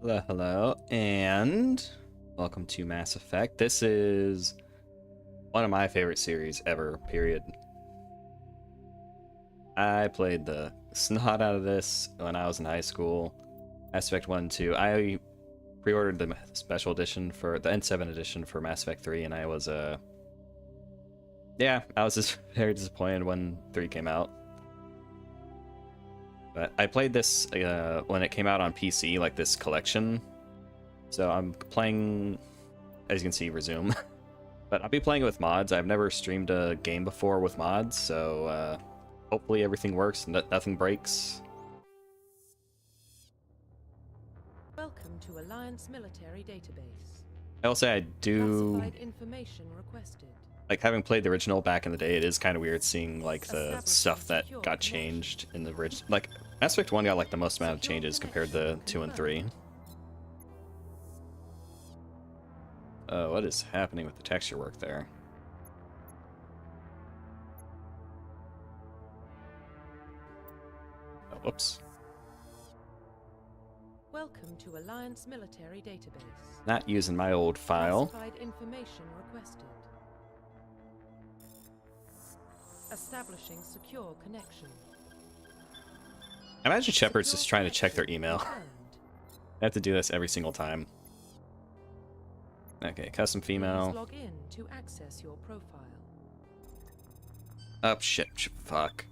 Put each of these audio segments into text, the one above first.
Hello, hello, and welcome to Mass Effect. This is one of my favorite series ever, period. I played the snot out of this when I was in high school. Mass Effect 1 and 2. I pre-ordered the special edition for the N7 edition for Mass Effect 3, and I was, yeah, I was just very disappointed when 3 came out. But I played this when it came out on PC, like this collection. So I'm playing, as you can see, resume. But I'll be playing it with mods. I've never streamed a game before with mods, so hopefully everything works and nothing breaks. Welcome to Alliance Military Database. I will say I do Classified information requested. like having played the original back in the day. It is kind of weird seeing like the stuff that Secure got connection. changed in the original. Like Mass Effect 1 got like the most amount of Secure changes compared to connection 2 and 3. What is happening with the texture work there? Oh, whoops. Welcome to Alliance Military Database. Not using my old file. Classified information requested. Establishing secure connection. I imagine Shepard's Secure just trying to check their connection email. confirmed. I have to do this every single time. Okay, custom Please female. log in to access your profile. Oh, shit, fuck.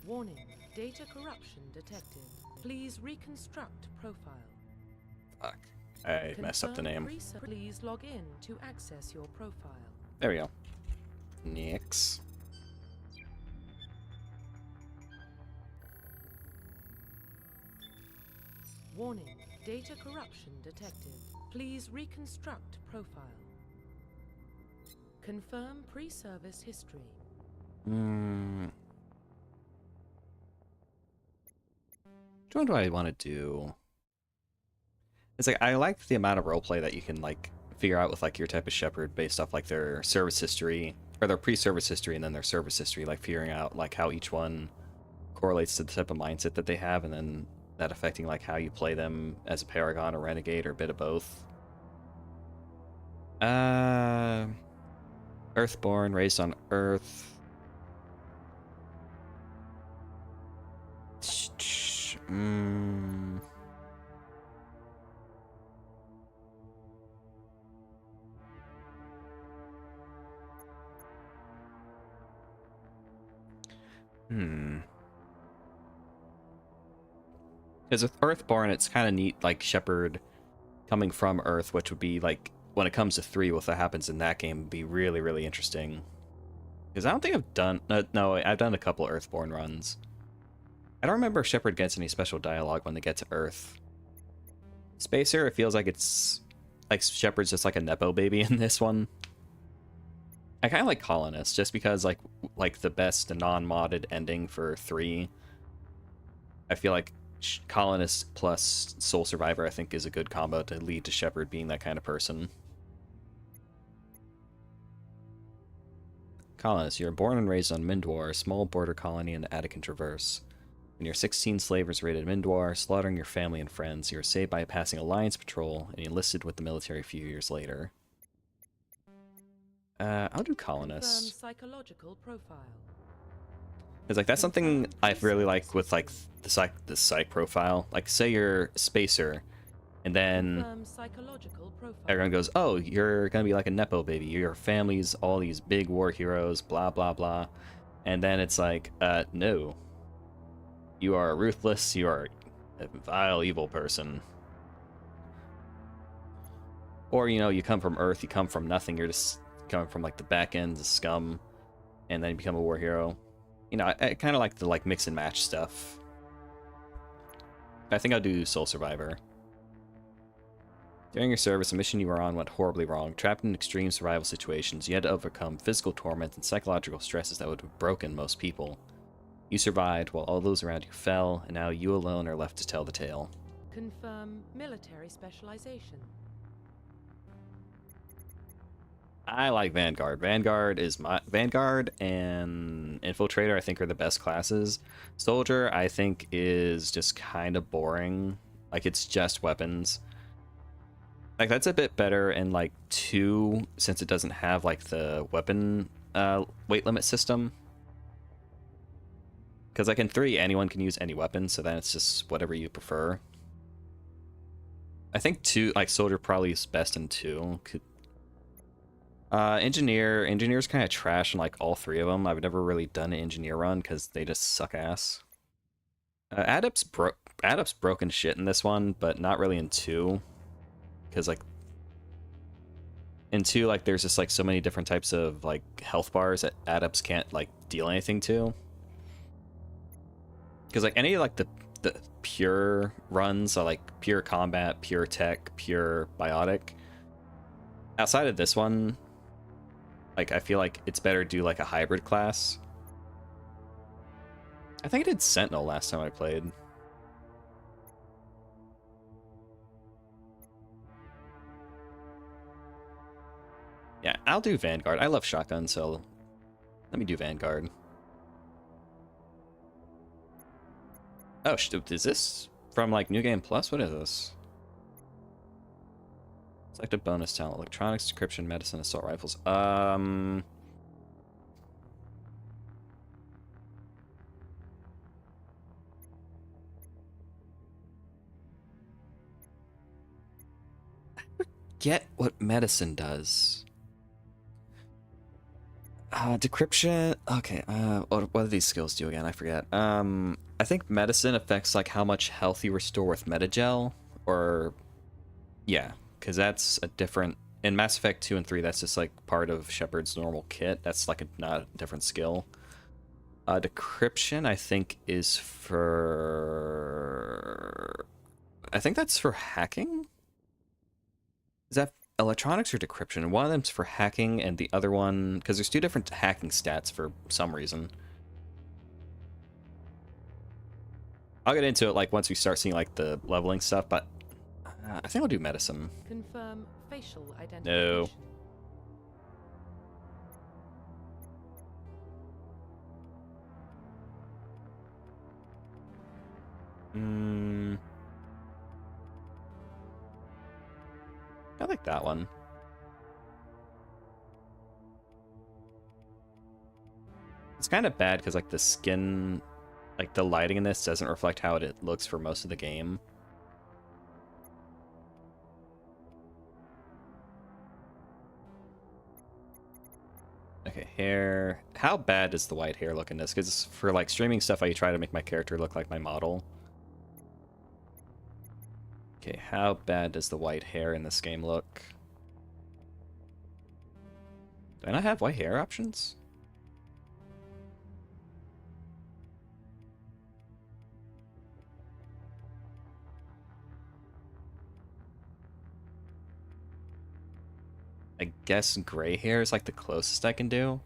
Warning, data corruption detected. Please reconstruct profile. Fuck. I messed up the Confirm name. Please log in to access your profile. There we go. Nix. Warning, data corruption detected. Please reconstruct profile. Confirm pre-service history. Hmm. Which one do I want to do? It's like, I like the amount of roleplay that you can, like, figure out with, like, your type of Shepherd based off, like, their service history, or their pre-service history and then their service history, like, figuring out, like, how each one correlates to the type of mindset that they have, and then that affecting, like, how you play them as a Paragon or Renegade or a bit of both. Earthborn, raised on Earth. Mm. Because with Earthborn, it's kind of neat, like Shepard coming from Earth, which would be like, when it comes to 3, what that happens in that game would be really, really interesting. Because I don't think I've done, no, I've done a couple Earthborn runs. I don't remember if Shepard gets any special dialogue when they get to Earth. Spacer, it feels like it's, like Shepard's just like a Nepo baby in this one. I kind of like Colonist, just because like the best non-modded ending for 3. I feel like Colonist plus Soul Survivor, I think, is a good combo to lead to Shepard being that kind of person. Colonist, you are born and raised on Mindwar, a small border colony in the Attican Traverse. When your 16 slavers raided Mindwar, slaughtering your family and friends, you were saved by a passing Alliance patrol and enlisted with the military a few years later. I'll do Colonist. Confirm psychological profile. Because, like, that's something I really like with, like, the psych profile. Like, say you're Spacer, and then Confirm psychological profile. everyone goes, oh, you're gonna be like a Nepo baby. Your family's all these big war heroes, blah, blah, blah. And then it's like, no. You are ruthless, you are a vile, evil person. Or, you know, you come from Earth, you come from nothing, you're just coming from, like, the back ends of scum, and then you become a war hero. You know, I kind of like the, like, mix and match stuff. I think I'll do Soul Survivor. During your service, a mission you were on went horribly wrong. Trapped in extreme survival situations, you had to overcome physical torment and psychological stresses that would have broken most people. You survived while all those around you fell, and now you alone are left to tell the tale. Confirm military specialization. I like Vanguard. Vanguard is my Vanguard and Infiltrator. I think are the best classes. Soldier, I think, is just kind of boring. Like it's just weapons. Like that's a bit better in like 2 since it doesn't have like the weapon weight limit system. Because like in 3, anyone can use any weapon, so then it's just whatever you prefer. I think 2, like Soldier probably is best in 2. Engineer's kind of trash in like all 3 of them. I've never really done an engineer run because they just suck ass. Adept's broken shit in this one, but not really in 2. Because like in 2, like there's just like so many different types of like health bars that adepts can't like deal anything to. Because like any like the pure runs are like pure combat, pure tech, pure biotic. Outside of this one, like I feel like it's better to do like a hybrid class. I think I did Sentinel last time I played. Yeah, I'll do Vanguard. I love shotgun, so let me do Vanguard. Oh, is this from like New Game Plus? What is this? Select a bonus talent: electronics, decryption, medicine, assault rifles. Get what medicine does. Decryption. Okay. What do these skills do again? I forget. I think medicine affects like how much health you restore with metagel, or yeah, because that's a different. In Mass Effect 2 and 3, that's just like part of Shepard's normal kit. That's like not a different skill. Decryption, I think, is for. I think that's for hacking. Is that electronics or decryption? One of them's for hacking, and the other one, because there's 2 different hacking stats for some reason. I'll get into it like once we start seeing like the leveling stuff, but I think I'll do medicine. Confirm facial identification. No. I like that one. It's kind of bad because like the skin, like the lighting in this doesn't reflect how it looks for most of the game. Okay, hair. How bad does the white hair look in this? Because for like streaming stuff, I try to make my character look like my model. Okay, how bad does the white hair in this game look? Do I not have white hair options? I guess gray hair is like the closest I can do.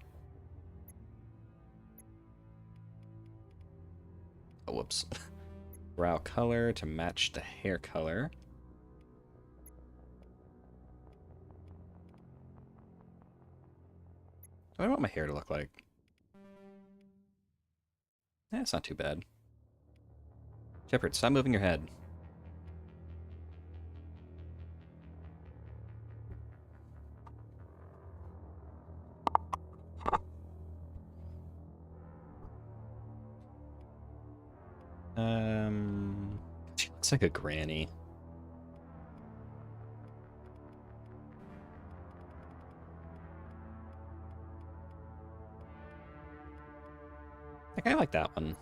Oh, whoops. Brow color to match the hair color. What do I want my hair to look like? Eh, it's not too bad. Shepard, stop moving your head. She looks like a granny. I kind of like that one.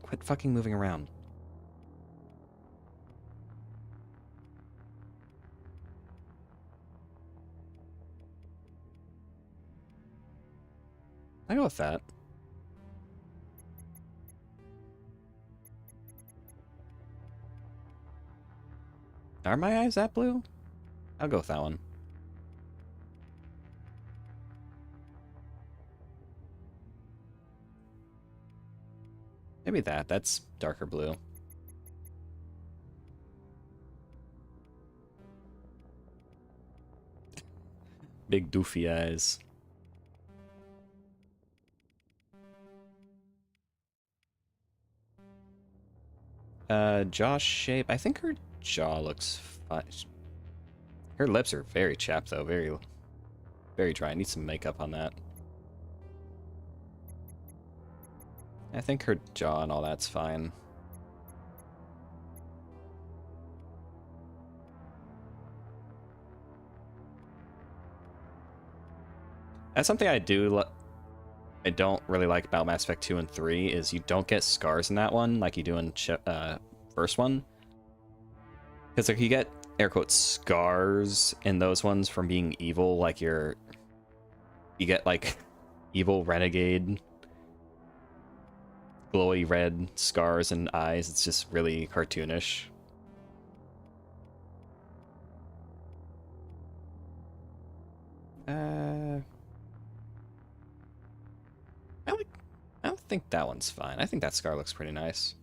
Quit fucking moving around. I go with that. Are my eyes that blue? I'll go with that one. Maybe that. That's darker blue. Big doofy eyes. Jaw shape. I think her jaw looks fine. Her lips are very chapped though. Very, very dry. I need some makeup on that. I think her jaw and all that's fine. That's something I don't really like about Mass Effect 2 and 3 is you don't get scars in that one like you do in first one. Because like you get air quotes scars in those ones from being evil, like you get like evil renegade glowy red scars and eyes. It's just really cartoonish. I don't think that one's fine. I think that scar looks pretty nice.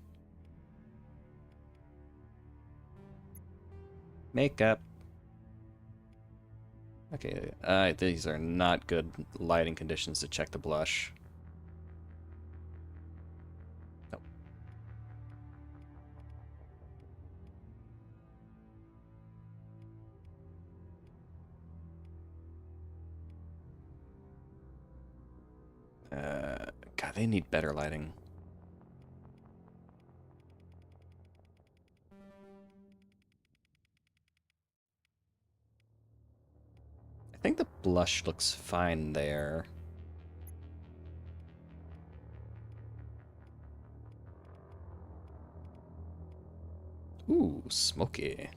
Makeup. Okay, these are not good lighting conditions to check the blush. Nope. God, they need better lighting. I think the blush looks fine there. Ooh, smoky.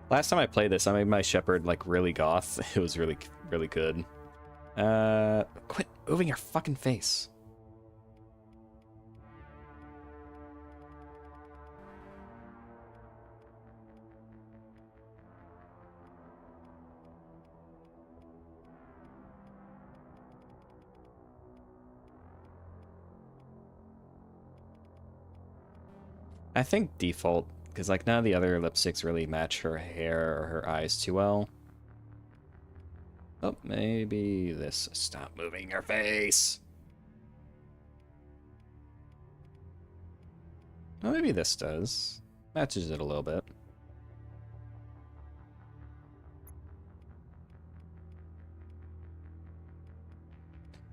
Last time I played this, I made my Shepherd like really goth. It was really, really good. Quit moving your fucking face. I think default, because like none of the other lipsticks really match her hair or her eyes too well. Oh, maybe this. Stop moving your face. Oh, maybe this does. Matches it a little bit.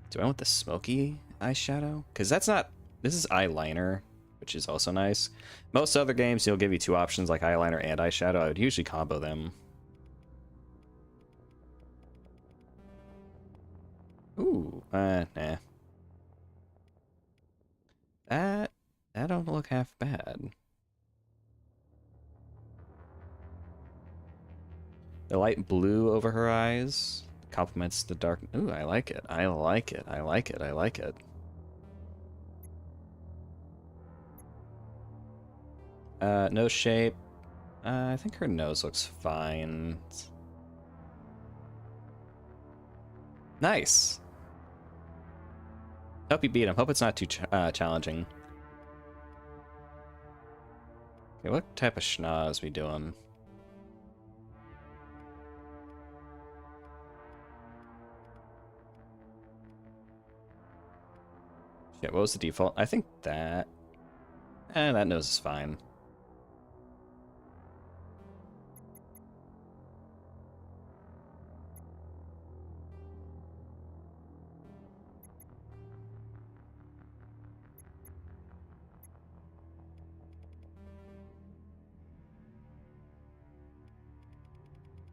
Do I want the smoky eyeshadow? Because that's not... This is eyeliner, which is also nice. Most other games, you'll give you two options, like eyeliner and eyeshadow. I would usually combo them. Ooh, nah. That don't look half bad. The light blue over her eyes complements the dark. Ooh, I like it. I like it. I like it. I like it. Nose shape. I think her nose looks fine. Nice. Hope you beat him. Hope it's not too challenging. Okay, what type of schnoz we doing? Shit, what was the default? I think that... that nose is fine.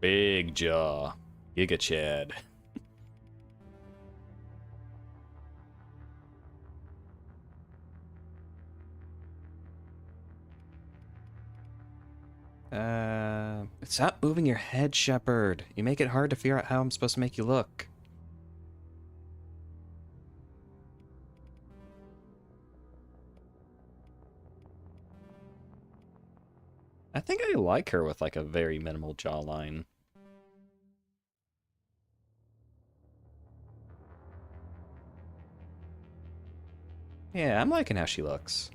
Big jaw. Giga Chad. Stop moving your head, Shepherd. You make it hard to figure out how I'm supposed to make you look. I think I like her with like a very minimal jawline. Yeah, I'm liking how she looks.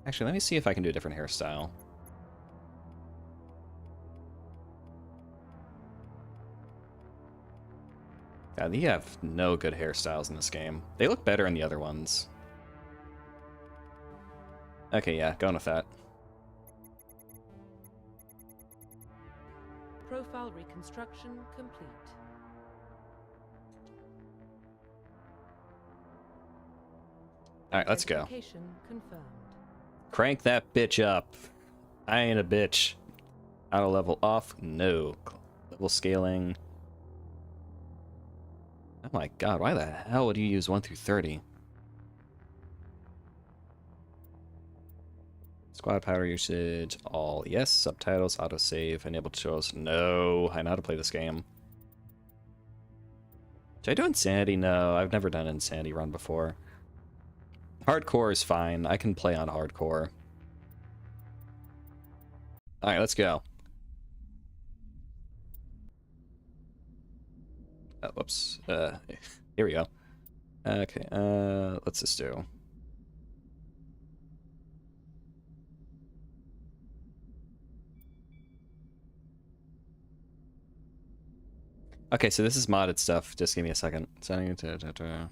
Actually, let me see if I can do a different hairstyle. God, you have no good hairstyles in this game. They look better in the other ones. Okay, yeah, going with that. Profile reconstruction complete. Alright, let's go. Identification confirmed. Crank that bitch up. I ain't a bitch. Auto level off? No. Level scaling. Oh my god, why the hell would you use 1 through 30? Squad power usage, all yes. Subtitles, autosave, enabled shows. No, I know how to play this game. Should I do Insanity? No, I've never done an Insanity run before. Hardcore is fine. I can play on hardcore. Alright, let's go. Oh, whoops. Here we go. Okay, let's just do. Okay, so this is modded stuff. Just give me a second. Setting it to.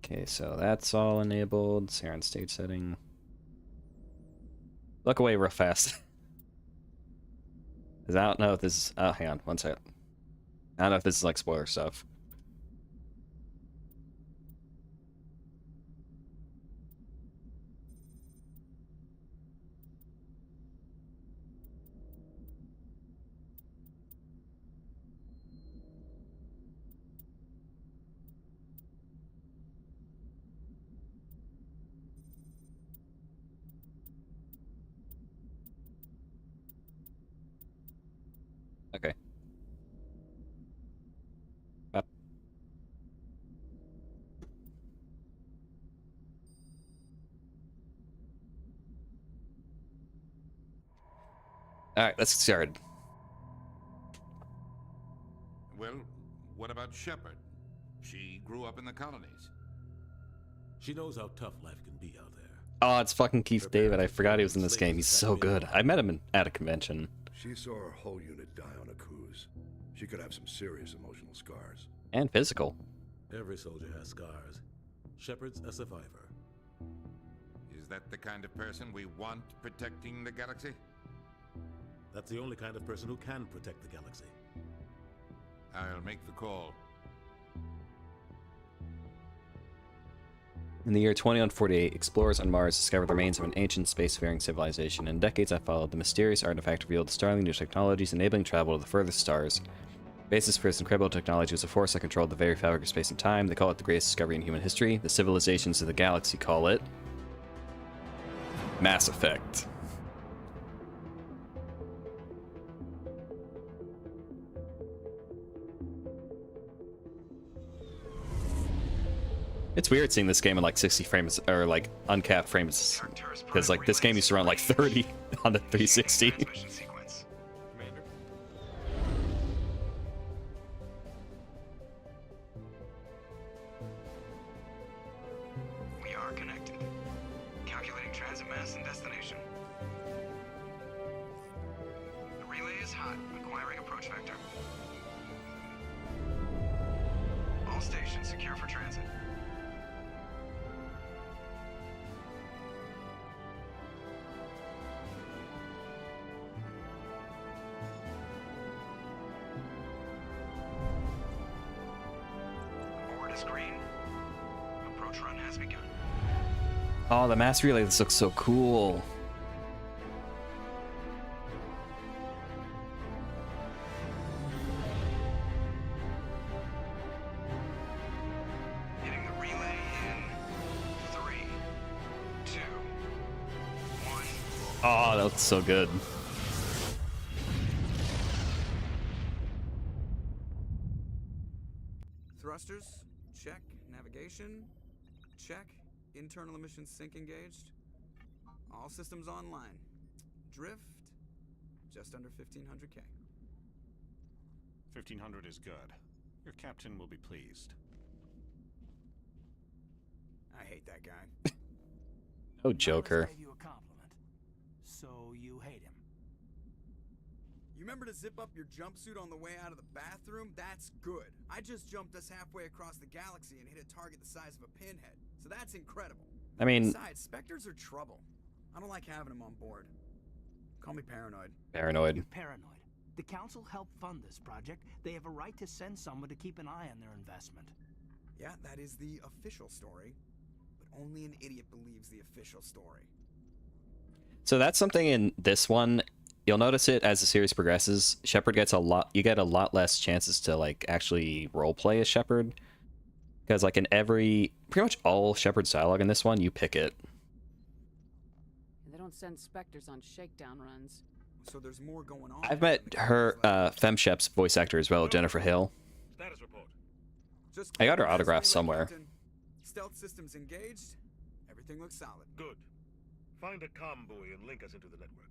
Okay, so that's all enabled. Siren state setting. Look away real fast. Because I don't know if this is... Oh, hang on, one second. I don't know if this is like spoiler stuff. Okay. Alright, let's get started. Well, what about Shepard? She grew up in the colonies. She knows how tough life can be out there. Oh, it's fucking Keith David. I forgot he was in this game. He's so good. I met him at a convention. She saw her whole unit die on a cruise. She could have some serious emotional scars. And physical. Every soldier has scars. Shepard's a survivor. Is that the kind of person we want protecting the galaxy? That's the only kind of person who can protect the galaxy. I'll make the call. In the year 2148, explorers on Mars discovered the remains of an ancient spacefaring civilization. In decades that followed, the mysterious artifact revealed startling new technologies enabling travel to the furthest stars. Basis for this incredible technology was a force that controlled the very fabric of space and time. They call it the greatest discovery in human history. The civilizations of the galaxy call it... Mass Effect. It's weird seeing this game in like 60 frames, or like uncapped frames, because like this game used to run like 30 on the 360. We are connected. Calculating transit mass and destination. The relay is hot, acquiring approach vector. All stations secure for transit. Board is green. Approach run has begun. Oh, the mass relay, this looks so cool. Hitting the relay in 3, 2, 1. Oh, that looks so good. Thrusters, check. Navigation, check. Internal emissions sync engaged. All systems online. Drift, just under 1500K. 1500 is good. Your captain will be pleased. I hate that guy. Oh, Joker. Gave you a compliment. So you hate him. You remember to zip up your jumpsuit on the way out of the bathroom? That's good. I just jumped us halfway across the galaxy and hit a target the size of a pinhead. So that's incredible. I mean, Besides, Spectres are trouble. I don't like having them on board. Call me paranoid. paranoid. You're paranoid. The council helped fund this project. They have a right to send someone to keep an eye on their investment. Yeah, that is the official story. But only an idiot believes the official story. So that's something in this one. You'll notice it as the series progresses. Shepard gets you get a lot less chances to like actually roleplay as Shepard. Because like in pretty much all Shepard's dialogue in this one, you pick it. They don't send Spectres on shakedown runs. So there's more going on. I've met her, FemShep's voice actor as well, Jennifer Hill. Status report. Just I got her clear autograph as relay, somewhere. Captain. Stealth systems engaged. Everything looks solid. Good. Find a comm buoy and link us into the network.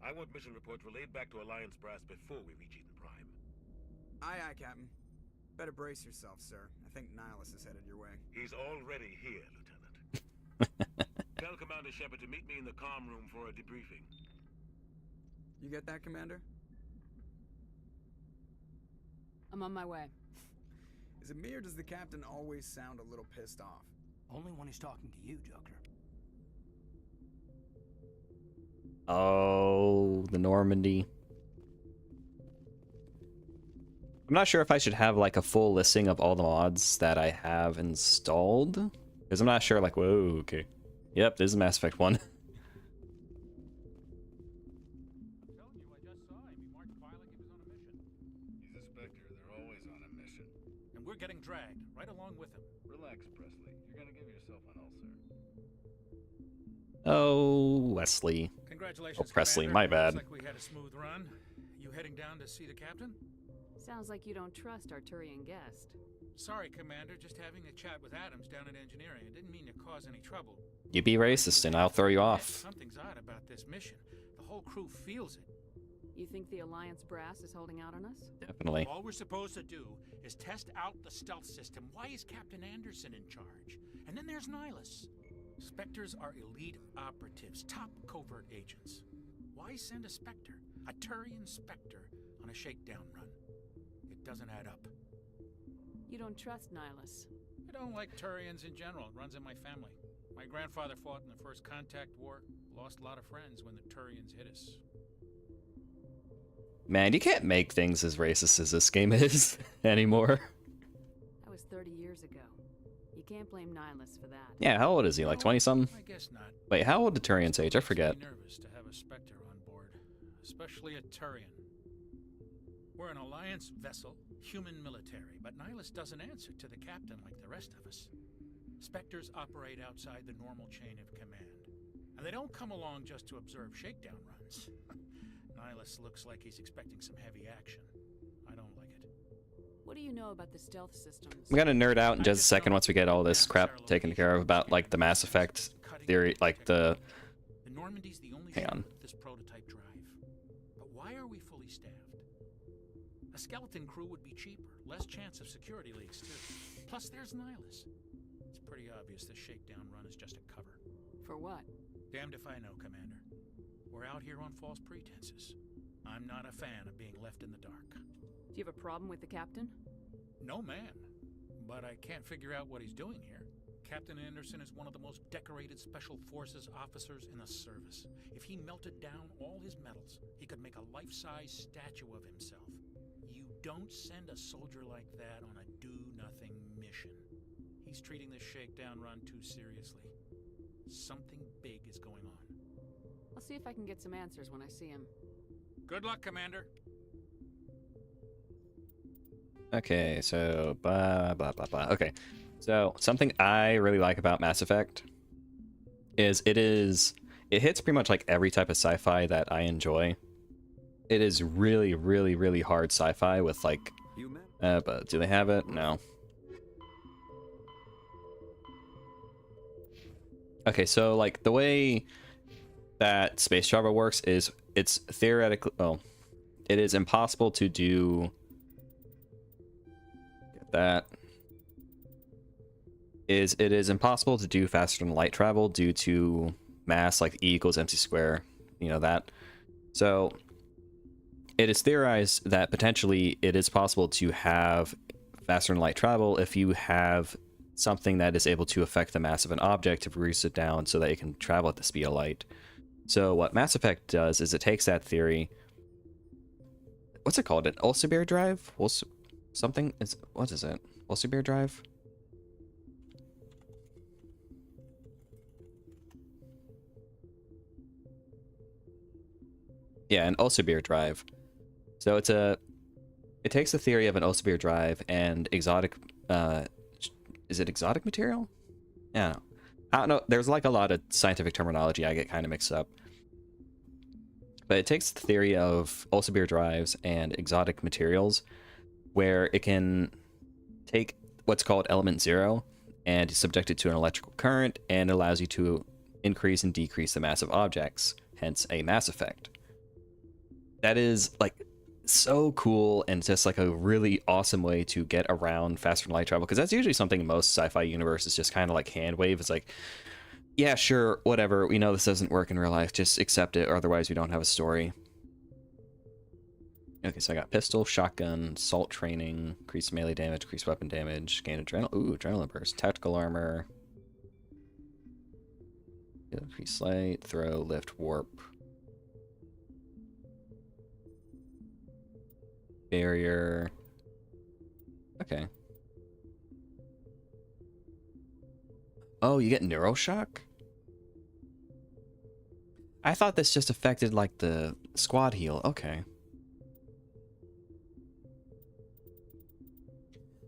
I want mission reports relayed back to Alliance brass before we reach Eden Prime. Aye, aye, Captain. Better brace yourself, sir. I think Nihilus is headed your way. He's already here, Lieutenant. Tell Commander Shepard to meet me in the comm room for a debriefing. You get that, Commander? I'm on my way. Is it me or does the Captain always sound a little pissed off? Only when he's talking to you, Joker. Oh, the Normandy. I'm not sure if I should have like a full listing of all the mods that I have installed. Because I'm not sure, like, whoa, okay. Yep, this is Mass Effect 1. He's a Spectre. They're always on a mission. And we're getting dragged right along with him. Relax, Presley. You're gonna give yourself an ulcer. Oh, Wesley. Congratulations, Oh, Presley, Commander. my bad. Looks like we had a smooth run. You heading down to see the captain? Sounds like you don't trust our Turian guest. Sorry, Commander. Just having a chat with Adams down at engineering. I didn't mean to cause any trouble. You be racist and I'll throw you off. Something's odd about this mission. The whole crew feels it. You think the Alliance brass is holding out on us? Definitely. All we're supposed to do is test out the stealth system. Why is Captain Anderson in charge? And then there's Nihilus. Spectres are elite operatives, top covert agents. Why send a Spectre, a Turian Spectre, on a shakedown run? It doesn't add up. You don't trust Nihilus. I don't like Turians in general. It runs in my family. My grandfather fought in the First Contact War. Lost a lot of friends when the Turians hit us. Man, you can't make things as racist as this game is anymore. That was 30 years ago. You can't blame Nihilus for that. Yeah, how old is he? Like 20-something? I guess not. Wait, how old did Turians age? I forget. I'm nervous to have a Spectre on board, especially a Turian. We're an Alliance vessel, human military, but Nihilus doesn't answer to the captain like the rest of us. Spectres operate outside the normal chain of command, and they don't come along just to observe shakedown runs. Nihilus looks like he's expecting some heavy action. I don't like it. What do you know about the stealth systems? I'm gonna nerd out in just a second once we get all this crap taken care of about like the Mass Effect theory, like the... The Normandy's the only Hang ship on. with this prototype drive. But why are we fully staffed? A skeleton crew would be cheaper, less chance of security leaks too. Plus there's Nihilus. It's pretty obvious this shakedown run is just a cover. For what? Damned if I know, Commander. We're out here on false pretenses. I'm not a fan of being left in the dark. Do you have a problem with the captain? No, man. but I can't figure out what he's doing here. Captain Anderson is one of the most decorated Special Forces officers in the service. If he melted down all his medals, he could make a life-size statue of himself. You don't send a soldier like that on a do-nothing mission. He's treating this shakedown run too seriously. Something big is going on. I'll see if I can get some answers when I see him. Good luck, Commander. Okay, so blah blah blah blah. Okay, so something I really like about Mass Effect is it hits pretty much like every type of sci-fi that I enjoy. It is really, really, really hard sci-fi with like, but do they have it? No. Okay, so like the way that space travel works is it's theoretically, well, it is impossible to do that. It is impossible to do faster than light travel due to mass, like E equals mc squared, you know that. So it is theorized that potentially it is possible to have faster than light travel if you have something that is able to affect the mass of an object to reduce it down so that it can travel at the speed of light. So what Mass Effect does is it takes that theory. What's it called? An Alcubierre drive? Something is, what is it? Alcubierre drive? Yeah, an Alcubierre drive. So it takes the theory of an Alcubierre drive and exotic, is it exotic material? Yeah, I don't know. There's like a lot of scientific terminology I get kind of mixed up. But it takes the theory of Alcubierre drives and exotic materials, where it can take what's called element 0 and subject it to an electrical current, and it allows you to increase and decrease the mass of objects, hence a mass effect. That is like so cool and just like a really awesome way to get around faster than light travel, because that's usually something most sci-fi universes just kind of like hand wave. It's like, yeah, sure, whatever, we know this doesn't work in real life, just accept it, or otherwise we don't have a story. Okay, so I got pistol, shotgun, assault training, increased melee damage, increased weapon damage, gain adrenaline burst, tactical armor, increased light, throw, lift, warp, barrier. Okay. Oh, you get neuroshock? I thought this just affected like the squad heal. Okay.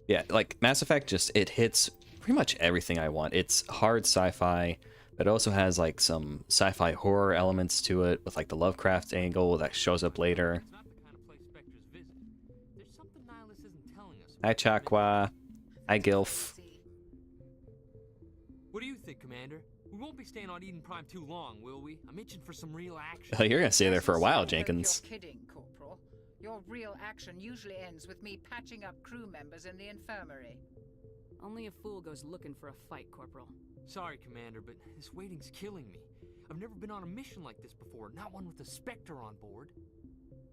Yeah, like Mass Effect just, it hits pretty much everything I want. It's hard sci-fi, but it also has like some sci-fi horror elements to it with like the Lovecraft angle that shows up later. Hi Chakwa. Hi Gilf. What do you think, Commander? We won't be staying on Eden Prime too long, will we? I'm itching for some real action. Oh, you're gonna stay there for a while, Jenkins. You're kidding, Corporal. Your real action usually ends with me patching up crew members in the infirmary. Only a fool goes looking for a fight, Corporal. Sorry, Commander, but this waiting's killing me. I've never been on a mission like this before, not one with a Spectre on board.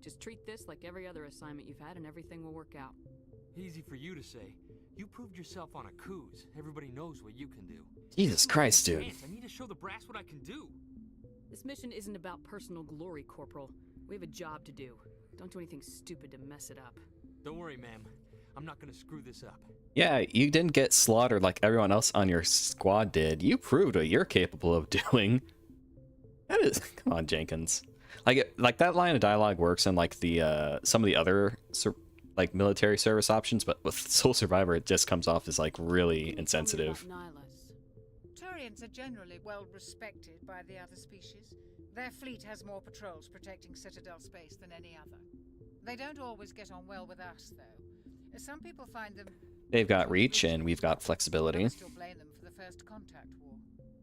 Just treat this like every other assignment you've had and everything will work out. Easy for you to say. You proved yourself on a cruise. Everybody knows what you can do. Jesus Christ, dude. I need to show the brass what I can do. This mission isn't about personal glory, Corporal. We have a job to do. Don't do anything stupid to mess it up. Don't worry, ma'am. I'm not gonna screw this up. Yeah, you didn't get slaughtered like everyone else on your squad did. You proved what you're capable of doing. That is, come on, Jenkins. Like that line of dialogue works in like the some of the other like military service options, but with Soul Survivor, it just comes off as like really insensitive. Turians are generally well respected by the other species. Their fleet has more patrols protecting Citadel space than any other. They don't always get on well with us, though. Some people find them... They've got reach, and we've got flexibility. I still blame them for the First Contact War.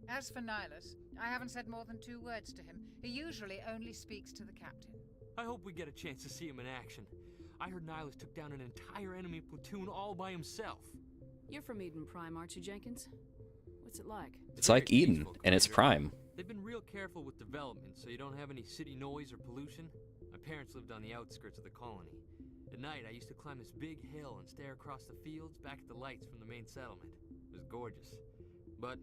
As for Nihilus, I haven't said more than 2 words to him. He usually only speaks to the captain. I hope we get a chance to see him in action. I heard Nihilus took down an entire enemy platoon all by himself. You're from Eden Prime, aren't you, Jenkins? What's it like? It's like Eden, and it's prime. They've been real careful with development, so you don't have any city noise or pollution. My parents lived on the outskirts of the colony. At night, I used to climb this big hill and stare across the fields back at the lights from the main settlement. It was gorgeous. But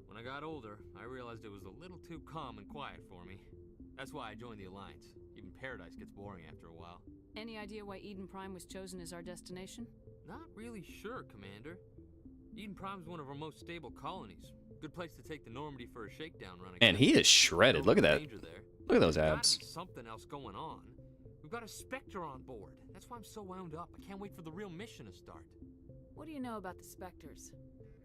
when I got older, I realized it was a little too calm and quiet for me. That's why I joined the Alliance. Even Paradise gets boring after a while. Any idea why Eden Prime was chosen as our destination? Not really sure, Commander. Eden Prime's one of our most stable colonies. Good place to take the Normandy for a shakedown run. And he is shredded. Look at that. Look at those abs. Something else going on. We've got a Spectre on board. That's why I'm so wound up. I can't wait for the real mission to start. What do you know about the Spectres?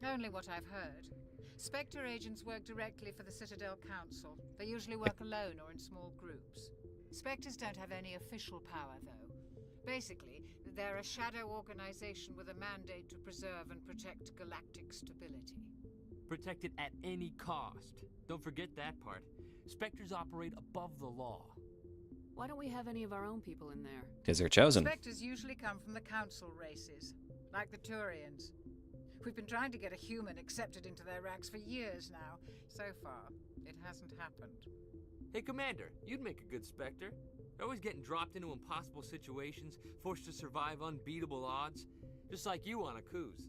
Only what I've heard. Spectre agents work directly for the Citadel Council. They usually work alone or in small groups. Spectres don't have any official power, though. Basically, they're a shadow organization with a mandate to preserve and protect galactic stability. Protect it at any cost. Don't forget that part. Spectres operate above the law. Why don't we have any of our own people in there? Because they're chosen. Spectres usually come from the Council races, like the Turians. We've been trying to get a human accepted into their ranks for years now. So far, it hasn't happened. Hey, Commander, you'd make a good Spectre. They're always getting dropped into impossible situations, forced to survive unbeatable odds. Just like you on Akuz.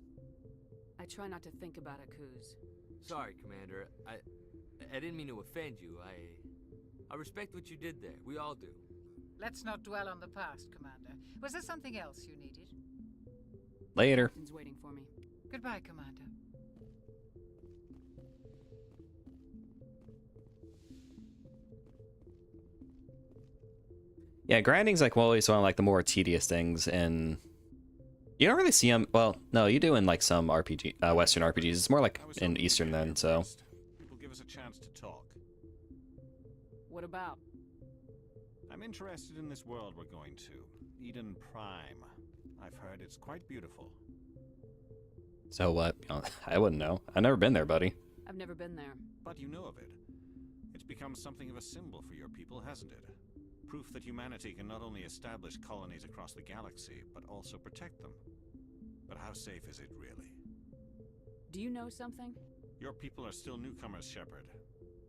I try not to think about Akuz. Sorry, Commander. I didn't mean to offend you. I respect what you did there. We all do. Let's not dwell on the past, Commander. Was there something else you needed? Later. Captain's waiting for me. Goodbye, Commander. Yeah, grinding's like always one of like the more tedious things, and you don't really see them. Well, no, you do in like some RPG, Western RPGs. It's more like in Eastern then. So. It will give us a chance to talk. What about? I'm interested in this world we're going to, Eden Prime. I've heard it's quite beautiful. So what? I wouldn't know. I've never been there, buddy. I've never been there. But you know of it. It's become something of a symbol for your people, hasn't it? Proof that humanity can not only establish colonies across the galaxy, but also protect them. But how safe is it, really? Do you know something? Your people are still newcomers, Shepard.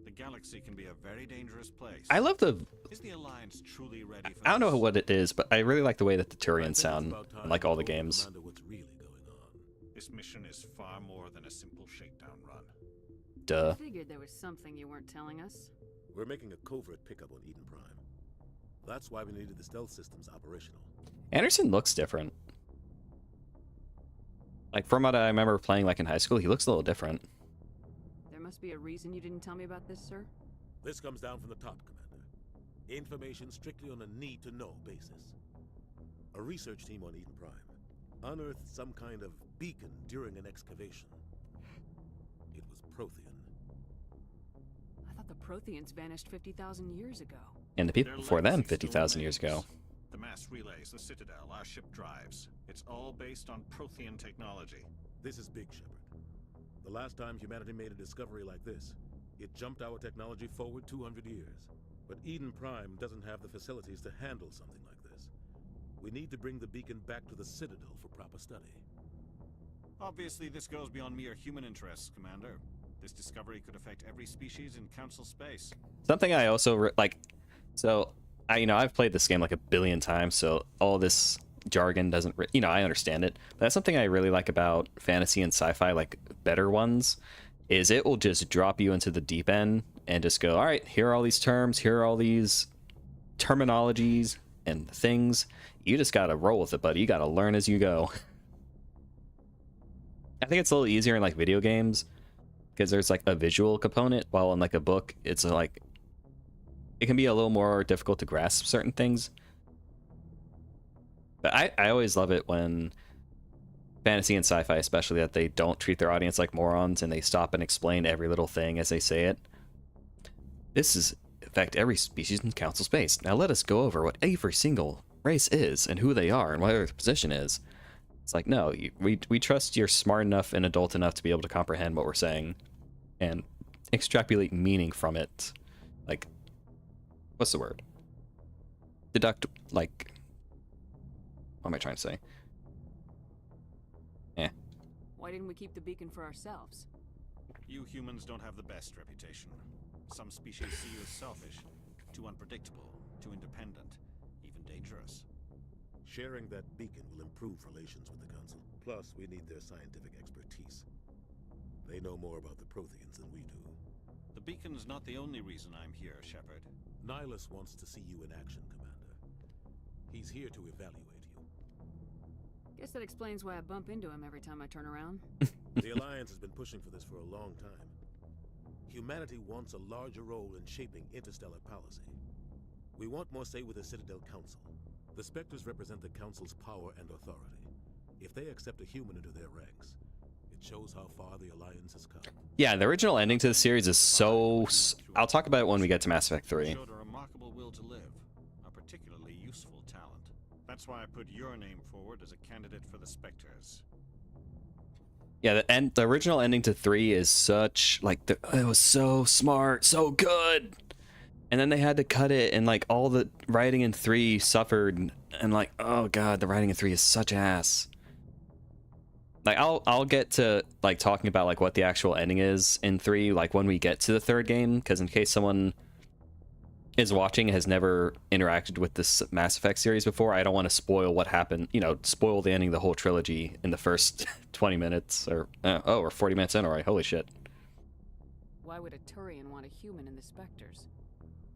The galaxy can be a very dangerous place. I love the... Is the Alliance truly ready for I don't know what it is, but I really like the way that the Turians sound in like all the games. This mission is far more than a simple shakedown run. Duh. I figured there was something you weren't telling us. We're making a covert pickup on Eden Prime. That's why we needed the stealth systems operational. Anderson looks different. Like from what I remember playing like in high school, he looks a little different. There must be a reason you didn't tell me about this, sir. This comes down from the top, Commander. Information strictly on a need-to-know basis. A research team on Eden Prime unearthed some kind of beacon during an excavation. It was Prothean. I thought the Protheans vanished 50,000 years ago. And the people before them 50,000 years ago. The mass relays, the Citadel, our ship drives. It's all based on Prothean technology. This is big, Shepard. The last time humanity made a discovery like this, it jumped our technology forward 200 years. But Eden Prime doesn't have the facilities to handle something like this. We need to bring the beacon back to the Citadel for proper study. Obviously, this goes beyond mere human interests, Commander. This discovery could affect every species in Council space. Something I also like. So, I've played this game like a billion times, so all this jargon doesn't, I understand it. But that's something I really like about fantasy and sci-fi, like better ones, is it will just drop you into the deep end and just go, all right, here are all these terms, here are all these terminologies and things. You just gotta roll with it, buddy. You gotta learn as you go. I think it's a little easier in like video games because there's like a visual component, while in like a book, it's like it can be a little more difficult to grasp certain things. But I always love it when fantasy and sci-fi, especially, that they don't treat their audience like morons and they stop and explain every little thing as they say it. This is affect every species in Council space. Now let us go over what every single race is and who they are and what their position is. It's like, no, we trust you're smart enough and adult enough to be able to comprehend what we're saying and extrapolate meaning from it. Like, what's the word? Deduct, like, what am I trying to say? Why didn't we keep the beacon for ourselves? You humans don't have the best reputation. Some species see you as selfish, too unpredictable, too independent, even dangerous. Sharing that beacon will improve relations with the Council. Plus, we need their scientific expertise. They know more about the Protheans than we do. The beacon's not the only reason I'm here, Shepard. Nihilus wants to see you in action, Commander. He's here to evaluate you. Guess that explains why I bump into him every time I turn around. The Alliance has been pushing for this for a long time. Humanity wants a larger role in shaping interstellar policy. We want more say with the Citadel Council. The Spectres represent the Council's power and authority. If they accept a human into their ranks, it shows how far the Alliance has come. Yeah, the original ending to the series is so... I'll talk about it when we get to Mass Effect 3. Showed a remarkable will to live, a particularly useful talent. That's why I put your name forward as a candidate for the Spectres. Yeah, the original ending to 3 is such... Like, it was so smart, so good! And then they had to cut it, and like all the writing in 3 suffered, and like, oh god, the writing in 3 is such ass. Like I'll get to like talking about like what the actual ending is in 3, like when we get to the 3rd game, because in case someone is watching has never interacted with this Mass Effect series before, I don't want to spoil what happened, you know, spoil the ending of the whole trilogy in the first 20 minutes, or or 40 minutes in already. Holy shit. Why would a Turian want a human in the Spectres?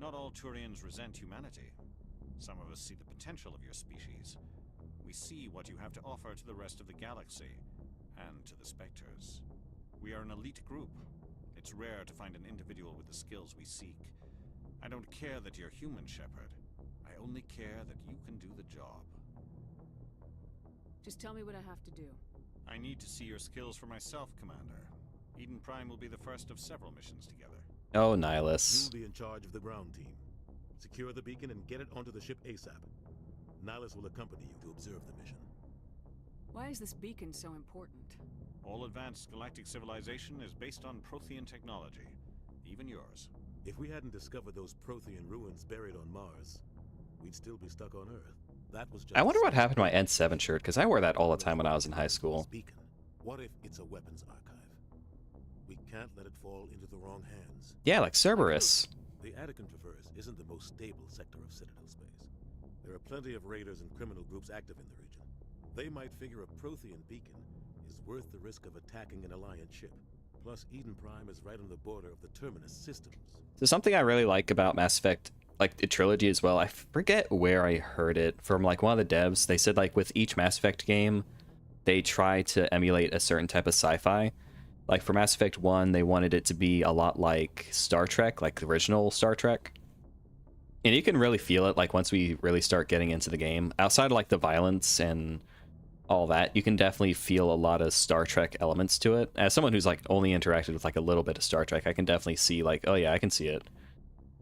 Not all Turians resent humanity. Some of us see the potential of your species. We see what you have to offer to the rest of the galaxy, and to the Spectres. We are an elite group. It's rare to find an individual with the skills we seek. I don't care that you're human, Shepard. I only care that you can do the job. Just tell me what I have to do. I need to see your skills for myself, Commander. Eden Prime will be the first of several missions together. Oh, Nihilus. You'll be in charge of the ground team. Secure the beacon and get it onto the ship ASAP. Nihilus will accompany you to observe the mission. Why is this beacon so important? All advanced galactic civilization is based on Prothean technology. Even yours. If we hadn't discovered those Prothean ruins buried on Mars, we'd still be stuck on Earth. That was just I wonder what happened to my N7 shirt, because I wore that all the time when I was in high school. Beacon. What if it's a weapons archive? We can't let it fall into the wrong hands. Yeah, like Cerberus. The Attican Traverse isn't the most stable sector of Citadel space. There are plenty of raiders and criminal groups active in the region. They might figure a Prothean beacon is worth the risk of attacking an Alliance ship. Plus, Eden Prime is right on the border of the Terminus systems. So something I really like about Mass Effect, like the trilogy as well, I forget where I heard it from, like one of the devs. They said like with each Mass Effect game, they try to emulate a certain type of sci-fi. Like for Mass Effect 1, they wanted it to be a lot like Star Trek, like the original Star Trek. And you can really feel it, like once we really start getting into the game. Outside of like the violence and all that, you can definitely feel a lot of Star Trek elements to it. As someone who's like only interacted with like a little bit of Star Trek, I can definitely see like, oh yeah, I can see it.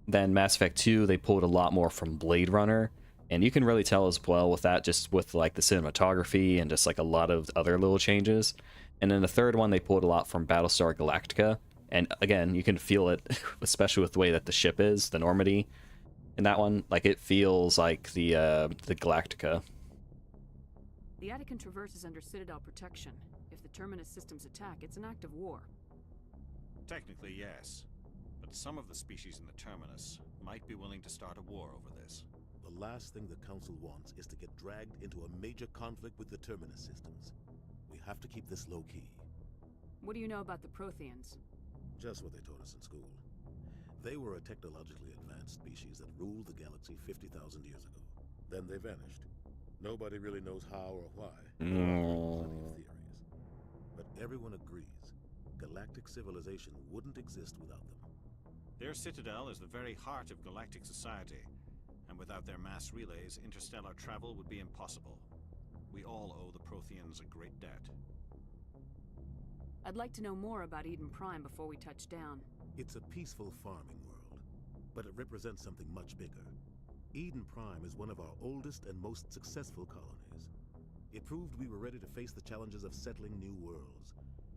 Then Mass Effect 2, they pulled a lot more from Blade Runner, and you can really tell as well with that, just with like the cinematography and just like a lot of other little changes. And then the third one, they pulled a lot from Battlestar Galactica, and again, you can feel it, especially with the way that the ship is, the Normandy. In that one, like it feels like the Galactica. The Attican Traverse is under Citadel protection. If the Terminus systems attack, it's an act of war. Technically, yes. But some of the species in the Terminus might be willing to start a war over this. The last thing the Council wants is to get dragged into a major conflict with the Terminus systems. We have to keep this low-key. What do you know about the Protheans? Just what they taught us in school. They were a technologically advanced species that ruled the galaxy 50,000 years ago. Then they vanished. Nobody really knows how or why. Plenty of theories. But everyone agrees, galactic civilization wouldn't exist without them. Their citadel is the very heart of galactic society, and without their mass relays, interstellar travel would be impossible. We all owe the Protheans a great debt. I'd like to know more about Eden Prime before we touch down. It's a peaceful farming world, but it represents something much bigger. Eden Prime is one of our oldest and most successful colonies. It proved we were ready to face the challenges of settling new worlds,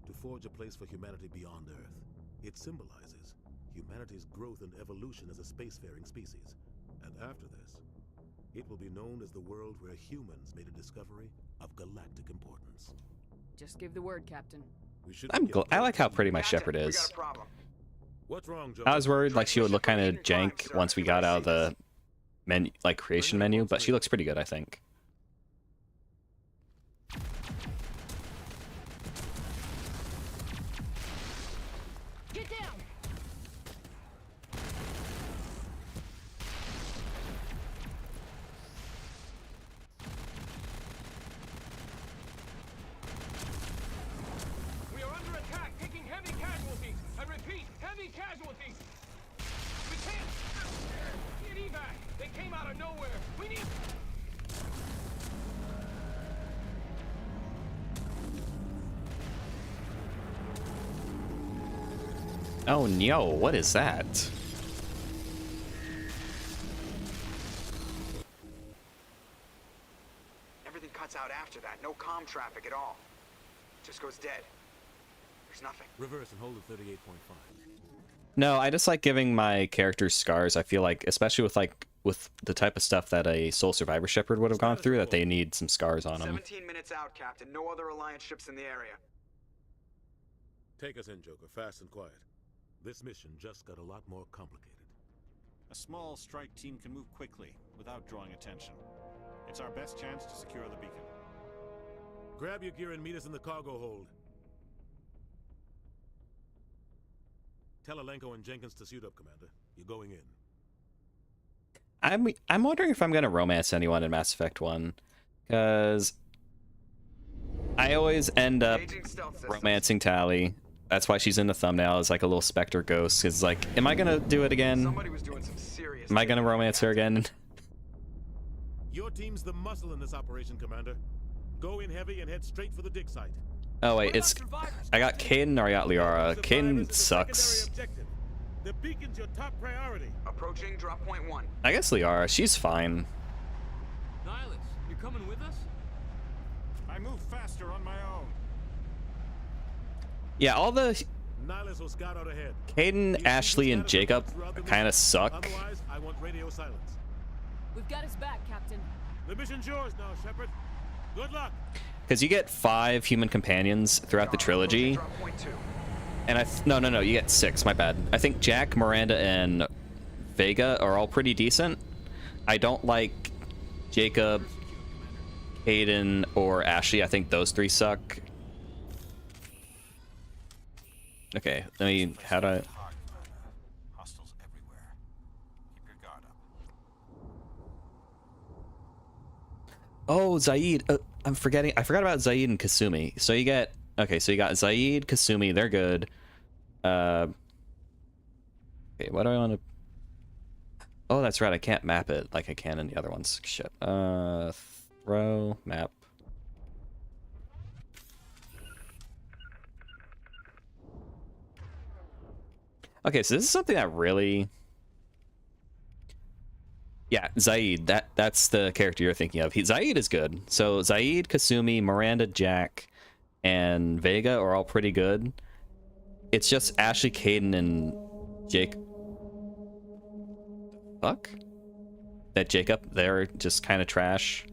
to forge a place for humanity beyond Earth. It symbolizes humanity's growth and evolution as a spacefaring species. And after this, it will be known as the world where humans made a discovery of galactic importance. Just give the word, Captain. I like how pretty my Shepard is. What's wrong, Joe? I was worried like she would look kind of jank once we got out of the menu, like creation menu, but she looks pretty good, I think. Oh no, what is that? Everything cuts out after that. No comm traffic at all. Just goes dead. There's nothing. Reverse and hold at 38.5. No, I just like giving my characters scars. I feel like, especially with the type of stuff that a Sole Survivor Shepherd would have gone through, that they need some scars on them. 17 minutes out, Captain. No other Alliance ships in the area. Take us in, Joker, fast and quiet. This mission just got a lot more complicated. A small strike team can move quickly without drawing attention. It's our best chance to secure the beacon. Grab your gear and meet us in the cargo hold. Tell Alenko and Jenkins to suit up, Commander. You're going in. I'm wondering if I'm gonna romance anyone in Mass Effect 1, because I always end up romancing Tali. That's why she's in the thumbnail as like a little Spectre ghost. Cause like, am I gonna do it again? Am I gonna romance her again? Your team's the muscle in this operation, Commander. Go in heavy and head straight for the dig site. Oh wait, it's I got Kaidan or I got Liara. Kaidan sucks. The beacon's your top priority. Approaching drop point 1. I guess Liara, she's fine. Nihilus, you're coming with us? I move faster on my own. Yeah, all the Nihilus will scout out ahead. Kaidan, Ashley, and Jacob kind of suck. Otherwise, I want radio silence. We've got his back, Captain. The mission's yours now, Shepard. Good luck. Because you get 5 human companions throughout the trilogy. And no, you get 6, my bad. I think Jack, Miranda, and Vega are all pretty decent. I don't like Jacob, Kaidan, or Ashley. I think those 3 suck. Okay, how do I... Hostiles everywhere. Keep your guard up. Oh, Zaid. I forgot about Zaid and Kasumi. So you get... Okay, so you got Zaid, Kasumi, they're good. Okay, what do I want to... Oh, that's right, I can't map it like I can in the other ones. Shit. Throw, map. Okay, so this is something that really... Yeah, Zaid, that's the character you're thinking of. Zaid is good. So Zaid, Kasumi, Miranda, Jack, and Vega are all pretty good. It's just Ashley, Kaidan, and Jake. Fuck? That Jacob, they're just kind of trash.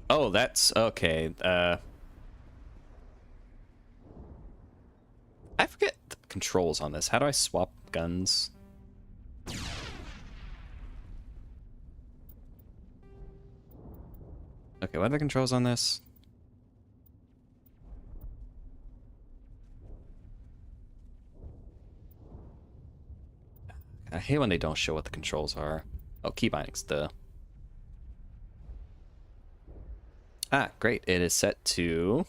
Oh, that's okay. I forget the controls on this. How do I swap guns? Okay, what are the controls on this? I hate when they don't show what the controls are. Oh, key bindings, duh. Ah, great. It is set to...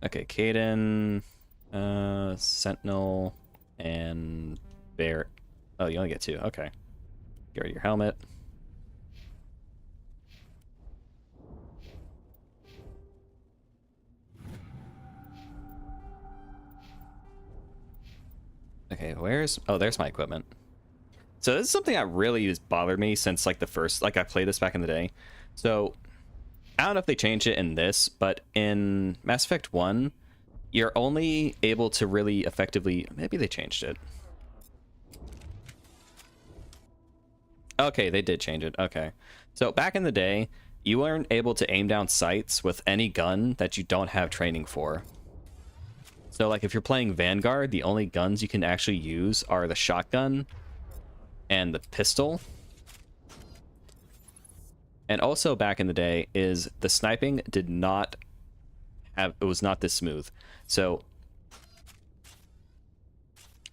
Okay, Kaidan, Sentinel, and Bear. Oh, you only get 2. Okay. Get rid of your helmet. Okay, where's... Oh, there's my equipment. So this is something that really has bothered me since, like, the first... Like, I played this back in the day. So, I don't know if they changed it in this, but in Mass Effect 1, you're only able to really effectively... Maybe they changed it. Okay, they did change it. Okay. So, back in the day, you weren't able to aim down sights with any gun that you don't have training for. So, like, if you're playing Vanguard, the only guns you can actually use are the shotgun and the pistol. And also, back in the day, is the sniping did not have... It was not this smooth. So...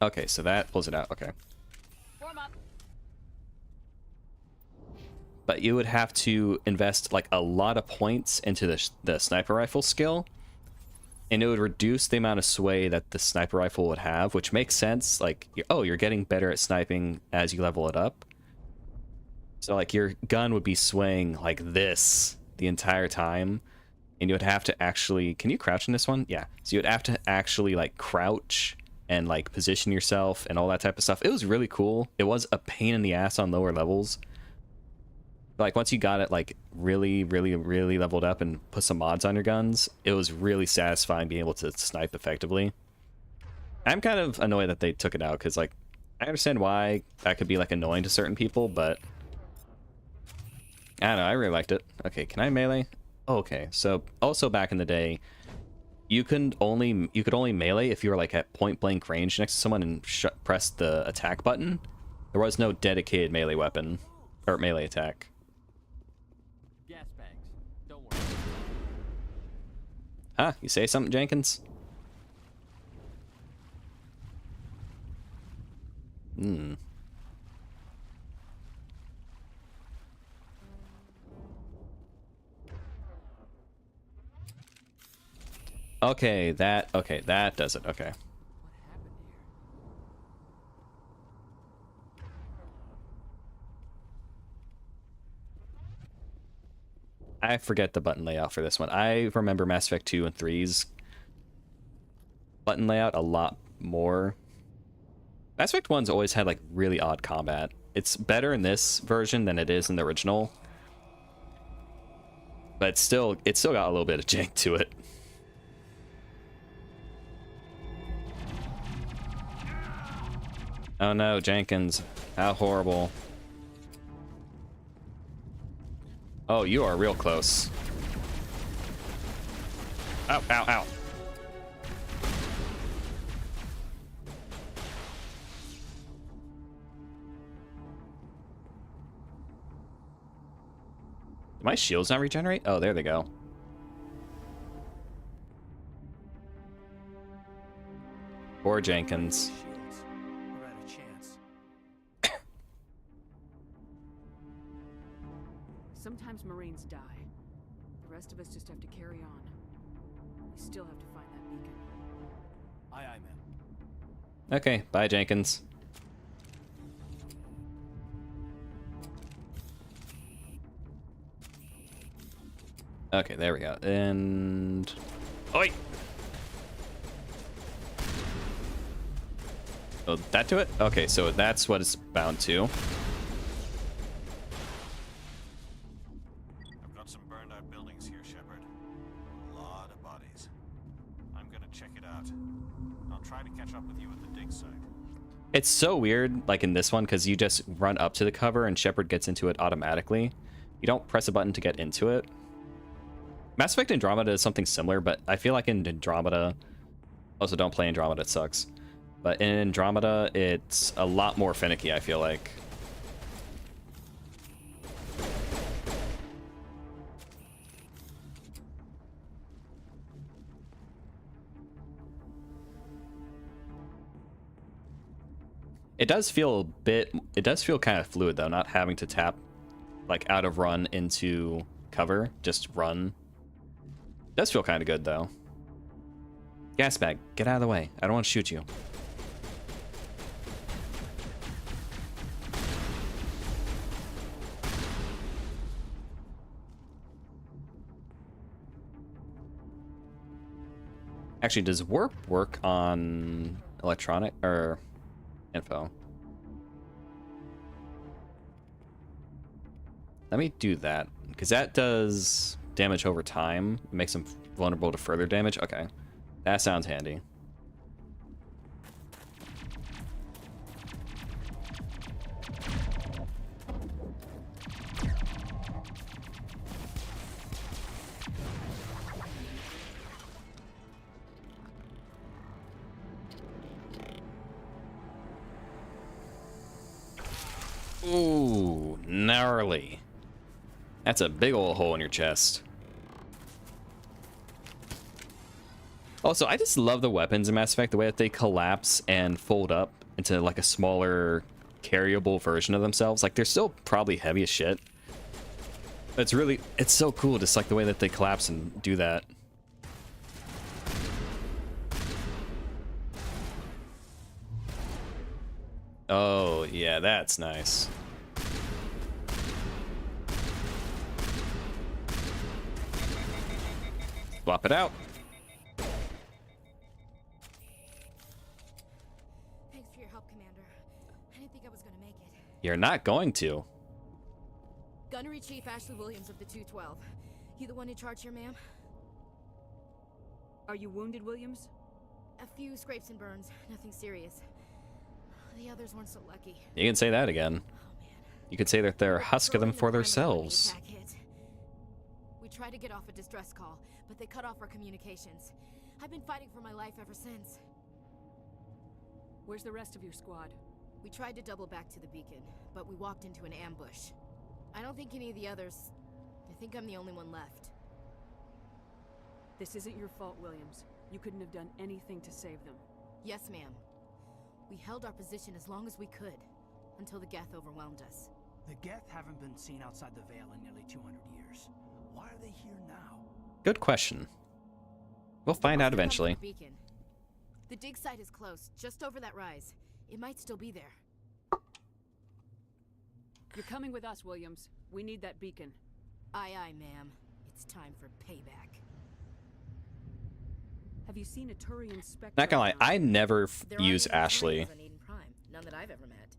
Okay, so that pulls it out. Okay. Warm up. But you would have to invest, like, a lot of points into the sniper rifle skill. And it would reduce the amount of sway that the sniper rifle would have, which makes sense. Like, you're getting better at sniping as you level it up. So, like, your gun would be swaying like this the entire time, and you would have to actually, can you crouch in this one? Yeah. So you would have to actually like crouch and like position yourself and all that type of stuff. It was really cool. It was a pain in the ass on lower levels. But like once you got it like really leveled up and put some mods on your guns, it was really satisfying being able to snipe effectively. I'm kind of annoyed that they took it out, because like I understand why that could be like annoying to certain people, but I don't know, I really liked it. Okay, can I melee? Oh, okay, so also back in the day, you could only melee if you were like at point blank range next to someone and press the attack button. There was no dedicated melee weapon or melee attack. Gas bags. Don't worry. Huh? You say something, Jenkins? Hmm. Okay, that does it. Okay. I forget the button layout for this one. I remember Mass Effect 2 and 3's button layout a lot more. Mass Effect 1's always had like really odd combat. It's better in this version than it is in the original, but it's still got a little bit of jank to it. Oh no, Jenkins. How horrible. Oh, you are real close. Ow, ow, ow. Do my shields not regenerate? Oh, there they go. Poor Jenkins. Sometimes Marines die. The rest of us just have to carry on. We still have to find that beacon. Aye, aye, ma'am. Okay, bye, Jenkins. Okay, there we go. And... Oi! Oh, that to it? Okay, so that's what it's bound to. I've got some burned out buildings here, Shepard. A lot of bodies. I'm gonna check it out. I'll try to catch up with you at the dig site. It's so weird, like in this one, because you just run up to the cover and Shepard gets into it automatically. You don't press a button to get into it. Mass Effect Andromeda is something similar, but I feel like in Andromeda... Also, don't play Andromeda, it sucks. But in Andromeda, it's a lot more finicky, I feel like. It does feel kind of fluid, though, not having to tap, like, out of run into cover, just run. It does feel kind of good, though. Gas bag, get out of the way. I don't want to shoot you. Actually, does warp work on electronic or info? Let me do that, because that does damage over time. It makes them vulnerable to further damage. Okay, that sounds handy. Ooh, gnarly. That's a big old hole in your chest. Also, I just love the weapons in Mass Effect, the way that they collapse and fold up into like a smaller, carryable version of themselves. Like, they're still probably heavy as shit. But it's so cool, just like the way that they collapse and do that. Oh, yeah, that's nice. Swap it out. Thanks for your help, Commander. I didn't think I was gonna make it. You're not going to. Gunnery Chief Ashley Williams of the 212. You the one in charge here, ma'am? Are you wounded, Williams? A few scrapes and burns, nothing serious. The others weren't so lucky. You can say that again. You could say that they're husking them for themselves. We tried to get off a distress call, but they cut off our communications. I've been fighting for my life ever since. Where's the rest of your squad? We tried to double back to the beacon, but we walked into an ambush. I don't think any of the others... I think I'm the only one left. This isn't your fault, Williams. You couldn't have done anything to save them. Yes, ma'am. We held our position as long as we could, until the Geth overwhelmed us. The Geth haven't been seen outside the Veil in nearly 200 years. Why are they here now? Good question. We'll find out eventually. Beacon. The dig site is close, just over that rise. It might still be there. You're coming with us, Williams. We need that beacon. Aye, aye, ma'am. It's time for payback. Have you seen a Turian Spectre? Not gonna lie, I never use There aren't any Ashley. Turians on Eden Prime. None that I've ever met.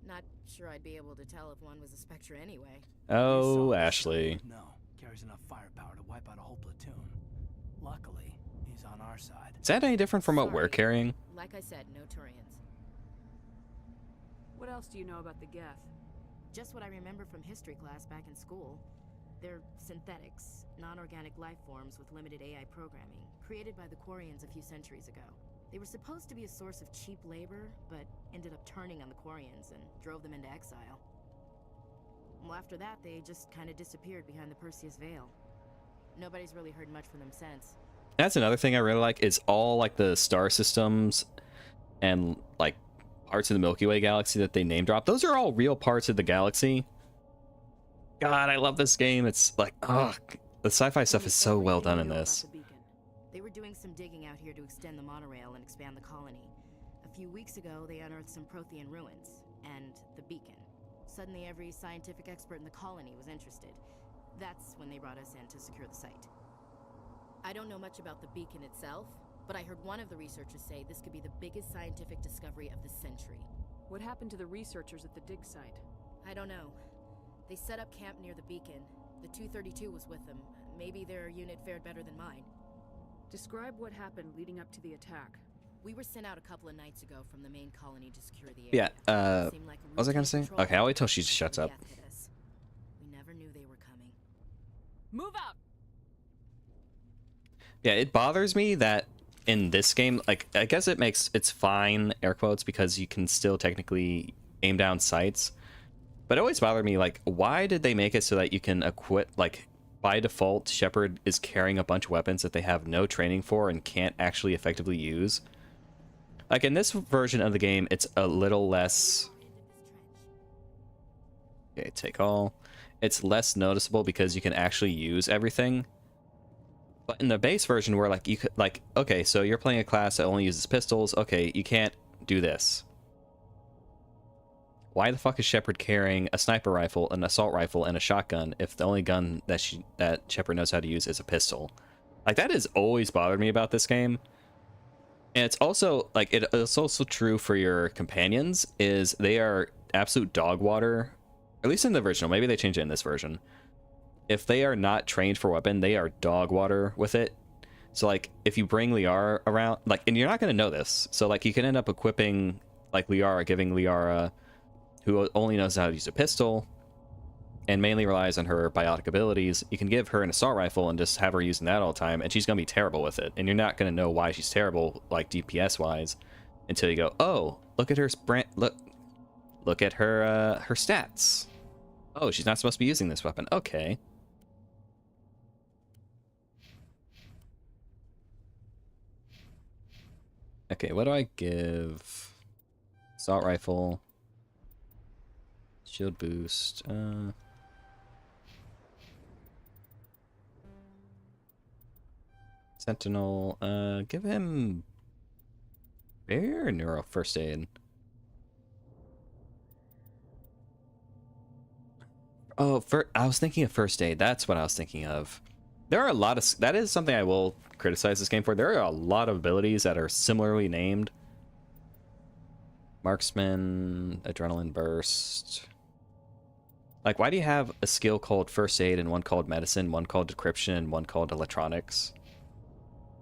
Not sure I'd be able to tell if one was a Spectre anyway. Oh, Ashley. No, carries enough firepower to wipe out a whole platoon. Luckily, he's on our side. Is that any different from what we're carrying? Like I said, no Turians. What else do you know about the Geth? Just what I remember from history class back in school. They're synthetics, non-organic life forms with limited AI programming, created by the Quarians a few centuries ago. They were supposed to be a source of cheap labor, but ended up turning on the Quarians and drove them into exile. Well, after that, they just kind of disappeared behind the Perseus Veil. Nobody's really heard much from them since. That's another thing I really like is all like the star systems and like parts of the Milky Way galaxy that they name drop. Those are all real parts of the galaxy. God, I love this game. It's like, oh, the sci-fi stuff is so well done in this. They were doing some digging out here to extend the monorail and expand the colony. A few weeks ago, they unearthed some Prothean ruins and the beacon. Suddenly, every scientific expert in the colony was interested. That's when they brought us in to secure the site. I don't know much about the beacon itself, but I heard one of the researchers say this could be the biggest scientific discovery of the century. What happened to the researchers at the dig site? I don't know. They set up camp near the beacon. The 232 was with them. Maybe their unit fared better than mine. Describe what happened leading up to the attack. We were sent out a couple of nights ago from the main colony to secure the Yeah, area. what was I gonna say? Okay, I'll wait till she shuts up. We never knew they were coming. Move out! Yeah, it bothers me that in this game, like, I guess it's fine, air quotes, because you can still technically aim down sights. But it always bothered me, like, why did they make it so that you can equip, like, by default, Shepard is carrying a bunch of weapons that they have no training for and can't actually effectively use? Like, in this version of the game, it's a little less... Okay, take all. It's less noticeable because you can actually use everything. But in the base version where, like, you could, like, okay, so you're playing a class that only uses pistols, okay, you can't do this. Why the fuck is Shepard carrying a sniper rifle, an assault rifle, and a shotgun if the only gun that Shepard knows how to use is a pistol? Like, that has always bothered me about this game. And it's also, like, it's also true for your companions, is they are absolute dog water. At least in the original, maybe they changed it in this version. If they are not trained for weapon, they are dog water with it. So, like, if you bring Liara around, like, and you're not going to know this, so, like, you can end up equipping, like, Liara, giving Liara, who only knows how to use a pistol and mainly relies on her biotic abilities, you can give her an assault rifle and just have her using that all the time, and she's going to be terrible with it. And you're not going to know why she's terrible, like, DPS-wise, until you go, oh, look at her look at her her stats. Oh, she's not supposed to be using this weapon. Okay. Okay, what do I give? Assault rifle. Shield boost. Sentinel. Give him barrier or neuro first aid. Oh, I was thinking of first aid. That's what I was thinking of. There are a lot of... That is something I will criticize this game for. There are a lot of abilities that are similarly named. Marksman, Adrenaline Burst. Like, why do you have a skill called First Aid and one called Medicine, one called Decryption, and one called Electronics?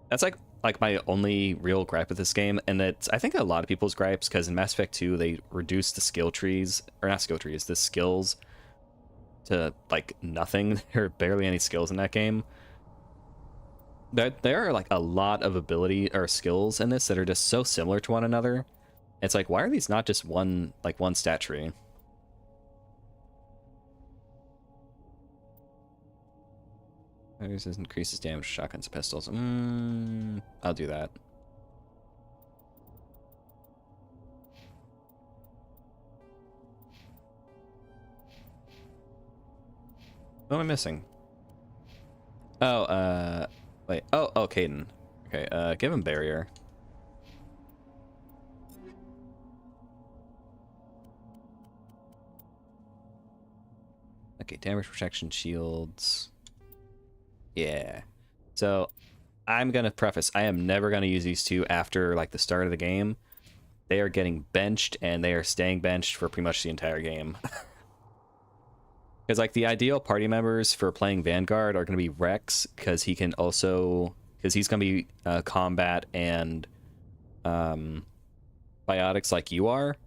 That's like my only real gripe with this game, and it's, I think, a lot of people's gripes, because in Mass Effect 2, they reduced the skill trees, or not skill trees, the skills to, like, nothing. There are barely any skills in that game. There are, like, a lot of ability, or skills in this that are just so similar to one another. It's like, why are these not just one stat tree? This increases damage to shotguns and pistols. I'll do that. What am I missing? Oh, wait. Oh, Caden. Okay, give him barrier. Okay, damage protection shields. Yeah. So, I'm gonna preface, I am never gonna use these two after, like, the start of the game. They are getting benched, and they are staying benched for pretty much the entire game. Because, like, the ideal party members for playing Vanguard are gonna be Rex, because he can also... Because he's gonna be combat and biotics like you are.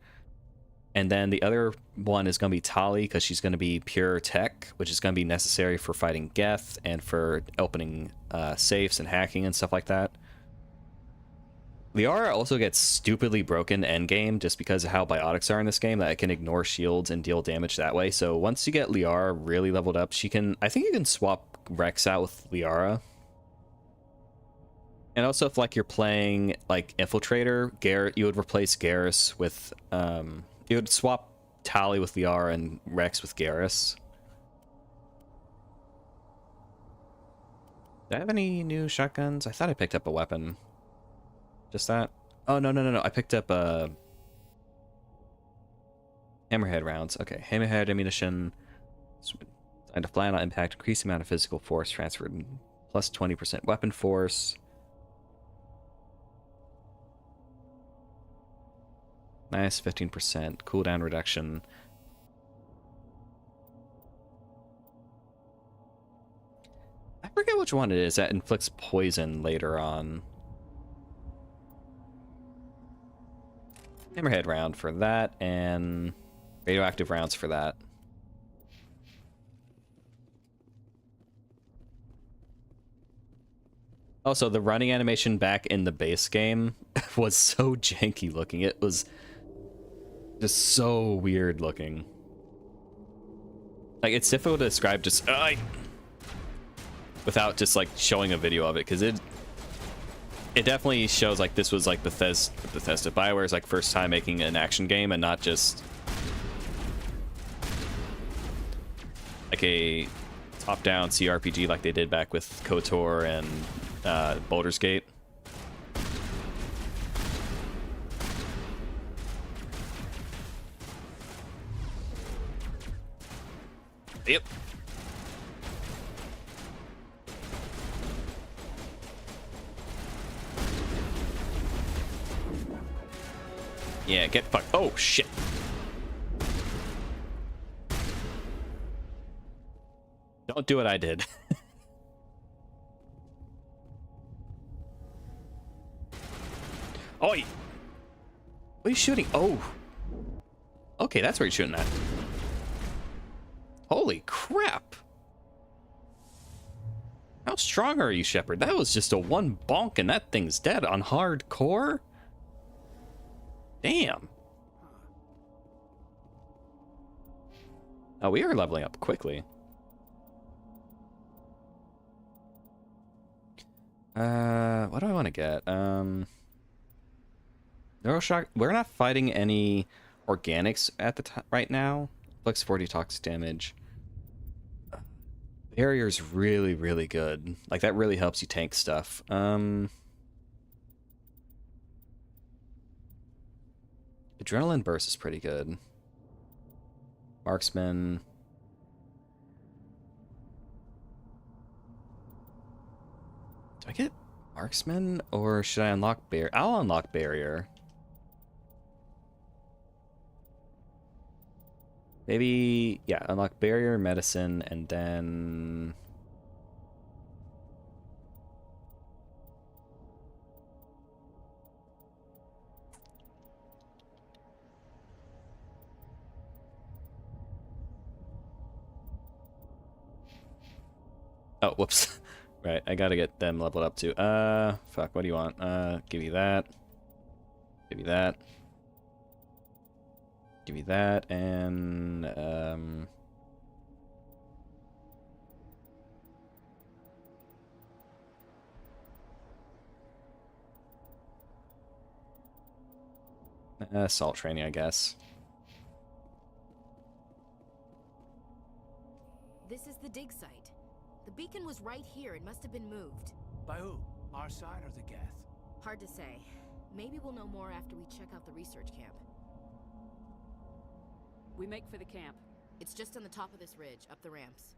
And then the other one is going to be Tali, because she's going to be pure tech, which is going to be necessary for fighting Geth and for opening safes and hacking and stuff like that. Liara also gets stupidly broken endgame just because of how biotics are in this game, that it can ignore shields and deal damage that way. So once you get Liara really leveled up, she can... I think you can swap Rex out with Liara. And also if, like, you're playing, like, Infiltrator, you would replace Garrus with... You would swap Tali with Liara and Rex with Garrus. Do I have any new shotguns? I thought I picked up a weapon. Just that? Oh, no. I picked up hammerhead rounds. Okay, hammerhead ammunition. Designed to fly on impact, increase the amount of physical force transferred, plus 20% weapon force. Nice, 15% cooldown reduction. I forget which one it is that inflicts poison later on. Hammerhead round for that, and radioactive rounds for that. Also, the running animation back in the base game was so janky looking. It was just so weird looking. Like, it's difficult to describe just without just, like, showing a video of it, because it definitely shows, like, this was, like, Bethesda BioWare's, like, first time making an action game, and not just like a top-down CRPG like they did back with KOTOR and Baldur's Gate. Yep. Yeah, get fucked. Oh, shit. Don't do what I did. Oh, what are you shooting? Oh. Okay, that's where you're shooting at. Holy crap. How strong are you, Shepard? That was just a one bonk and that thing's dead on hardcore? Damn. Oh, we are leveling up quickly. What do I want to get? Neuroshock. We're not fighting any organics at the time right now. Flex 40 toxic damage. Barrier's really, really good. Like, that really helps you tank stuff. Adrenaline burst is pretty good. Marksman. Marksman, or should I unlock barrier? I'll unlock barrier. Maybe, yeah, unlock barrier, medicine, and then... Oh, whoops. Right, I gotta get them leveled up too. Fuck, what do you want? Give you that. Give you that. Give you that, and, assault training, I guess. This is the dig site. The beacon was right here. It must have been moved. By who? Our side or the Geth? Hard to say. Maybe we'll know more after we check out the research camp. We make for the camp. It's just on the top of this ridge, up the ramps.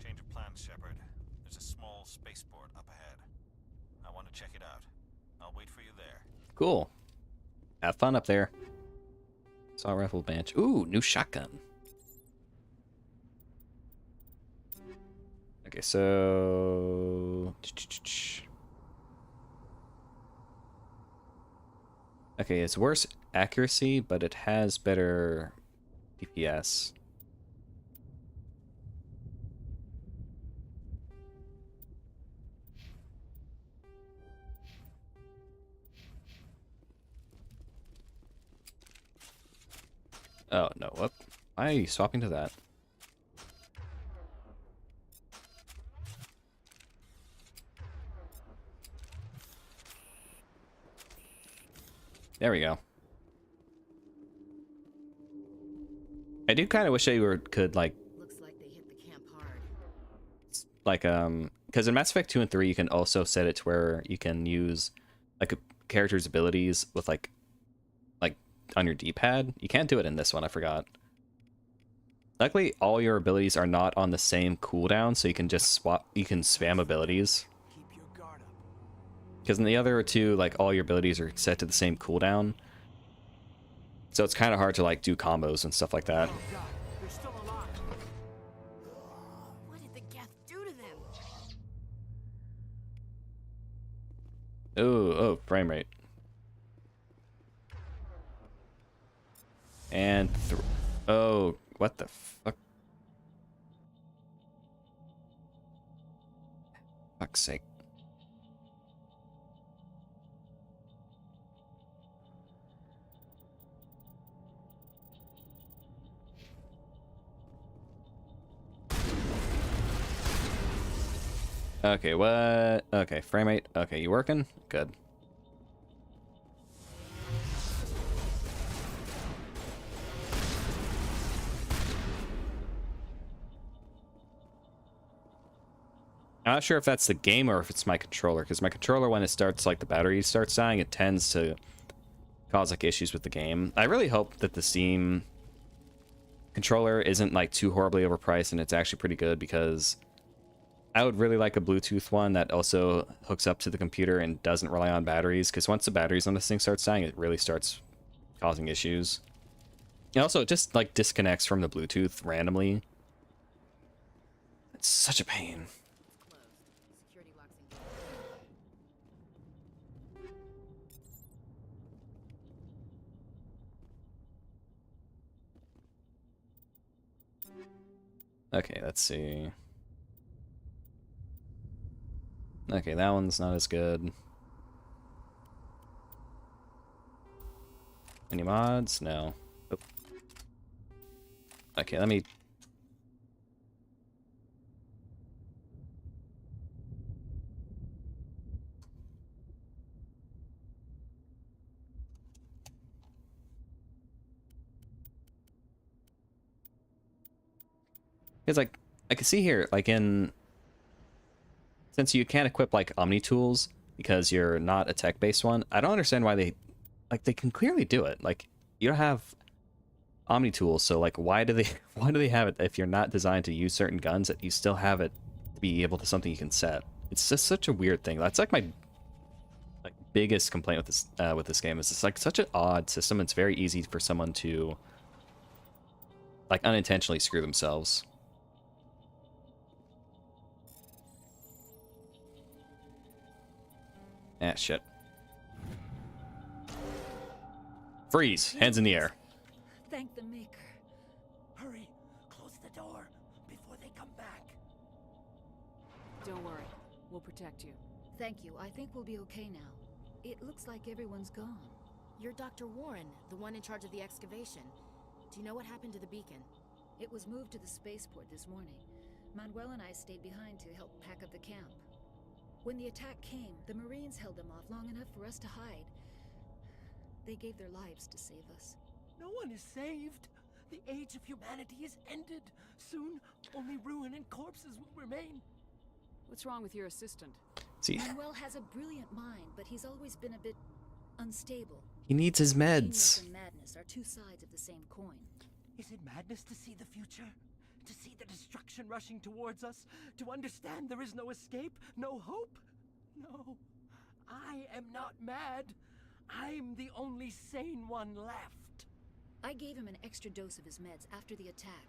Change of plans, Shepard. There's a small spaceport up ahead. I want to check it out. I'll wait for you there. Cool. Have fun up there. Assault rifle bench. Ooh, new shotgun. Okay, so... Okay, it's worse accuracy, but it has better DPS. Oh, no, whoop. Why are you swapping to that? There we go. I do kind of wish they could, like... Looks like they hit the camp hard. Like, because in Mass Effect 2 and 3, you can also set it to where you can use, like, a character's abilities with, like, on your D-pad. You can't do it in this one, I forgot. Luckily, all your abilities are not on the same cooldown, so you can just swap, you can spam abilities. Because in the other two, like, all your abilities are set to the same cooldown. So it's kind of hard to, like, do combos and stuff like that. What did the Geth do to them? Oh, frame rate. And oh, what the fuck? Fuck's sake. Okay, what? Okay, frame rate. Okay, you working? Good. I'm not sure if that's the game or if it's my controller, because my controller, when it starts, like, the battery starts dying, it tends to cause, like, issues with the game. I really hope that the Steam controller isn't, like, too horribly overpriced and it's actually pretty good, because I would really like a Bluetooth one that also hooks up to the computer and doesn't rely on batteries, because once the batteries on this thing starts dying, it really starts causing issues. And also, it just, like, disconnects from the Bluetooth randomly. It's such a pain. Okay, let's see. Okay, that one's not as good. Any mods? No. Oh. Okay, let me... Because, like, I can see here, like, since you can't equip, like, Omni tools because you're not a tech-based one, I don't understand why they can clearly do it. Like, you don't have Omni tools, so, like, why do they have it if you're not designed to use certain guns, that you still have it to be able to something you can set. It's just such a weird thing. That's like my biggest complaint with this game is it's like such an odd system. It's very easy for someone to like unintentionally screw themselves. Ah, shit. Freeze! Hands in the air. Thank the Maker. Hurry, close the door before they come back. Don't worry. We'll protect you. Thank you. I think we'll be okay now. It looks like everyone's gone. You're Dr. Warren, the one in charge of the excavation. Do you know what happened to the beacon? It was moved to the spaceport this morning. Manuel and I stayed behind to help pack up the camp. When the attack came, the Marines held them off long enough for us to hide. They gave their lives to save us. No one is saved. The age of humanity is ended. Soon, only ruin and corpses will remain. What's wrong with your assistant? See, Manuel has a brilliant mind, but he's always been a bit unstable. he needs his Genius meds. and madness are two sides of the same coin. Is it madness to see the future? To see the destruction rushing towards us? To understand there is no escape? No hope? No. I am not mad. I'm the only sane one left. I gave him an extra dose of his meds after the attack.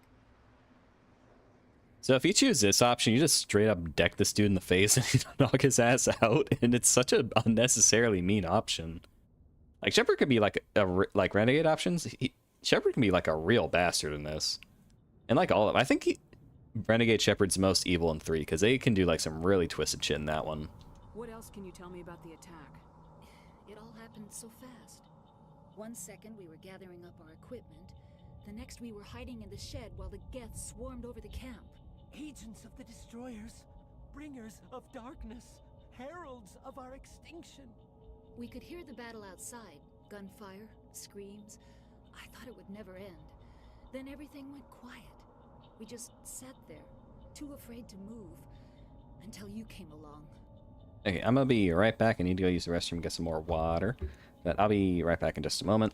So if you choose this option, you just straight up deck this dude in the face and you knock his ass out, and it's such an unnecessarily mean option. Like Shepard could be like like renegade options. Shepard can be like a real bastard in this, and like all of I think renegade Shepard's most evil in 3 because they can do like some really twisted shit in that one. What else can you tell me about the attack? It all happened so fast. One second we were gathering up our equipment. The next we were hiding in the shed while the Geth swarmed over the camp. Agents of the destroyers, bringers of darkness, heralds of our extinction. We could hear the battle outside. Gunfire, screams. I thought it would never end. Then everything went quiet. We just sat there, too afraid to move, until you came along. Okay, I'm gonna be right back. I need to go use the restroom and get some more water. But I'll be right back in just a moment.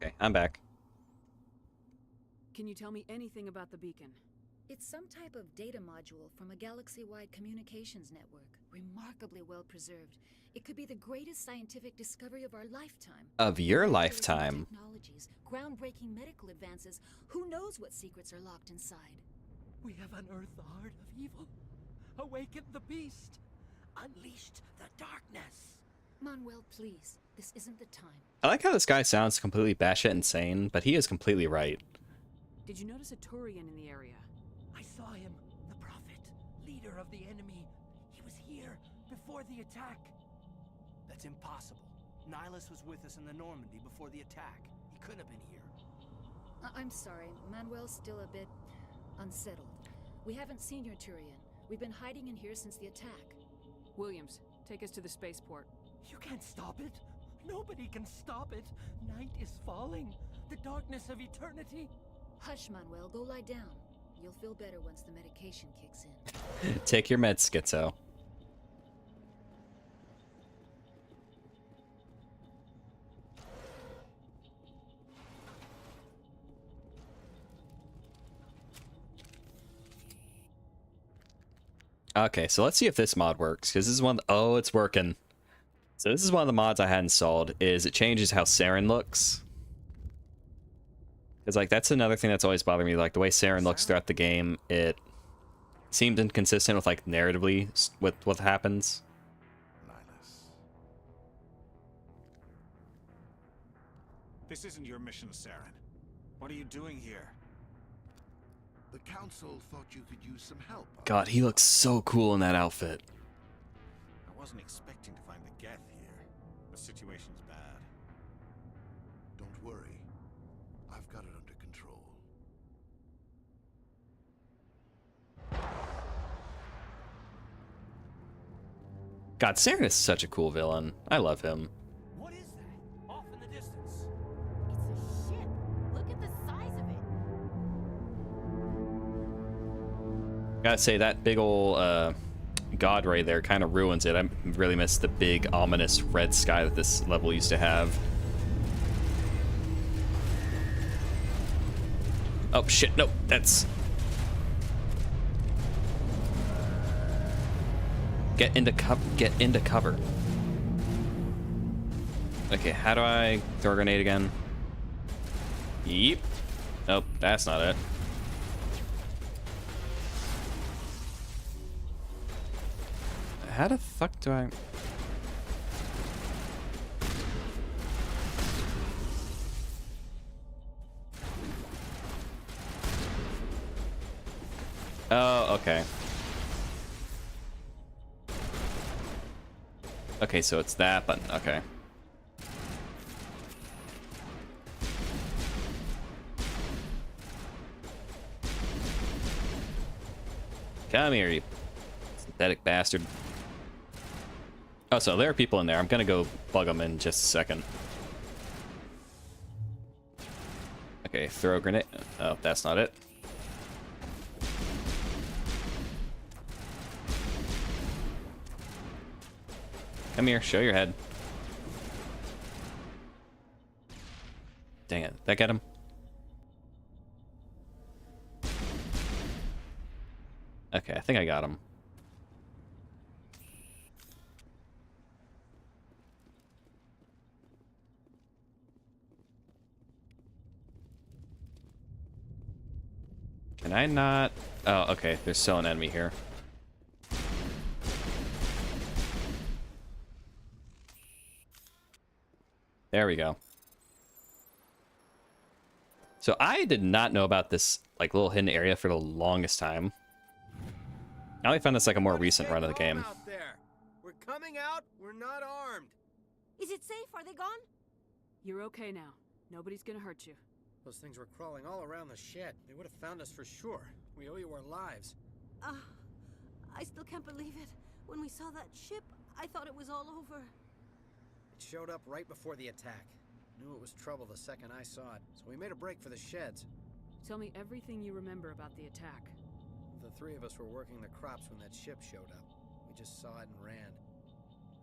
Okay, I'm back. Can you tell me anything about the beacon? It's some type of data module from a galaxy-wide communications network. Remarkably well preserved. It could be the greatest scientific discovery of our lifetime. Of your lifetime. Technologies, groundbreaking medical advances. Who knows what secrets are locked inside? We have unearthed the heart of evil, awakened the beast, unleashed the darkness. Manuel, please. This isn't the time. I like how this guy sounds completely batshit insane, but he is completely right. Did you notice a Turian in the area? I saw him, the prophet, leader of the enemy. He was here before the attack. That's impossible. Nihilus was with us in the Normandy before the attack. He couldn't have been here. I'm sorry. Manuel's still a bit unsettled. We haven't seen your Turian. We've been hiding in here since the attack. Williams, take us to the spaceport. You can't stop it. Nobody can stop it. Night is falling. The darkness of eternity. Hush, Manuel. Go lie down. You'll feel better once the medication kicks in. Take your meds, Schizo. Okay, so let's see if this mod works, because this is one. Oh, it's working. So this is one of the mods I had installed. Is it changes how Saren looks? Because like that's another thing that's always bothered me. Like the way Saren looks throughout the game, it seemed inconsistent with like narratively with what happens. This isn't your mission, Saren. What are you doing here? The council thought you could use some help. God, he looks so cool in that outfit. I wasn't expecting to find the Geth here. The situation's bad. Don't worry. I've got it under control. God, Saren is such a cool villain. I love him. What is that? Off in the distance. It's a ship. Look at the size of it. Gotta say, that big ol' god ray there kind of ruins it. I really miss the big, ominous red sky that this level used to have. Oh shit, no, that's... Get into cover. Okay, how do I throw a grenade again? Yeep. Nope, that's not it. How the fuck do I... Oh, okay. Okay, so it's that button. Okay. Come here, you synthetic bastard. Oh, so there are people in there. I'm gonna go bug them in just a second. Okay, throw a grenade. Oh, that's not it. Come here, show your head. Dang it, that get him? Okay, I think I got him. Can I not? Oh, okay, there's still an enemy here. There we go. So I did not know about this like little hidden area for the longest time. I only found this like a more recent run of the game. Out there. We're coming out. We're not armed. Is it safe? Are they gone? You're okay now. Nobody's gonna hurt you. Those things were crawling all around the shed. They would have found us for sure. We owe you our lives. I still can't believe it. When we saw that ship, I thought it was all over. It showed up right before the attack. Knew it was trouble the second I saw it, so we made a break for the sheds. Tell me everything you remember about the attack. The three of us were working the crops when that ship showed up. We just saw it and ran.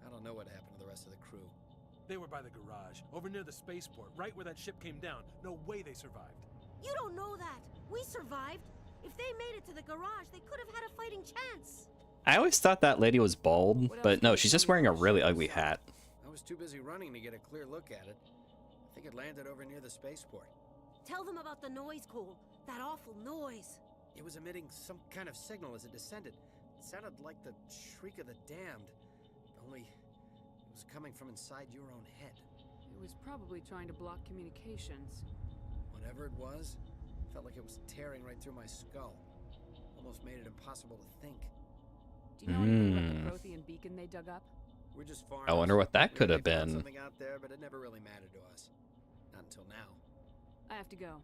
I don't know what happened to the rest of the crew. They were by the garage, over near the spaceport, right where that ship came down. No way they survived. You don't know that. We survived. If they made it to the garage, they could have had a fighting chance. I always thought that lady was bald, but no, she's just wearing a really ugly hat. I was too busy running to get a clear look at it. I think it landed over near the spaceport. Tell them about the noise, Cole. That awful noise. It was emitting some kind of signal as it descended. It sounded like the shriek of the damned. Only it was coming from inside your own head. It was probably trying to block communications. Whatever it was, felt like it was tearing right through my skull. Almost made it impossible to think. Do you know anything about the Prothean beacon they dug up? We're just far. I wonder what that could have been. Something out there, but it never really mattered to us. Not until now. I have to go.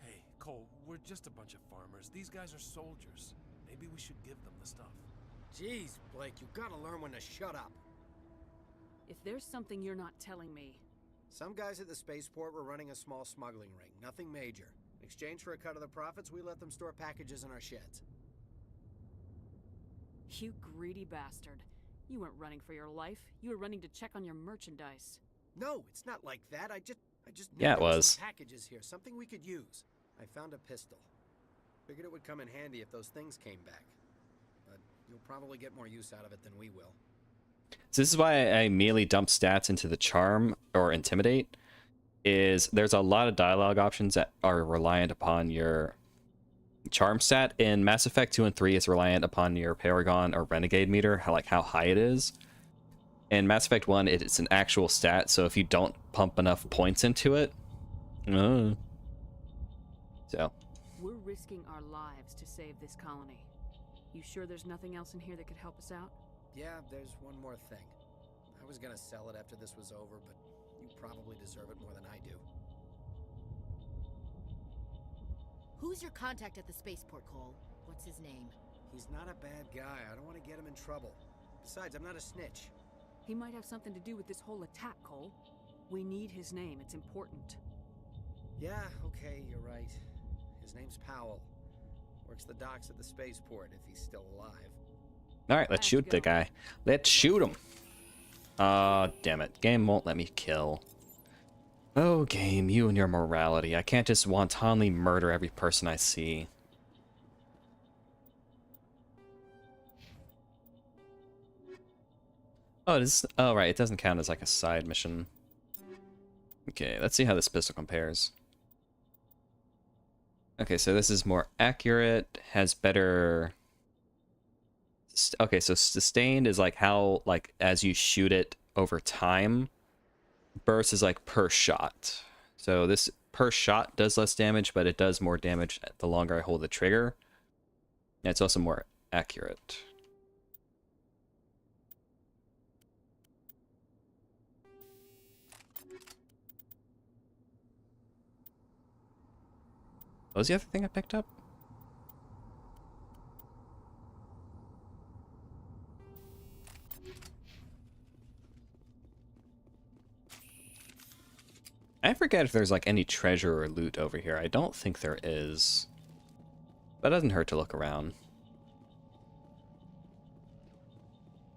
Hey, Cole, we're just a bunch of farmers. These guys are soldiers. Maybe we should give them the stuff. Jeez, Blake, you gotta learn when to shut up. If there's something you're not telling me. Some guys at the spaceport were running a small smuggling ring, nothing major. In exchange for a cut of the profits, we let them store packages in our sheds. You greedy bastard. You weren't running for your life. You were running to check on your merchandise. No, it's not like that. I just Yeah, it knew there were was. some packages here, something we could use. I found a pistol. Figured it would come in handy if those things came back. But you'll probably get more use out of it than we will. So this is why I immediately dump stats into the charm or intimidate. Is there's a lot of dialogue options that are reliant upon your charm stat. In Mass Effect 2 and 3, it's reliant upon your Paragon or Renegade meter, how high it is. In Mass Effect 1, it's an actual stat, so if you don't pump enough points into it, so. We're risking our lives to save this colony. You sure there's nothing else in here that could help us out? Yeah, there's one more thing. I was gonna sell it after this was over, but you probably deserve it more than I do. Who's your contact at the spaceport, Cole? What's his name? He's not a bad guy. I don't want to get him in trouble. Besides, I'm not a snitch. He might have something to do with this whole attack, Cole. We need his name. It's important. Yeah, okay, you're right. His name's Powell. Works the docks at the spaceport if he's still alive. Alright, let's shoot the guy. Let's shoot him. Damn it. Game won't let me kill. Oh, game, you and your morality. I can't just wantonly murder every person I see. Oh, oh, right, it doesn't count as like a side mission. Okay, let's see how this pistol compares. Okay, so this is more accurate, has better... Okay, so sustained is like how, as you shoot it over time. Burst is like per shot. So this per shot does less damage, but it does more damage the longer I hold the trigger. And it's also more accurate. What was the other thing I picked up? I forget if there's like any treasure or loot over here. I don't think there is. But it doesn't hurt to look around.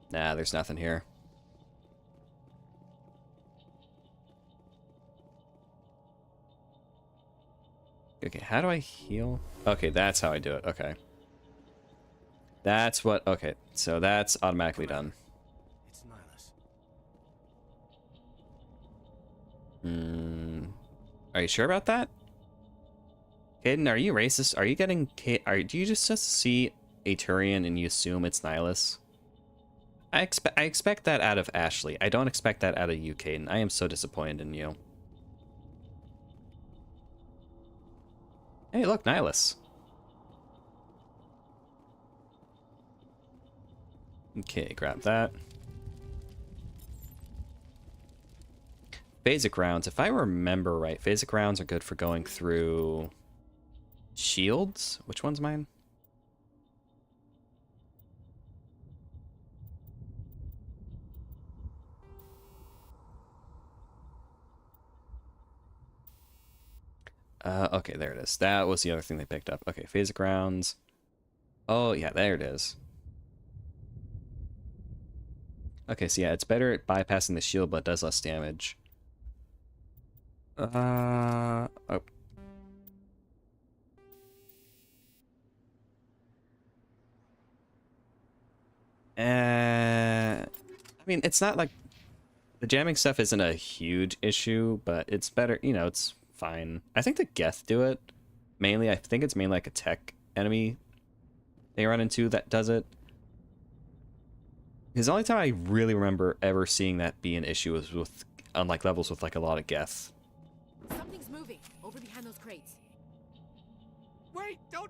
Nah, there's nothing here. Okay, how do I heal? Okay, that's how I do it. Okay. That's what... Okay, so that's automatically done. It's Nihilus. Are you sure about that? Caden, are you racist? Are you getting... do you just see a Turian and you assume it's Nihilus? I expect that out of Ashley. I don't expect that out of you, Caden. I am so disappointed in you. Hey, look, Nihilus. Okay, grab that. Phasic rounds. If I remember right, phasic rounds are good for going through shields. Which one's mine? Okay, there it is. That was the other thing they picked up. Okay, phasic rounds. Oh, yeah, there it is. Okay, so yeah, it's better at bypassing the shield, but it does less damage. Oh. I mean, it's not like the jamming stuff isn't a huge issue, but it's better. You know, it's fine. I think the Geth do it mainly. I think it's mainly like a tech enemy they run into that does it. Because the only time I really remember ever seeing that be an issue was with on like levels with like a lot of Geth. Something's moving over behind those crates. Wait! Don't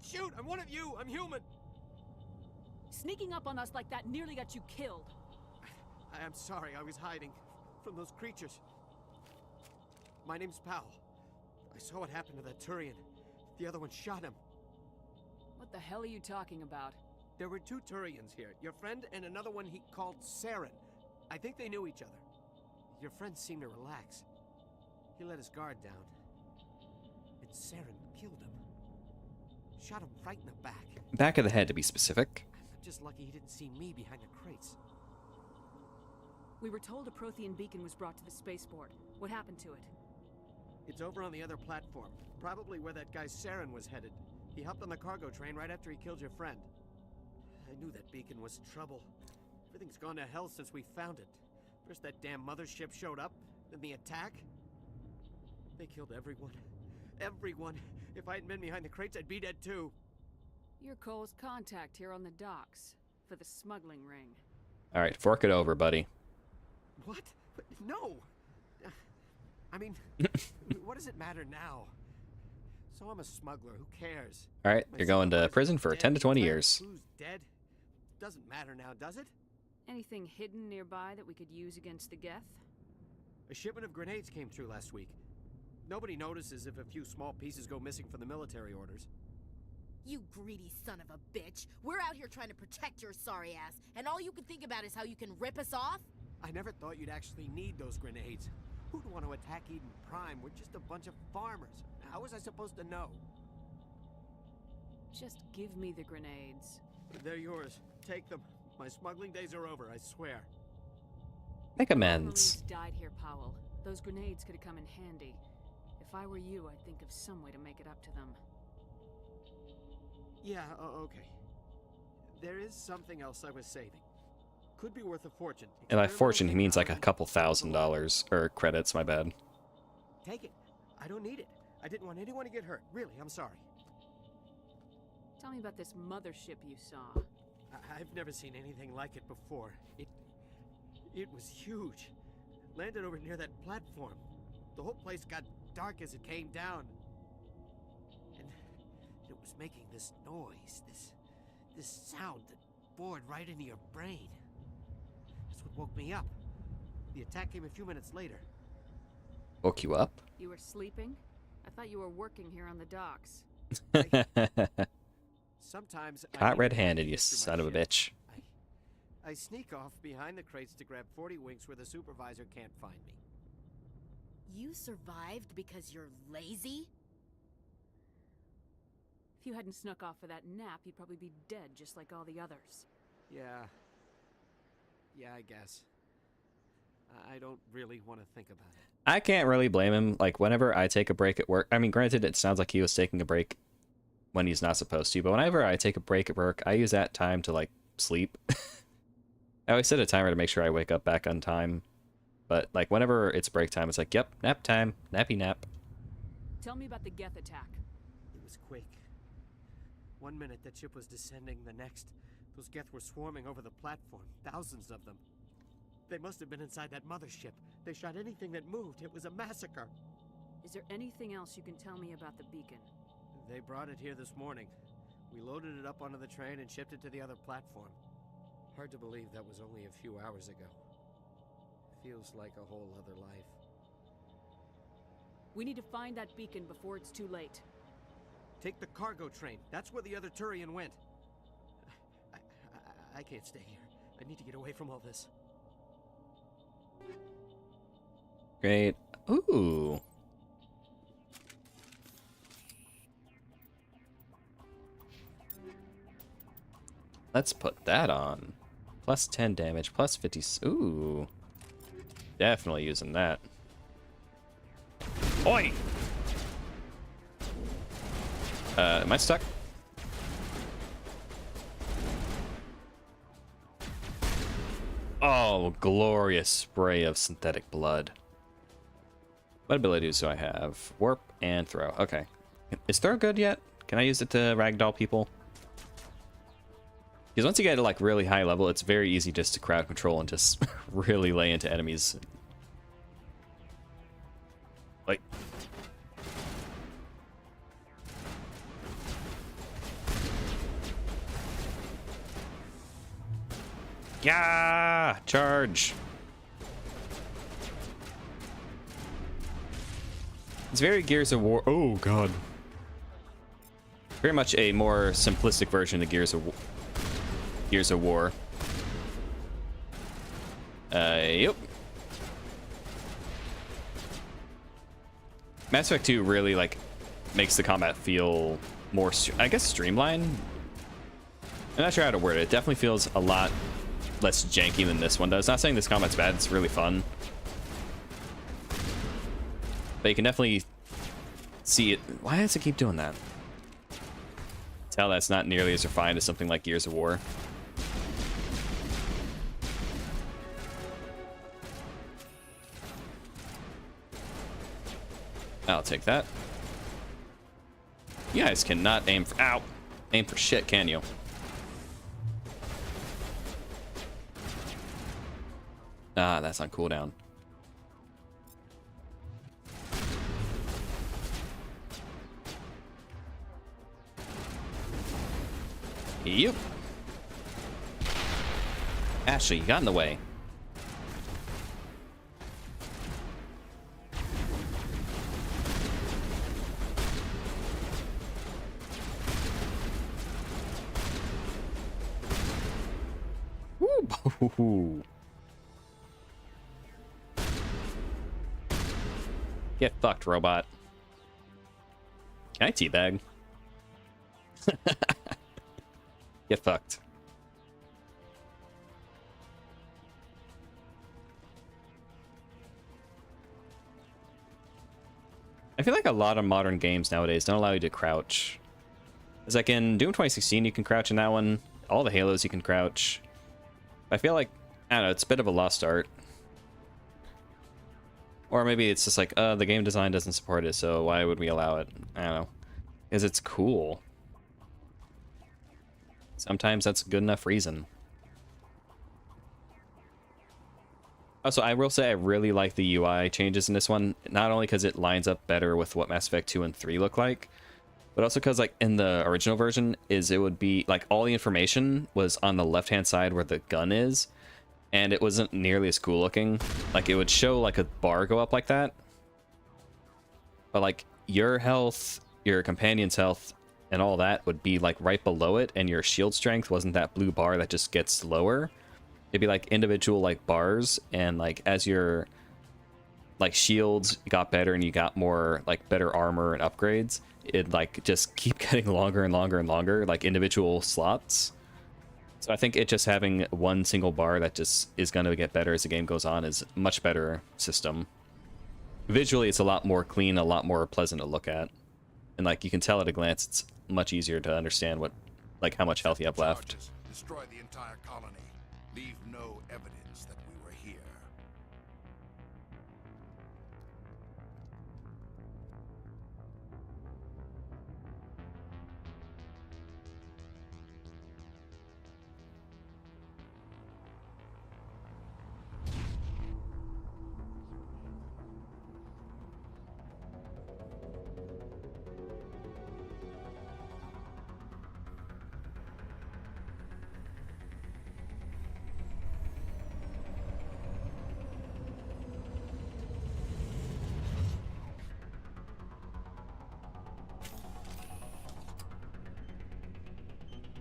shoot! I'm one of you. I'm human. Sneaking up on us like that nearly got you killed. I am sorry. I was hiding from those creatures. My name's Powell. I saw what happened to that Turian. The other one shot him. What the hell are you talking about? There were 2 Turians here. Your friend and another one he called Saren. I think they knew each other. Your friend seemed to relax. He let his guard down. And Saren killed him. Shot him right in the back. Back of the head, to be specific. I'm just lucky he didn't see me behind the crates. We were told a Prothean beacon was brought to the spaceport. What happened to it? It's over on the other platform. Probably where that guy Saren was headed. He hopped on the cargo train right after he killed your friend. I knew that beacon was trouble. Everything's gone to hell since we found it. First that damn mothership showed up, then the attack. They killed everyone. Everyone. If I hadn't been behind the crates, I'd be dead too. You're Cole's contact here on the docks for the smuggling ring. All right, fork it over, buddy. What? No! I mean, what does it matter now? So I'm a smuggler, who cares? All right, you're going to prison for 10 to 20 years. Who's dead? Doesn't matter now, does it? Anything hidden nearby that we could use against the Geth? A shipment of grenades came through last week. Nobody notices if a few small pieces go missing from the military orders. You greedy son of a bitch. We're out here trying to protect your sorry ass, and all you can think about is how you can rip us off? I never thought you'd actually need those grenades. Who'd want to attack Eden Prime? We're just a bunch of farmers. How was I supposed to know? Just give me the grenades. They're yours. Take them. My smuggling days are over, I swear. Make amends. Marines died here, Powell. Those grenades could have come in handy. If I were you, I'd think of some way to make it up to them. Yeah, okay. There is something else I was saving. Could be worth a fortune. And by fortune, he means like a couple $1,000 or credits. My bad. Take it. I don't need it. I didn't want anyone to get hurt. Really, I'm sorry. Tell me about this mothership you saw. I've never seen anything like it before. It was huge. Landed over near that platform. The whole place got dark as it came down. And it was making this noise, this sound that bored right into your brain. That's what woke me up. The attack came a few minutes later. Woke you up? You were sleeping? I thought you were working here on the docks. Sometimes Caught red-handed, you son of a bitch. I sneak off behind the crates to grab 40 winks where the supervisor can't find me. You survived because you're lazy? If you hadn't snuck off for that nap, you'd probably be dead just like all the others. Yeah, I guess. I don't really want to think about it. I can't really blame him. Like, whenever I take a break at work, I mean, granted, it sounds like he was taking a break when he's not supposed to, but whenever I take a break at work, I use that time to, like, sleep. I always set a timer to make sure I wake up back on time. But, like, whenever it's break time, it's like, yep, nap time, nappy nap. Tell me about the Geth attack. It was quick. 1 minute that ship was descending, the next, those Geth were swarming over the platform, thousands of them. They must have been inside that mothership. They shot anything that moved. It was a massacre. Is there anything else you can tell me about the beacon? They brought it here this morning. We loaded it up onto the train and shipped it to the other platform. Hard to believe that was only a few hours ago. Feels like a whole other life. We need to find that beacon before it's too late. Take the cargo train. That's where the other Turian went. I can't stay here. I need to get away from all this. Great. Ooh. Let's put that on. Plus 10 damage, plus 50. Ooh. Definitely using that. Oi! Am I stuck? Oh, glorious spray of synthetic blood. What abilities do I have? Warp and throw. Okay. Is throw good yet? Can I use it to ragdoll people? Because once you get to like really high level, it's very easy just to crowd control and just really lay into enemies. Like... Yeah! Charge! It's very Gears of War. Oh, God. Very much a more simplistic version of Gears of War. Yep. Mass Effect 2 really, like, makes the combat feel more, I guess, streamlined. I'm not sure how to word it. It definitely feels a lot less janky than this one does. Not saying this combat's bad. It's really fun. But you can definitely see it. Why does it keep doing that? Tell that's not nearly as refined as something like Gears of War. I'll take that. You guys cannot aim for... Ow! Aim for shit, can you? Ah, that's on cooldown. Yep. Ashley, you got in the way. Woo! Get fucked, robot. Can I teabag? Get fucked. I feel like a lot of modern games nowadays don't allow you to crouch. It's like in Doom 2016, you can crouch in that one. All the Halos, you can crouch. I feel like, I don't know, it's a bit of a lost art. Or maybe it's just like, the game design doesn't support it, so why would we allow it? I don't know. Because it's cool. Sometimes that's a good enough reason. Also, I will say I really like the UI changes in this one. Not only because it lines up better with what Mass Effect 2 and 3 look like, but also because, like, in the original version, it would be, like, all the information was on the left-hand side where the gun is, and it wasn't nearly as cool looking. Like, it would show, like, a bar go up like that, but, like, your health, your companion's health, and all that would be, like, right below it, and your shield strength wasn't that blue bar that just gets lower. It'd be, like, individual, like, bars, and, like, as your, like, shields got better and you got more, like, better armor and upgrades, it'd, like, just keep getting longer and longer and longer, like, individual slots. So I think it just having one single bar that just is going to get better as the game goes on is a much better system. Visually, it's a lot more clean, a lot more pleasant to look at. And, like, you can tell at a glance, it's much easier to understand what, like, how much health you have left. Destroy the entire colony. Leave no evidence that we were here.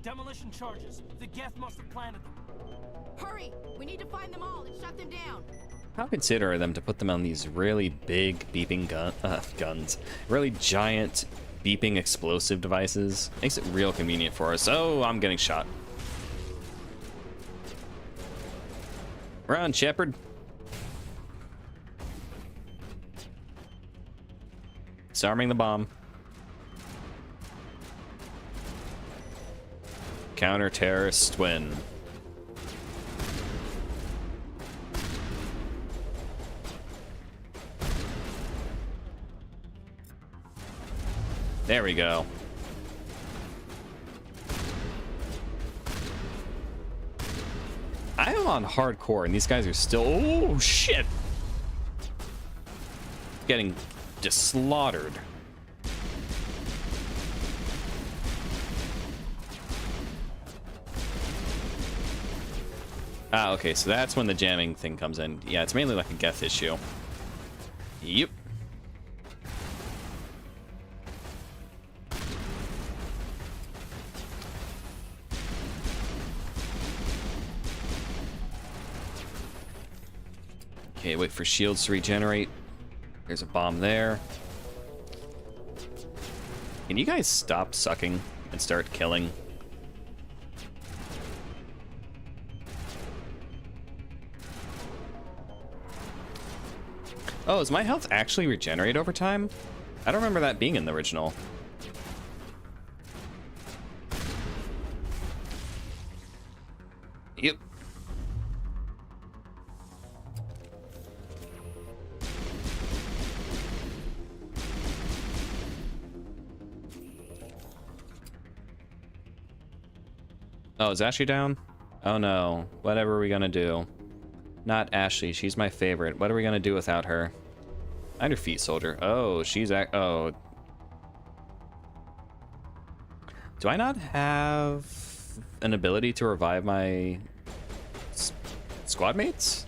Demolition charges. The Geth must have planted them. Hurry! We need to find them all and shut them down. How considerate of them to put them on these really big beeping guns. Really giant beeping explosive devices. Makes it real convenient for us. Oh, I'm getting shot. Run, Shepard. Disarming the bomb. Counter-terrorist win. There we go. I am on hardcore, and these guys are still... Oh, shit! Getting just slaughtered. Ah, okay, so that's when the jamming thing comes in. Yeah, it's mainly like a Geth issue. Yep. Okay, wait for shields to regenerate. There's a bomb there. Can you guys stop sucking and start killing? Oh, does my health actually regenerate over time? I don't remember that being in the original. Yep. Oh, is Ashley down? Oh no. Whatever are we gonna do? Not Ashley. She's my favorite. What are we gonna do without her? Find her feet, soldier. Oh, she's oh. Do I not have an ability to revive my squad mates?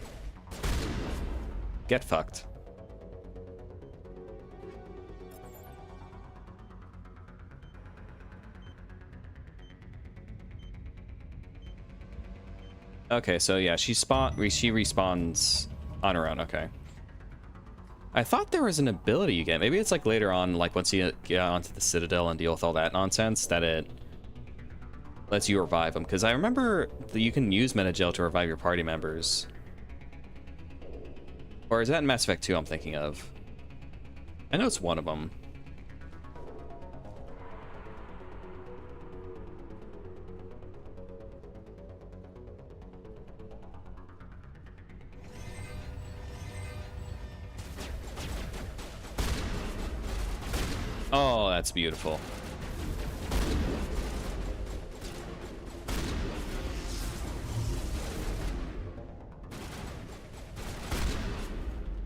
Get fucked. Okay, so yeah, she respawns on her own. Okay. I thought there was an ability you get. Maybe it's like later on, like once you get onto the Citadel and deal with all that nonsense, that it lets you revive them. Because I remember that you can use Metagel to revive your party members. Or is that in Mass Effect 2 I'm thinking of? I know it's one of them. Oh, that's beautiful.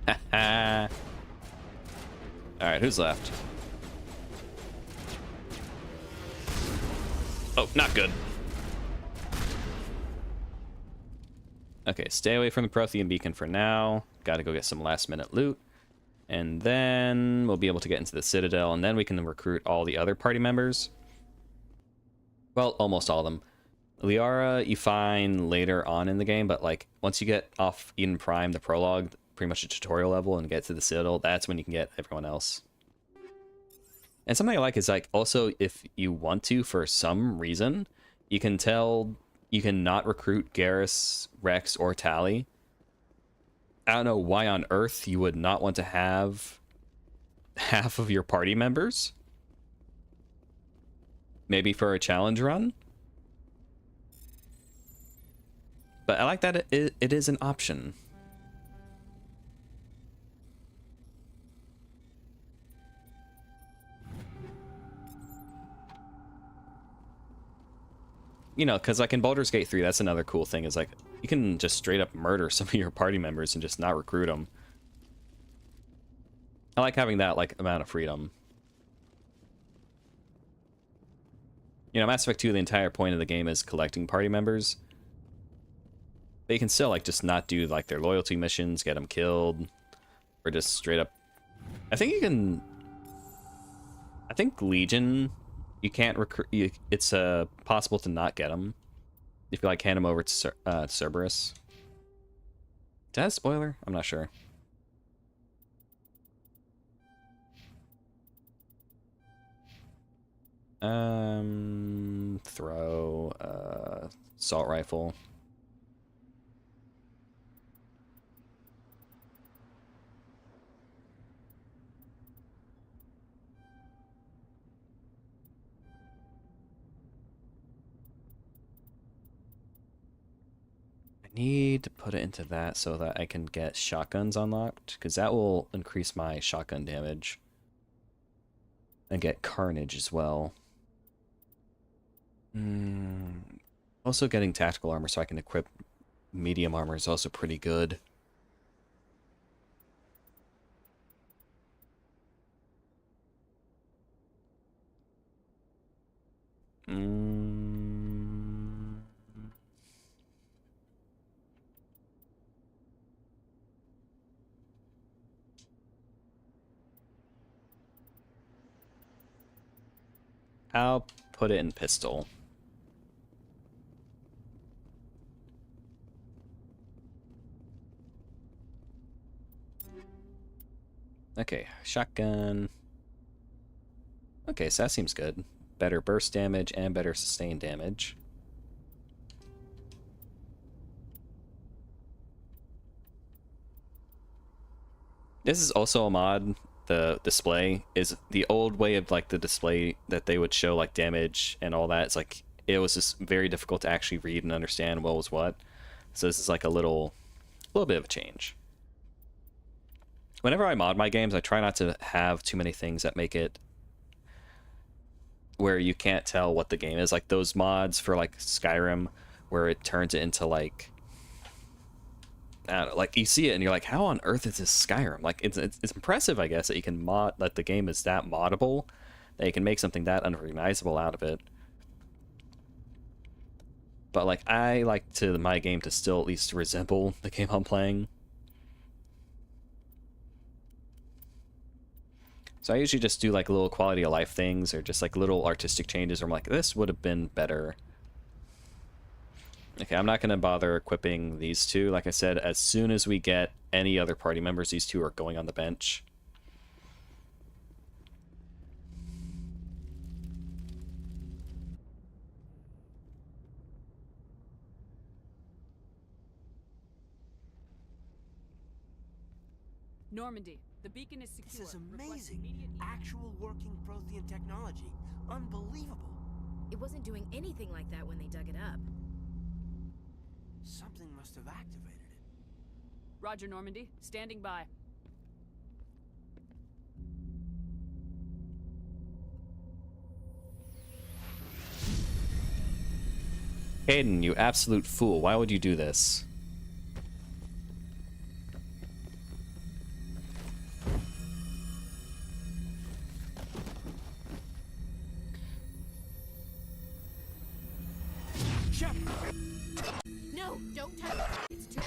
Haha. Alright, who's left? Oh, not good. Okay, stay away from the Prothean Beacon for now. Gotta go get some last minute loot. And then we'll be able to get into the Citadel, and then we can recruit all the other party members. Well, almost all of them. Liara you find later on in the game, but like once you get off Eden Prime, the prologue, pretty much a tutorial level, and get to the Citadel, that's when you can get everyone else. And something I like is like also if you want to, for some reason, you can not recruit Garrus, Rex, or Tally. I don't know why on earth you would not want to have half of your party members. Maybe for a challenge run. But I like that it is an option. You know, because like in Baldur's Gate 3, that's another cool thing, is like you can just straight up murder some of your party members and just not recruit them. I like having that like amount of freedom. You know, Mass Effect 2, the entire point of the game is collecting party members. They can still like just not do like their loyalty missions, get them killed, or just straight up. I think you can. I think Legion. You can't recruit. It's possible to not get them if you like hand them over to Cerberus. Is that a spoiler? I'm not sure. Throw assault rifle. Need to put it into that so that I can get shotguns unlocked, because that will increase my shotgun damage. And get Carnage as well. Also getting tactical armor so I can equip medium armor is also pretty good. I'll put it in pistol. Okay, shotgun. Okay, so that seems good. Better burst damage and better sustained damage. This is also a mod. The display is the old way of like the display that they would show like damage and all that. It's like it was just very difficult to actually read and understand what was what. So this is like a little bit of a change. Whenever I mod my games, I try not to have too many things that make it where you can't tell what the game is. Like those mods for like Skyrim where it turns it into like, I don't know, like you see it and you're like, how on earth is this Skyrim? Like it's impressive, I guess, that you can mod, that the game is that moddable, that you can make something that unrecognizable out of it. But like I like to my game to still at least resemble the game I'm playing. So I usually just do like little quality of life things or just like little artistic changes where I'm like, this would have been better. Okay, I'm not going to bother equipping these two. Like I said, as soon as we get any other party members, these two are going on the bench. Normandy, the beacon is secure. This is amazing. Actual working Prothean technology. Unbelievable. It wasn't doing anything like that when they dug it up. Something must have activated it. Roger, Normandy. Standing by. Hayden, you absolute fool. Why would you do this? No, don't touch it. It's too...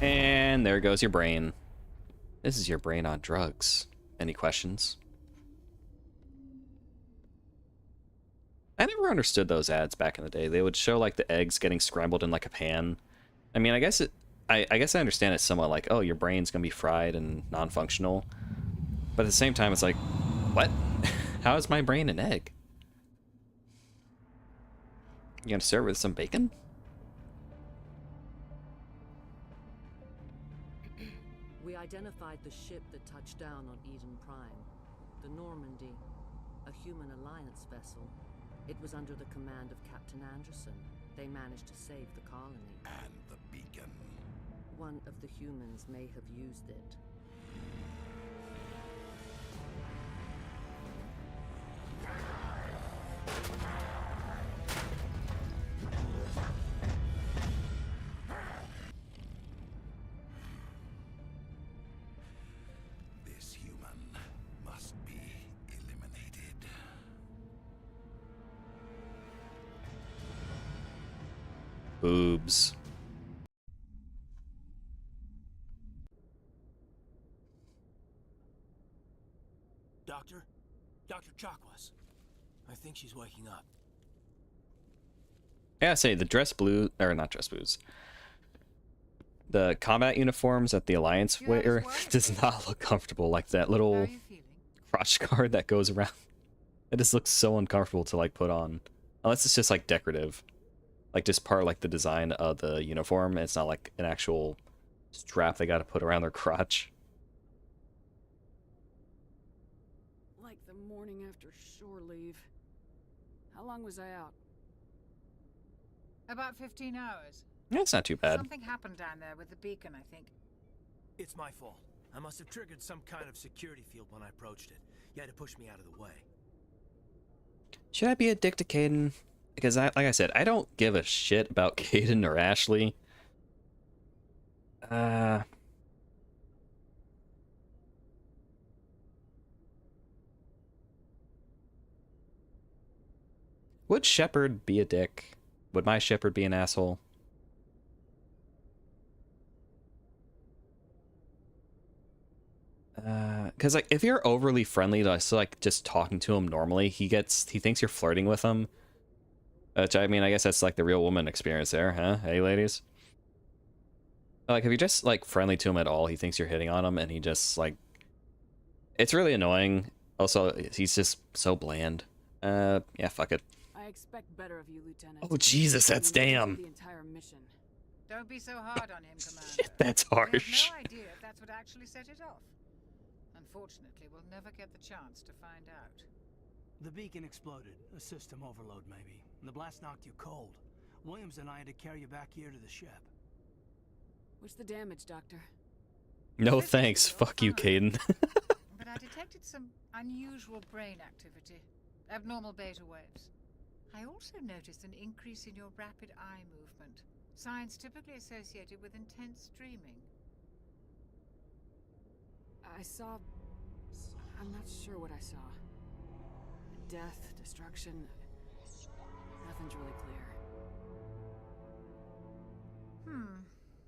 And there goes your brain. This is your brain on drugs. Any questions? I never understood those ads back in the day. They would show like the eggs getting scrambled in like a pan. I mean, I guess I understand it's somewhat like, oh, your brain's gonna be fried and non-functional. But at the same time, it's like, what? How is my brain an egg? You gonna serve it with some bacon? We identified the ship that touched down on Eden Prime. The Normandy, a human alliance vessel. It was under the command of Captain Anderson. They managed to save the colony. And the beacon. One of the humans may have used it. This human must be eliminated. Boobs. Doctor? Dr. Chakwas. I think she's waking up. Yeah, I say the dress blue, or not dress blues. The combat uniforms that the Alliance wear does not look comfortable. Like that little crotch guard that goes around. It just looks so uncomfortable to like put on. Unless it's just like decorative. Like just part of like the design of the uniform. It's not like an actual strap they gotta put around their crotch. Like the morning after shore leave. How long was I out? About 15 hours. Yeah, it's not too bad. Something happened down there with the beacon, I think. It's my fault. I must have triggered some kind of security field when I approached it. You had to push me out of the way. Should I be a dick to Caden? Because like I said, I don't give a shit about Caden or Ashley. Would Shepard be a dick? Would my Shepard be an asshole? Because like if you're overly friendly to so like just talking to him normally, he thinks you're flirting with him. Which I mean, I guess that's like the real woman experience there, huh? Hey, ladies. Like if you're just like friendly to him at all, he thinks you're hitting on him, and he just like it's really annoying. Also, he's just so bland. Yeah, fuck it. I expect better of you, Lieutenant. Oh Jesus, that's damn. The entire mission. Don't be so hard on him, Commander. Shit, that's harsh. We have no idea if that's what actually set it off. Unfortunately, we'll never get the chance to find out. The beacon exploded. A system overload, maybe. And the blast knocked you cold. Williams and I had to carry you back here to the ship. What's the damage, Doctor? No thanks. Fuck you, Caden. But I detected some unusual brain activity. Abnormal beta waves. I also noticed an increase in your rapid eye movement. Signs typically associated with intense dreaming. I saw... I'm not sure what I saw. Death, destruction... Nothing's really clear.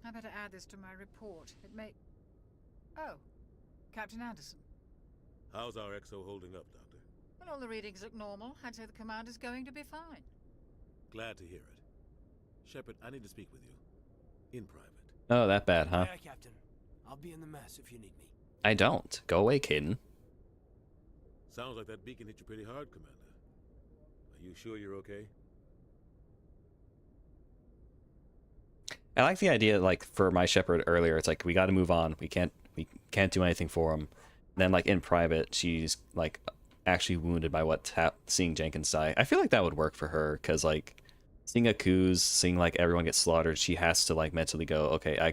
I better add this to my report. It may... Oh, Captain Anderson. How's our XO holding up, Doctor? Well, all the readings look normal. I'd say the commander's going to be fine. Glad to hear it. Shepard, I need to speak with you. In private. Oh, that bad, huh? Yeah, Captain. I'll be in the mess if you need me. I don't. Go away, Caden. Sounds like that beacon hit you pretty hard, Commander. Are you sure you're okay? I like the idea, like for my Shepard earlier. It's like we got to move on. We can't do anything for him. And then, like in private, she's like actually wounded by seeing Jenkins die. I feel like that would work for her because like seeing Akuz, seeing like everyone get slaughtered, she has to like mentally go, okay, I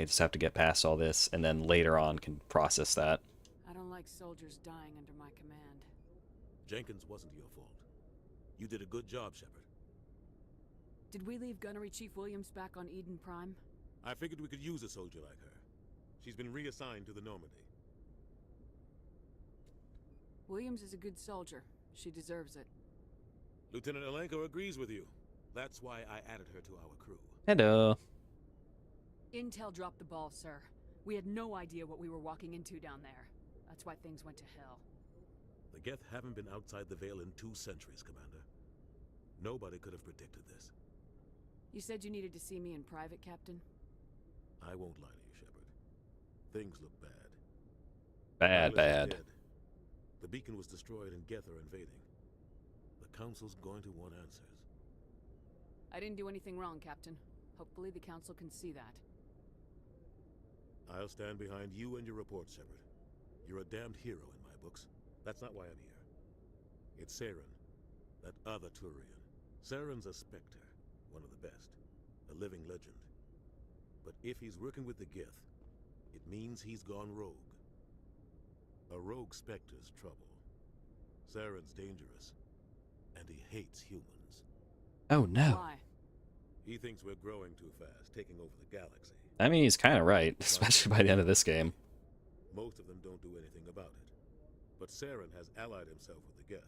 just have to get past all this, and then later on can process that. I don't like soldiers dying under my command. Jenkins wasn't your fault. You did a good job, Shepard. Did we leave Gunnery Chief Williams back on Eden Prime? I figured we could use a soldier like her. She's been reassigned to the Normandy. Williams is a good soldier. She deserves it. Lieutenant Alenko agrees with you. That's why I added her to our crew. Hello. Intel dropped the ball, sir. We had no idea what we were walking into down there. That's why things went to hell. The Geth haven't been outside the Veil in 2 centuries, Commander. Nobody could have predicted this. You said you needed to see me in private, Captain? I won't lie to you, Shepard. Things look bad. Bad. Dead. The beacon was destroyed and Geth are invading. The Council's going to want answers. I didn't do anything wrong, Captain. Hopefully the Council can see that. I'll stand behind you and your report, Shepard. You're a damned hero in my books. That's not why I'm here. It's Saren, that other Turian. Saren's a Spectre, one of the best, a living legend. But if he's working with the Geth, it means he's gone rogue. A rogue Spectre's trouble. Saren's dangerous, and he hates humans. Oh no. Why? He thinks we're growing too fast, taking over the galaxy. I mean, he's kind of right, especially by the end of this game. Most of them don't do anything about it. But Saren has allied himself with the Geth.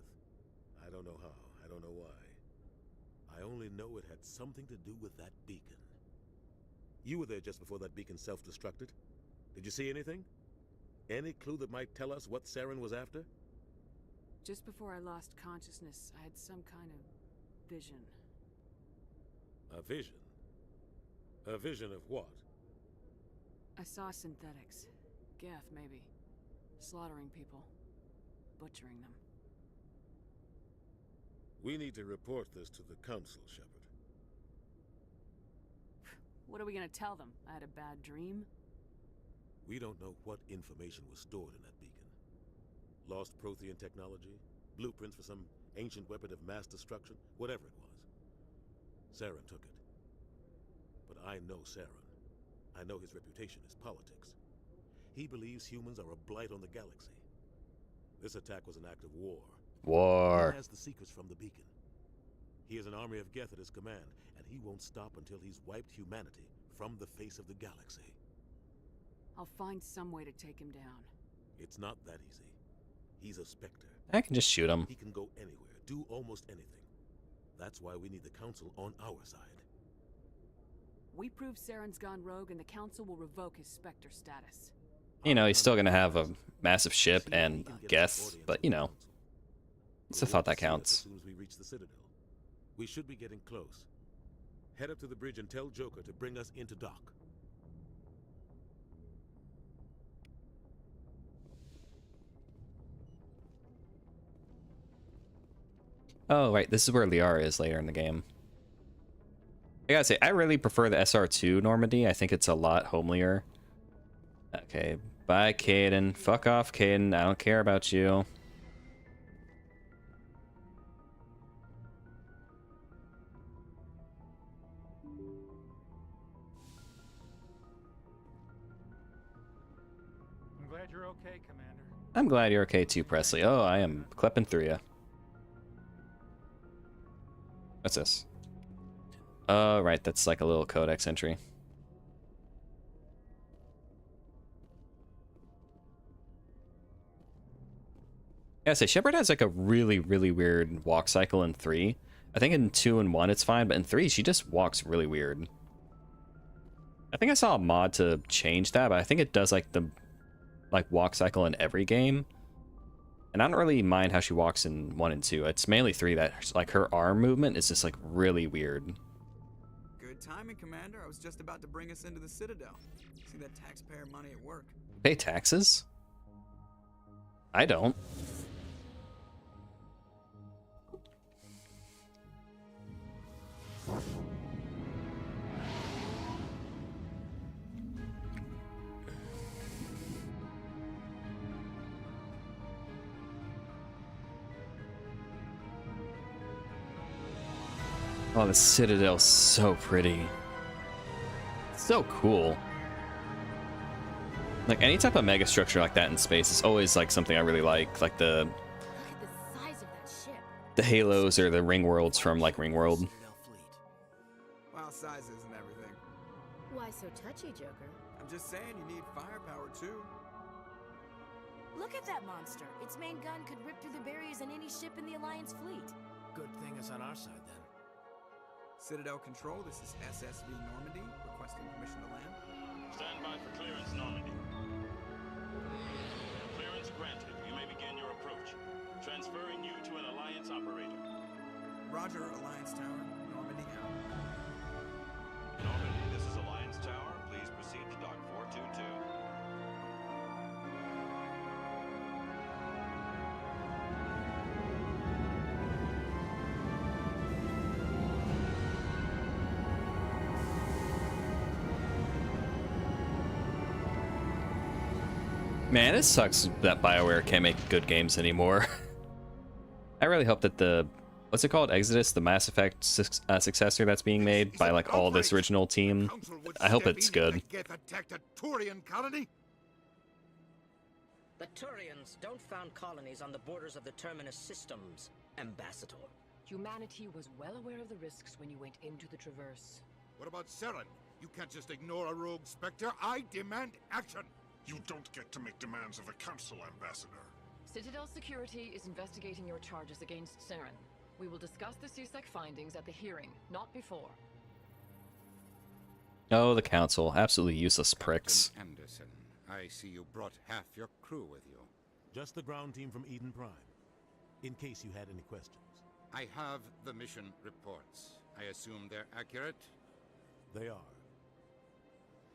I don't know how, I don't know why. I only know it had something to do with that beacon. You were there just before that beacon self-destructed. Did you see anything? Any clue that might tell us what Saren was after? Just before I lost consciousness, I had some kind of vision. A vision? A vision of what? I saw synthetics. Geth, maybe. Slaughtering people. Butchering them. We need to report this to the Council, Shepard. What are we gonna tell them? I had a bad dream? We don't know what information was stored in that beacon. Lost Prothean technology? Blueprints for some ancient weapon of mass destruction? Whatever it was. Saren took it. But I know Saren. I know his reputation is politics. He believes humans are a blight on the galaxy. This attack was an act of war. War. He has the secrets from the beacon. He has an army of Geth at his command, and he won't stop until he's wiped humanity from the face of the galaxy. I'll find some way to take him down. It's not that easy. He's a Spectre. I can just shoot him. He can go anywhere, do almost anything. That's why we need the Council on our side. We prove Saren's gone rogue and the Council will revoke his Spectre status. You know, he's still gonna have a massive ship and Geth, but you know, it's a thought that counts. As soon as we reach the Citadel, we should be getting close. Head up to the bridge and tell Joker to bring us into dock. Oh, right, this is where Liara is later in the game. I gotta say, I really prefer the SR2 Normandy. I think it's a lot homelier. Okay, bye, Caden. Fuck off, Caden. I don't care about you. I'm glad you're okay, Commander. I'm glad you're okay too, Presley. Oh, I am klepping through you. What's this? Oh, right, that's like a little codex entry. Yeah, say Shepard has like a really, really weird walk cycle in 3. I think in 2 and 1 it's fine, but in 3 she just walks really weird. I think I saw a mod to change that, but I think it does like the walk cycle in every game. And I don't really mind how she walks in 1 and 2. It's mainly 3 that like her arm movement is just like really weird. Good timing, Commander. I was just about to bring us into the Citadel. See that taxpayer money at work. Pay taxes? I don't. Oh, the Citadel's so pretty. So cool. Like, any type of mega structure like that in space is always, like, something I really like the halos or the ring worlds from, like, Ringworld. Well, size isn't everything. Why so touchy, Joker? I'm just saying you need firepower, too. Look at that monster. Its main gun could rip through the barriers in any ship in the Alliance fleet. Good thing it's on our side, then. Citadel Control, this is SSV Normandy, requesting permission to land. Stand by for clearance, Normandy. Clearance granted. You may begin your approach. Transferring you to an Alliance operator. Roger, Alliance Tower. Normandy out. Normandy, this is Alliance Tower. Please proceed to Dock 422. Man, it sucks that BioWare can't make good games anymore. I really hope that the, what's it called, Exodus, the Mass Effect successor that's being made by like all this original team, I hope it's good. The Turians don't found colonies on the borders of the Terminus systems, Ambassador. Humanity was well aware of the risks when you went into the Traverse. What about Saren? You can't just ignore a rogue Spectre. I demand action! You don't get to make demands of the Council, Ambassador. Citadel Security is investigating your charges against Saren. We will discuss the CSEC findings at the hearing, not before. Oh, the Council. Absolutely useless pricks. Captain Anderson, I see you brought half your crew with you. Just the ground team from Eden Prime, in case you had any questions. I have the mission reports. I assume they're accurate? They are.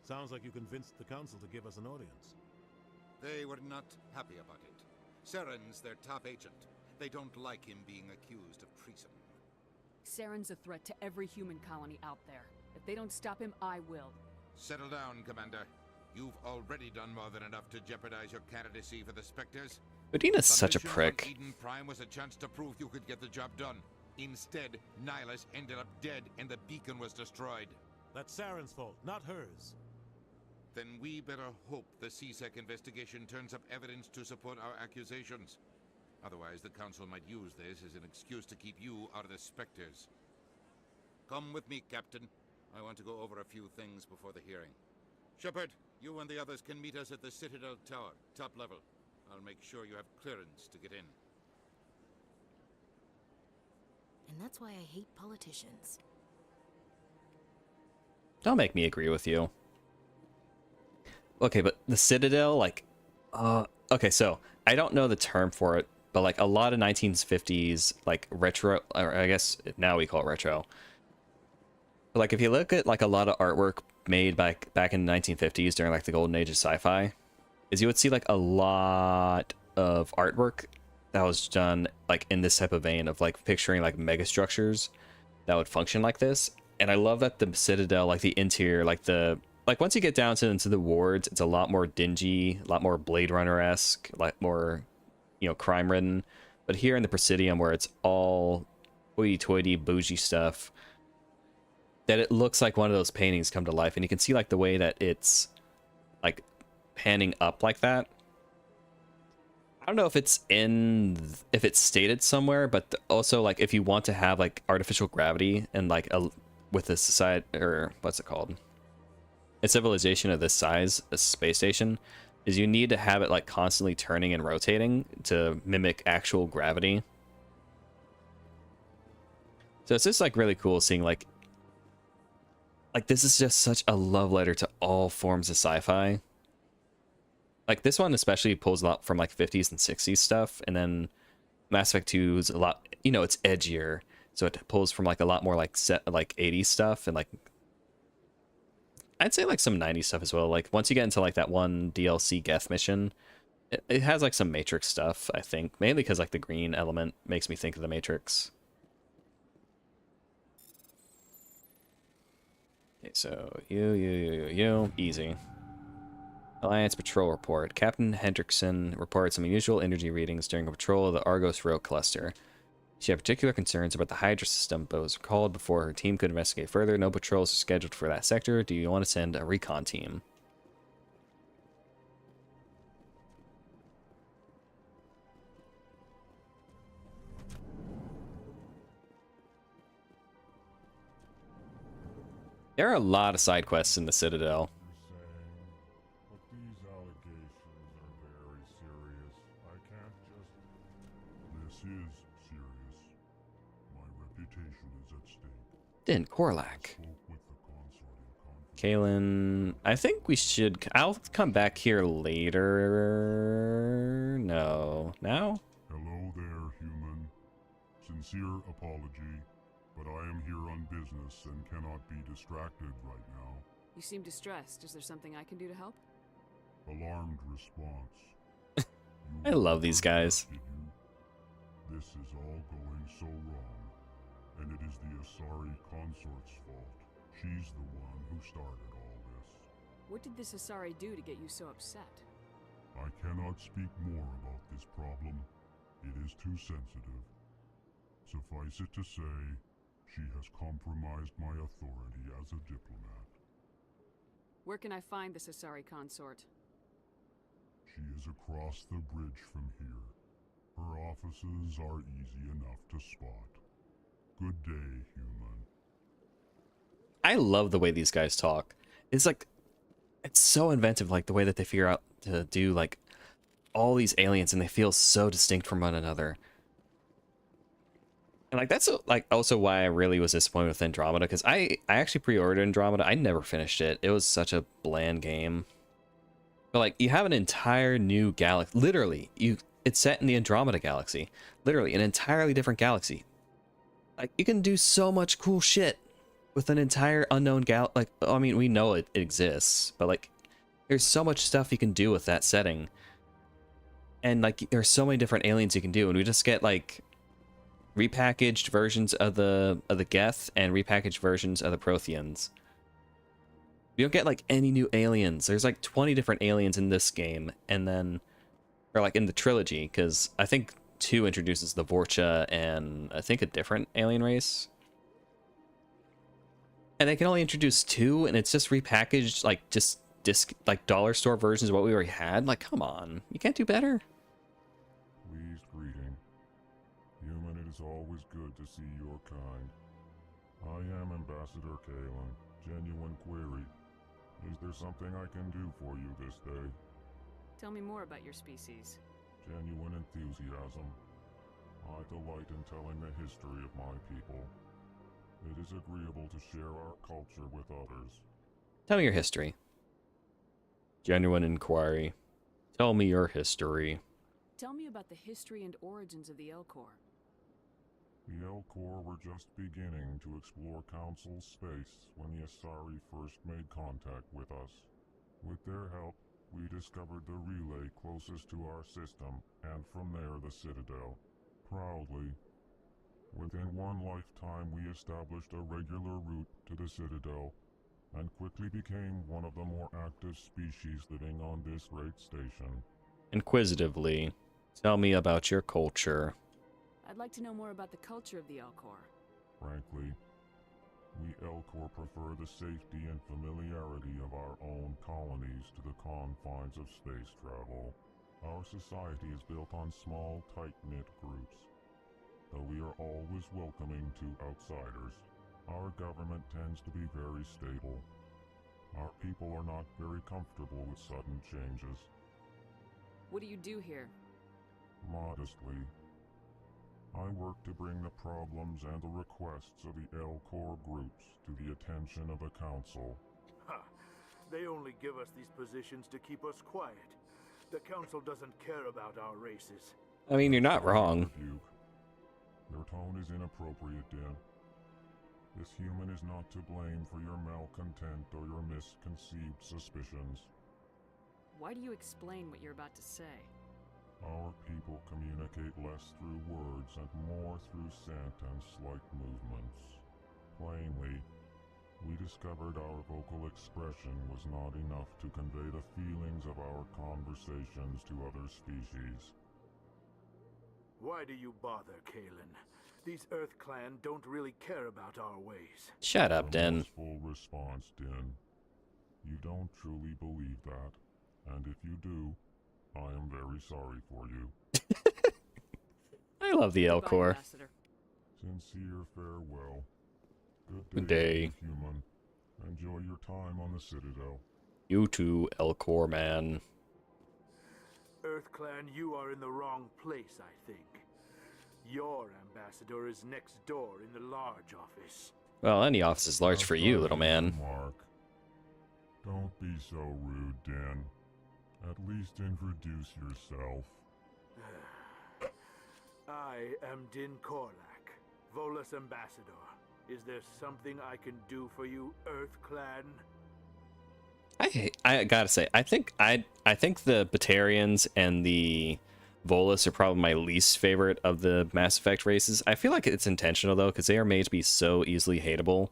Sounds like you convinced the Council to give us an audience. They were not happy about it. Saren's their top agent. They don't like him being accused of treason. Saren's a threat to every human colony out there. If they don't stop him, I will. Settle down, Commander. You've already done more than enough to jeopardize your candidacy for the Spectres. Udina's such a The mission prick. on Eden Prime was a chance to prove you could get the job done. Instead, Nihilus ended up dead and the beacon was destroyed. That's Saren's fault, not hers. then we better hope the CSEC investigation turns up evidence to support our accusations. Otherwise, the Council might use this as an excuse to keep you out of the Spectres. Come with me, Captain. I want to go over a few things before the hearing. Shepard, you and the others can meet us at the Citadel Tower, top level. I'll make sure you have clearance to get in. And that's why I hate politicians. Don't make me agree with you. Okay, but the Citadel, like, okay, so I don't know the term for it, but like a lot of 1950s, like retro, or I guess now we call it retro. But like if you look at like a lot of artwork made back in the 1950s during like the golden age of sci-fi, is you would see like a lot of artwork that was done like in this type of vein of like picturing like megastructures that would function like this. And I love that the Citadel, like the interior, like once you get down into the wards, it's a lot more dingy, a lot more Blade Runner-esque, a lot more, you know, crime-ridden. But here in the Presidium, where it's all hoity-toity, bougie stuff, that it looks like one of those paintings come to life. And you can see like the way that it's like panning up like that. I don't know if it's if it's stated somewhere, but also like if you want to have like artificial gravity and like with a society, or what's it called? A civilization of this size, a space station, is you need to have it like constantly turning and rotating to mimic actual gravity. So it's just like really cool seeing like this is just such a love letter to all forms of sci-fi. Like this one especially pulls a lot from like 50s and 60s stuff, and then Mass Effect 2 is a lot, you know, it's edgier, so it pulls from like a lot more like 80s stuff, and like I'd say like some 90s stuff as well. Like once you get into like that one DLC Geth mission, it has like some Matrix stuff, I think, mainly because like the green element makes me think of the Matrix. Okay, so you easy. Alliance Patrol Report. Captain Hendrickson reported some unusual energy readings during a patrol of the Argos Row cluster. She had particular concerns about the Hydra system, but was called before her team could investigate further. No patrols are scheduled for that sector. Do you want to send a recon team? There are a lot of side quests in the Citadel. Din Korlak. Kalen, I think we should. I'll come back here later. No, now? Hello there, human. Sincere apology, but I am here on business and cannot be distracted right now. You seem distressed. Is there something I can do to help? Alarmed response. I love these guys. This is all going so wrong, and it is the Asari consort's fault. She's the one who started all this. What did this Asari do to get you so upset? I cannot speak more about this problem. It is too sensitive. Suffice it to say, she has compromised my authority as a diplomat. Where can I find this Asari consort? She is across the bridge from here. Her offices are easy enough to spot. Good day, human. I love the way these guys talk. It's like, it's so inventive, like the way that they figure out to do like all these aliens, and they feel so distinct from one another. And like that's like also why I really was disappointed with Andromeda, because I actually pre-ordered Andromeda. I never finished it. It was such a bland game. But like you have an entire new galaxy. Literally, it's set in the Andromeda galaxy. Literally an entirely different galaxy. Like you can do so much cool shit with an entire unknown like I mean, we know it exists, but like there's so much stuff you can do with that setting. And like there's so many different aliens you can do, and we just get like repackaged versions of the Geth and repackaged versions of the Protheans. You don't get like any new aliens. There's like 20 different aliens in this game, and then, or like in the trilogy, because I think 2 introduces the Vorcha and I think a different alien race. And they can only introduce 2, and it's just repackaged, like just like dollar store versions of what we already had. Like, come on, you can't do better. Pleased greeting. Human, it is always good to see your kind. I am Ambassador Kalen. Genuine query. Is there something I can do for you this day? Tell me more about your species. Genuine enthusiasm. I delight in telling the history of my people. It is agreeable to share our culture with others. Tell me your history. Genuine inquiry. Tell me your history. Tell me about the history and origins of the Elcor. The Elcor were just beginning to explore Council space when the Asari first made contact with us. With their help, we discovered the relay closest to our system, and from there the Citadel. Proudly, within one lifetime we established a regular route to the Citadel, and quickly became one of the more active species living on this great station. Inquisitively, tell me about your culture. I'd like to know more about the culture of the Elcor. Frankly, we Elcor prefer the safety and familiarity of our own colonies to the confines of space travel. Our society is built on small, tight-knit groups. Though we are always welcoming to outsiders, our government tends to be very stable. Our people are not very comfortable with sudden changes. What do you do here? Modestly, I work to bring the problems and the requests of the Elcor groups to the attention of the Council. Ha! They only give us these positions to keep us quiet. The Council doesn't care about our races. I mean, you're not wrong. Your tone is inappropriate, Dan. This human is not to blame for your malcontent or your misconceived suspicions. Why do you explain what you're about to say? Our people communicate less through words and more through scent and slight movements. Plainly, we discovered our vocal expression was not enough to convey the feelings of our conversations to other species. Why do you bother, Kalen? These Earth Clan don't really care about our ways. Shut up, Den. Full response, Din. You don't truly believe that, and if you do, I am very sorry for you. I love the Elcor. Sincere farewell. Good day. Human. Enjoy your time on the Citadel. You too, Elcor man. Earth Clan, you are in the wrong place, I think. Your ambassador is next door in the large office. Well, any office is large for you, little man. Mark. Don't be so rude, Dan. At least introduce yourself. I am Din Korlak, Volus ambassador. Is there something I can do for you, Earth Clan? I gotta say, I think the Batarians and the Volus are probably my least favorite of the Mass Effect races. I feel like it's intentional though, because they are made to be so easily hateable.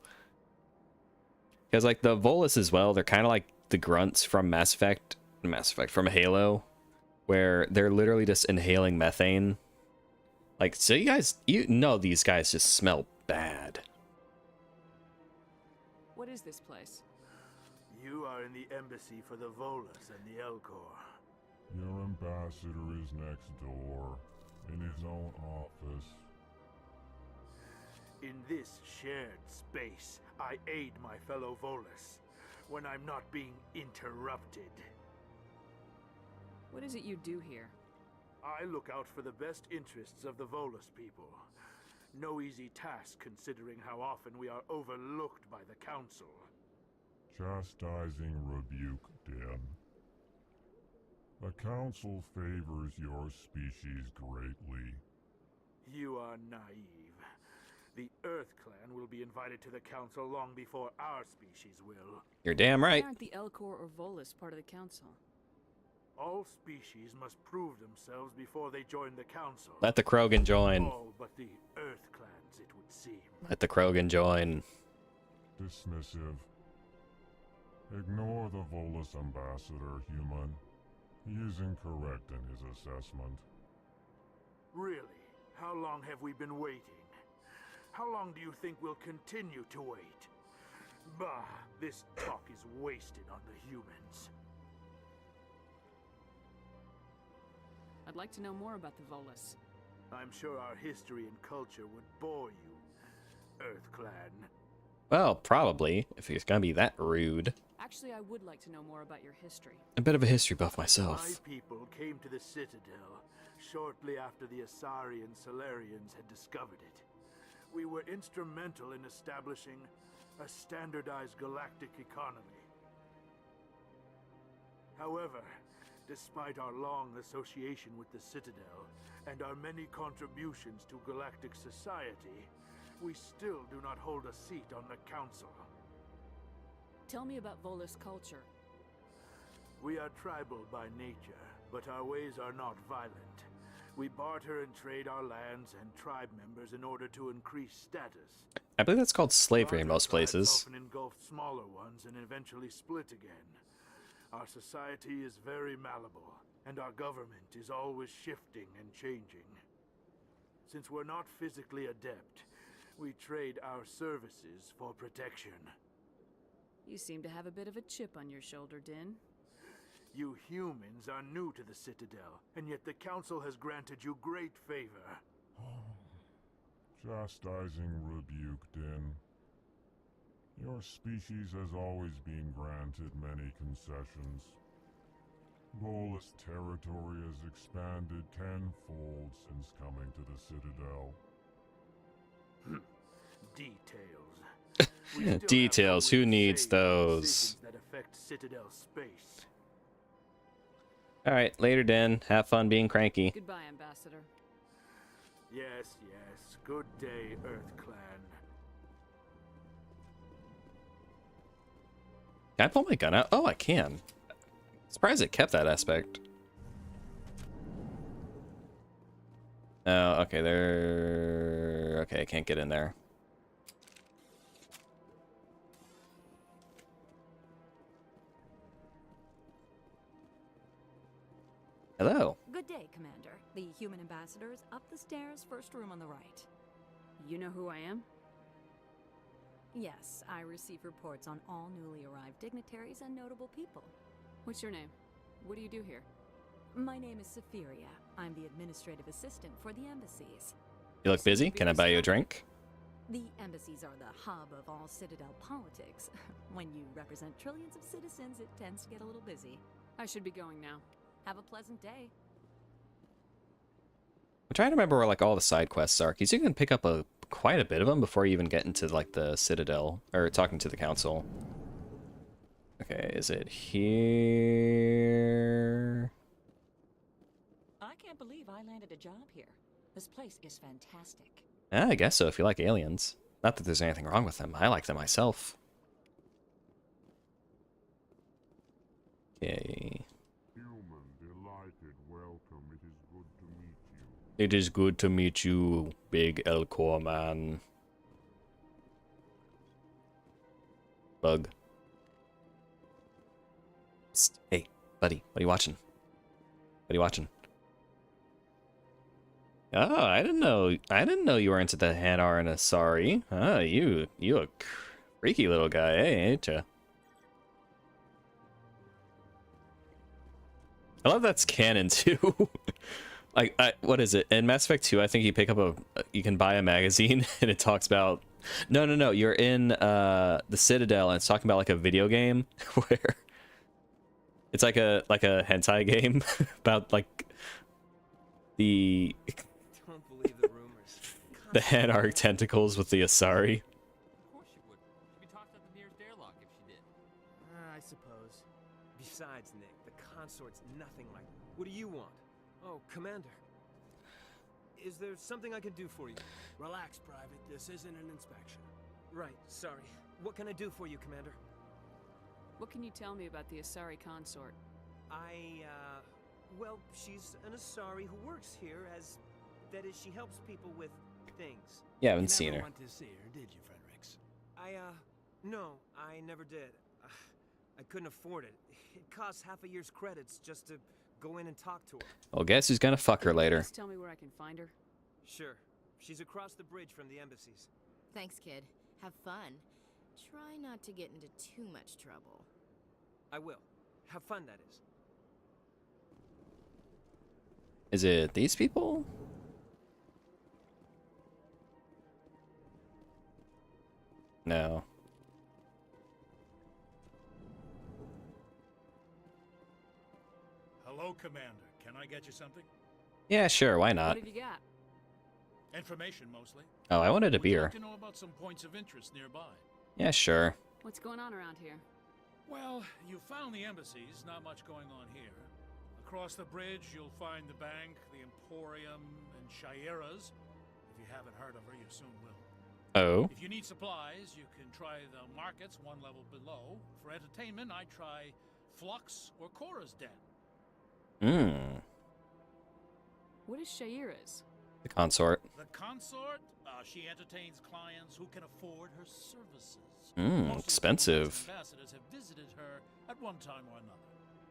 Because like the Volus as well, they're kind of like the grunts from Mass Effect from Halo, where they're literally just inhaling methane. Like, so you know these guys just smell bad. What is this place? You are in the embassy for the Volus and the Elcor. Your ambassador is next door, in his own office. In this shared space, I aid my fellow Volus when I'm not being interrupted. What is it you do here? I look out for the best interests of the Volus people. No easy task considering how often we are overlooked by the Council. Chastising rebuke, Dan. The Council favors your species greatly. You are naive. The Earth Clan will be invited to the Council long before our species will. You're damn right. Why aren't the Elcor or Volus part of the Council? All species must prove themselves before they join the Council. Let the Krogan join. All but the Earth Clans, it would seem. Let the Krogan join. Dismissive. Ignore the Volus ambassador, human. He is incorrect in his assessment. Really? How long have we been waiting? How long do you think we'll continue to wait? Bah, this talk is wasted on the humans. I'd like to know more about the Volus. I'm sure our history and culture would bore you, Earth Clan. Well, probably, if he's gonna be that rude. Actually, I would like to know more about your history. A bit of a history buff myself. My people came to the Citadel shortly after the Asari and Solarians had discovered it. We were instrumental in establishing a standardized galactic economy. However, despite our long association with the Citadel and our many contributions to galactic society, we still do not hold a seat on the Council. Tell me about Volus culture. We are tribal by nature, but our ways are not violent. We barter and trade our lands and tribe members in order to increase status. I believe that's called slavery in most Larger tribes places. often engulf smaller ones and eventually split again. Our society is very malleable, and our government is always shifting and changing. Since we're not physically adept, we trade our services for protection. You seem to have a bit of a chip on your shoulder, Din. You humans are new to the Citadel, and yet the Council has granted you great favor. Chastising rebuke, Din. Your species has always been granted many concessions. Volus territory has expanded tenfold since coming to the Citadel. Details. We still have Details, who always needs say those? decisions that affect Citadel space. Alright, later, Den. Have fun being cranky. Goodbye, Ambassador. Yes, yes. Good day, Earth Clan. Can I pull my gun out? Oh, I can. Surprised it kept that aspect. Oh, okay, there... Okay, I can't get in there. Hello. Good day, Commander. The human ambassador is up the stairs, first room on the right. You know who I am? Yes, I receive reports on all newly arrived dignitaries and notable people. What's your name? What do you do here? My name is Safiria. I'm the administrative assistant for the embassies. You look busy? Can I buy you a drink? The embassies are the hub of all Citadel politics. When you represent trillions of citizens, it tends to get a little busy. I should be going now. Have a pleasant day. I'm trying to remember where like all the side quests are, because you can pick up quite a bit of them before you even get into like the Citadel or talking to the Council. Okay, is it here? I can't believe I landed a job here. This place is fantastic. Yeah, I guess so if you like aliens. Not that there's anything wrong with them. I like them myself. Okay. Human, delighted, welcome. It is good to meet you. It is good to meet you, big Elcor man. Bug. Psst. Hey, buddy, what are you watching? What are you watching? Oh, I didn't know you were into the Hanar and Asari. Ah, you a freaky little guy, ain't ya? I love that's canon too. Like, what is it? In Mass Effect 2, I think you pick up you can buy a magazine and it talks about, no, you're in the Citadel and it's talking about like a video game where it's like a hentai game about like the Don't believe the rumors. the Hanar tentacles with the Asari. Of course she would. She'd be tossed out the nearest airlock if she did. I suppose. Besides, Nick, the consort's nothing like... What do you want? Oh, Commander. Is there something I can do for you? Relax, Private. This isn't an inspection. Right, sorry. What can I do for you, Commander? What can you tell me about the Asari consort? Well, she's an Asari who works here as... That is, she helps people with things. Yeah, I haven't seen her. You never went to see her, did you, Fredericks? No, I never did. I couldn't afford it. It costs half a year's credits just to go in and talk to her. Well, guess who's gonna fuck her later? Just tell me where I can find her. Sure. She's across the bridge from the embassies. Thanks, kid. Have fun. Try not to get into too much trouble. I will. Have fun, that is. Is it these people? No. Hello, Commander. Can I get you something? Yeah, sure, why not? What have you got? Information, mostly. Oh, I wanted a Would you beer. like to know about some points of interest nearby? Yeah, sure. What's going on around here? Well, you found the embassies. Not much going on here. Across the bridge, you'll find the bank, the Emporium, and Shayera's. If you haven't heard of her, you soon will. Oh. If you need supplies, you can try the markets one level below. For entertainment, I try Flux or Cora's Den. Hmm. What is Shayera's? The consort. The consort, she entertains clients who can afford her services. Expensive. Ambassadors have visited her at one time or another.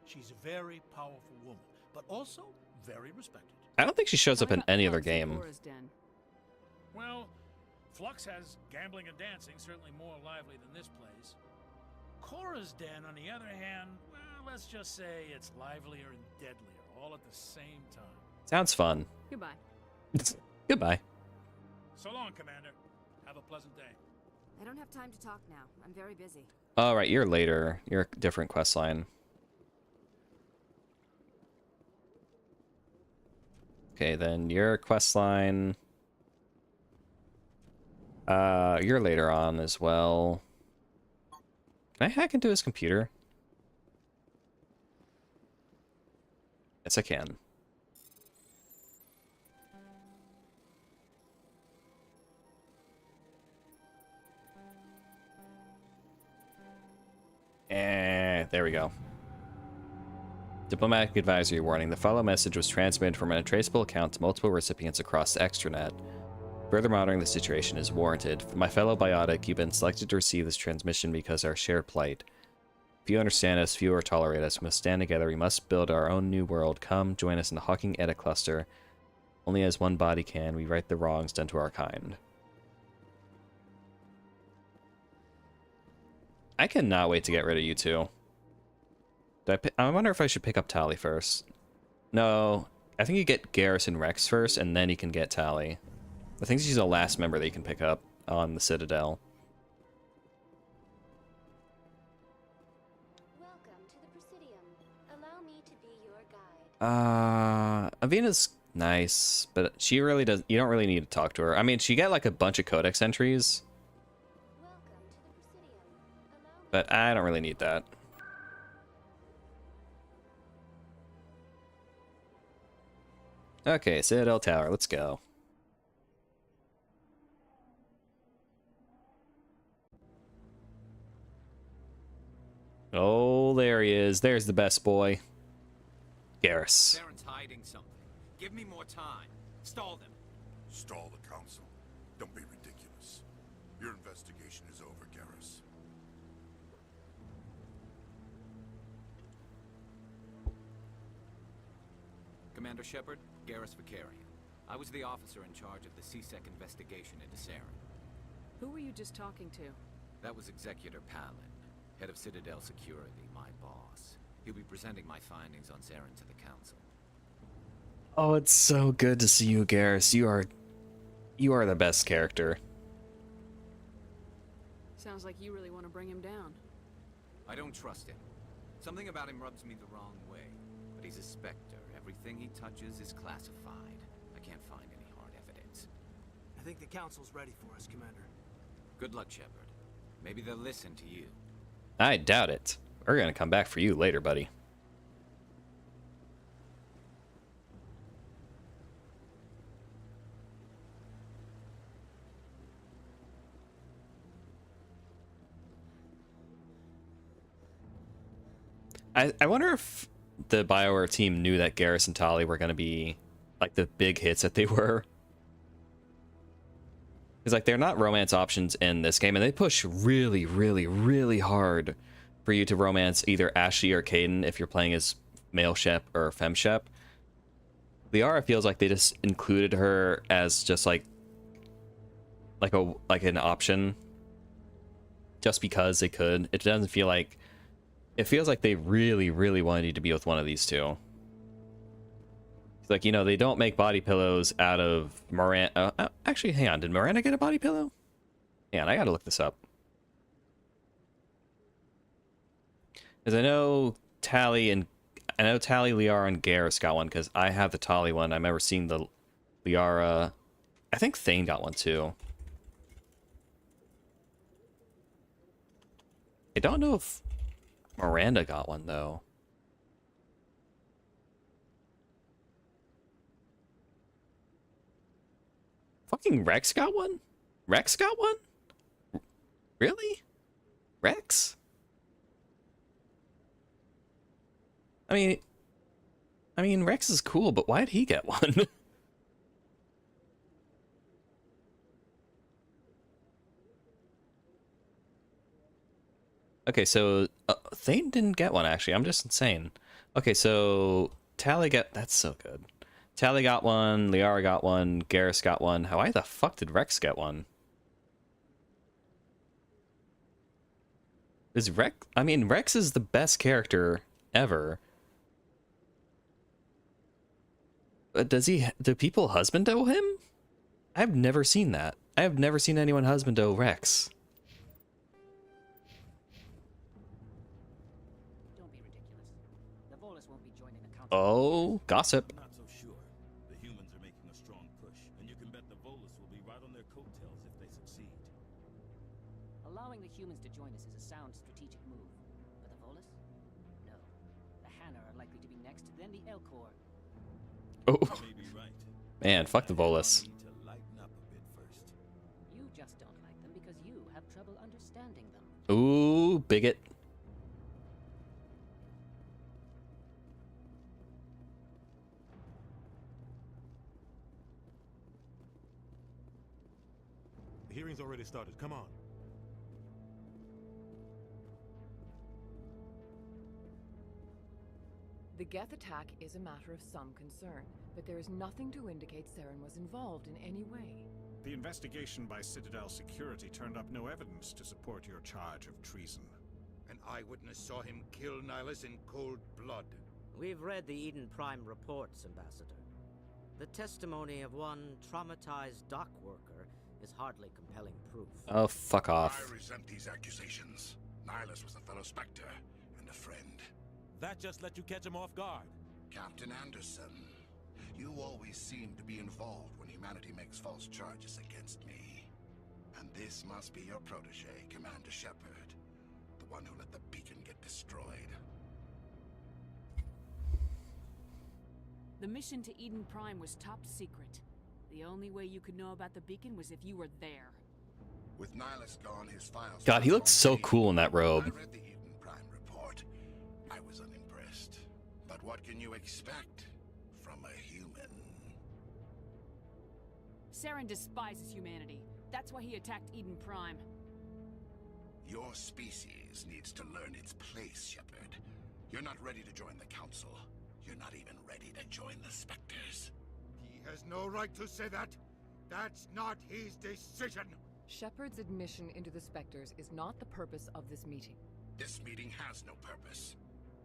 She's a very powerful woman, but also very respected. I don't think she shows up in any other game. Well, Flux has gambling and dancing, certainly more lively than this place. Cora's Den, on the other hand, well, let's just say it's livelier and deadlier, all at the same time. Sounds fun. Goodbye. Goodbye. So long, Commander. Have a pleasant day. I don't have time to talk now. I'm very busy. All right, you're later. You're a different quest line. Okay, then your quest line. You're later on as well. Can I hack into his computer? Yes, I can. There we go. Diplomatic advisory warning. The follow message was transmitted from an untraceable account to multiple recipients across the extranet. Further monitoring the situation is warranted. My fellow biotic, you've been selected to receive this transmission because of our shared plight. Few understand us, few tolerate us. We must stand together. We must build our own new world. Come, join us in the Hawking Edda cluster. Only as one body can we right the wrongs done to our kind. I cannot wait to get rid of you two. I wonder if I should pick up Tally first. No, I think you get Garrison Rex first, and then you can get Tally. I think she's the last member that you can pick up on the Citadel. Welcome to the Presidium. Allow me to be your guide. Avina's nice, but she really does. You don't really need to talk to her. I mean, she got like a bunch of codex entries, but I don't really need that. Okay, Citadel Tower, let's go. Oh, there he is. There's the best boy. Garrus. Saren's hiding something. Give me more time. Stall them. Stall the council. Don't be ridiculous. Your investigation is over, Garrus. Commander Shepard, Garrus Vicarian. I was the officer in charge of the CSEC investigation into Saren. Who were you just talking to? That was Executor Palin, head of Citadel Security, my boss. He'll be presenting my findings on Saren to the council. Oh, it's so good to see you, Garrus. You are the best character. Sounds like you really want to bring him down. I don't trust him. Something about him rubs me the wrong way. But he's a Spectre. Everything he touches is classified. I can't find any hard evidence. I think the council's ready for us, Commander. Good luck, Shepard. Maybe they'll listen to you. I doubt it. We're gonna come back for you later, buddy. I wonder if the BioWare team knew that Garrus and Tali were going to be like the big hits that they were. Because like they're not romance options in this game, and they push really, really, really hard for you to romance either Ashley or Caden if you're playing as male Shep or femme Shep. Liara feels like they just included her as just like an option. just because they could. It doesn't feel like... It feels like they really, really wanted you to be with one of these two. It's like, you know, they don't make body pillows out of Miranda... actually, hang on. Did Miranda get a body pillow? Hang on, I gotta look this up. Because I know Tali, Liara, and Garrus got one, because I have the Tali one. I remember seeing the Liara... I think Thane got one, too. I don't know if Miranda got one, though. Fucking Rex got one? Rex got one? Really? Rex? I mean, Rex is cool, but why'd he get one? Okay, so Thane didn't get one, actually. I'm just insane. Okay, so Tali got... That's so good. Tali got one, Liara got one, Garrus got one. Why the fuck did Rex get one? Is Rex... I mean, Rex is the best character ever. But do people husbando him? I've never seen that. I have never seen anyone husbando Rex. Oh, gossip. Not so sure. The humans are making a strong push, and you can bet the Volus will be right on their coattails if they succeed. Allowing the humans to join us is a sound strategic move. But the Volus? No. The Hanna are likely to be next, then the Elcor. Oh. Man, fuck the Volus. You just don't like them because you have trouble understanding them. Ooh, bigot. The hearing's already started. Come on. The Geth attack is a matter of some concern, but there is nothing to indicate Saren was involved in any way. The investigation by Citadel Security turned up no evidence to support your charge of treason. An eyewitness saw him kill Nihilus in cold blood. We've read the Eden Prime reports, Ambassador. The testimony of one traumatized dock worker is hardly compelling proof. Oh, fuck off. I resent these accusations. Nihilus was a fellow Spectre and a friend. That just let you catch him off guard. Captain Anderson, you always seem to be involved when humanity makes false charges against me. And this must be your protege, Commander Shepard, the one who let the beacon get destroyed. The mission to Eden Prime was top secret. The only way you could know about the beacon was if you were there. With Nihilus gone, his files... God, he looks so cool in that robe. I read the Eden Prime report. I was unimpressed. But what can you expect from a human? Saren despises humanity. That's why he attacked Eden Prime. Your species needs to learn its place, Shepard. You're not ready to join the Council. You're not even ready to join the Spectres. He has no right to say that. That's not his decision. Shepard's admission into the Spectres is not the purpose of this meeting. This meeting has no purpose.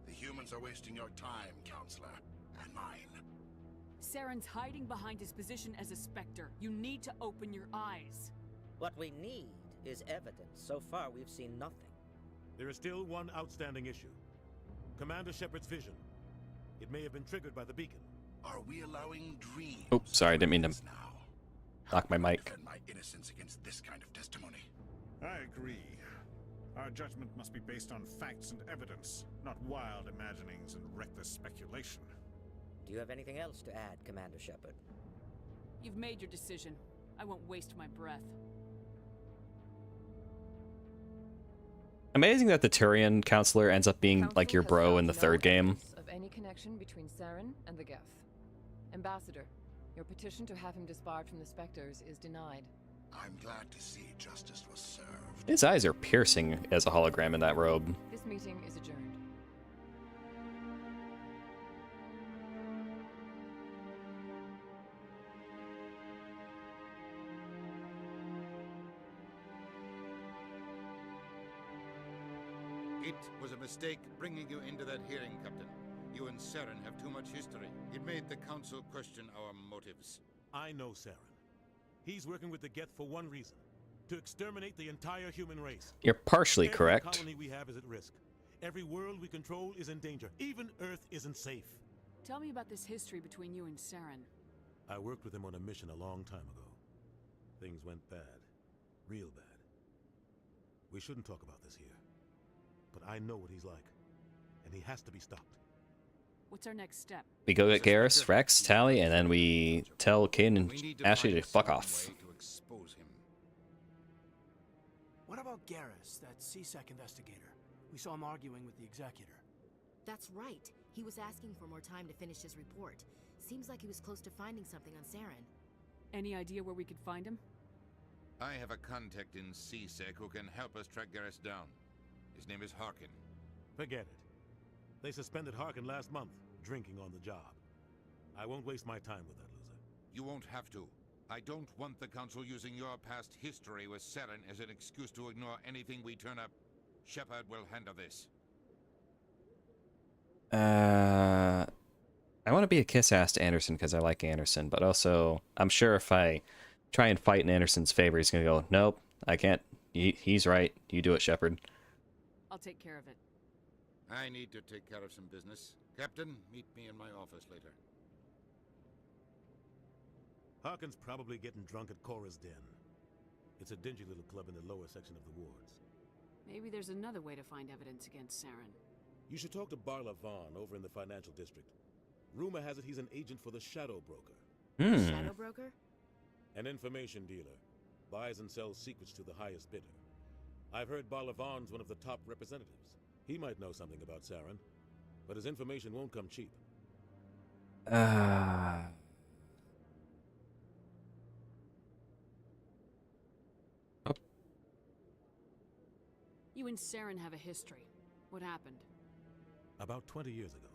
The humans are wasting your time, Counselor, and mine. Saren's hiding behind his position as a Spectre. You need to open your eyes. What we need is evidence. So far, we've seen nothing. There is still one outstanding issue. Commander Shepard's vision. It may have been triggered by the beacon. Are we allowing dreams? Oh, sorry, I didn't mean to knock my mic. Defend my innocence against this kind of testimony. I agree. Our judgment must be based on facts and evidence, not wild imaginings and reckless speculation. Do you have anything else to add, Commander Shepard? You've made your decision. I won't waste my breath. Amazing that the Turian counselor ends up being like your bro in the third game. Of any connection between Saren and the Geth. Ambassador, your petition to have him disbarred from the Spectres is denied. I'm glad to see justice was served. His eyes are piercing as a hologram in that robe. This meeting is adjourned. It was a mistake bringing you into that hearing, Captain. You and Saren have too much history. It made the Council question our motives. I know Saren. He's working with the Geth for one reason. To exterminate the entire human race. You're partially Every correct. colony we have is at risk. Every world we control is in danger. Even Earth isn't safe. Tell me about this history between you and Saren. I worked with him on a mission a long time ago. Things went bad. Real bad. We shouldn't talk about this here. But I know what he's like. And he has to be stopped. What's our next step? We go get Garrus, Rex, Tally, and then we tell Kane and Ashley to fuck off. What about Garrus, that CSEC investigator? We saw him arguing with the executor. That's right. He was asking for more time to finish his report. Seems like he was close to finding something on Saren. Any idea where we could find him? I have a contact in CSEC who can help us track Garrus down. His name is Harkin. Forget it. They suspended Harkin last month, drinking on the job. I won't waste my time with that loser. You won't have to. I don't want the Council using your past history with Saren as an excuse to ignore anything we turn up. Shepard will handle this. I want to be a kiss-ass to Anderson because I like Anderson, but also I'm sure if I try and fight in Anderson's favor, he's gonna go, nope, I can't. He's right. You do it, Shepard. I'll take care of it. I need to take care of some business. Captain, meet me in my office later. Harkin's probably getting drunk at Cora's Den. It's a dingy little club in the lower section of the wards. Maybe there's another way to find evidence against Saren. You should talk to Barla Vaughn over in the financial district. Rumor has it he's an agent for the Shadow Broker. Shadow Broker? An information dealer. Buys and sells secrets to the highest bidder. I've heard Barla Vaughn's one of the top representatives. He might know something about Saren, but his information won't come cheap. You and Saren have a history. What happened? About 20 years ago.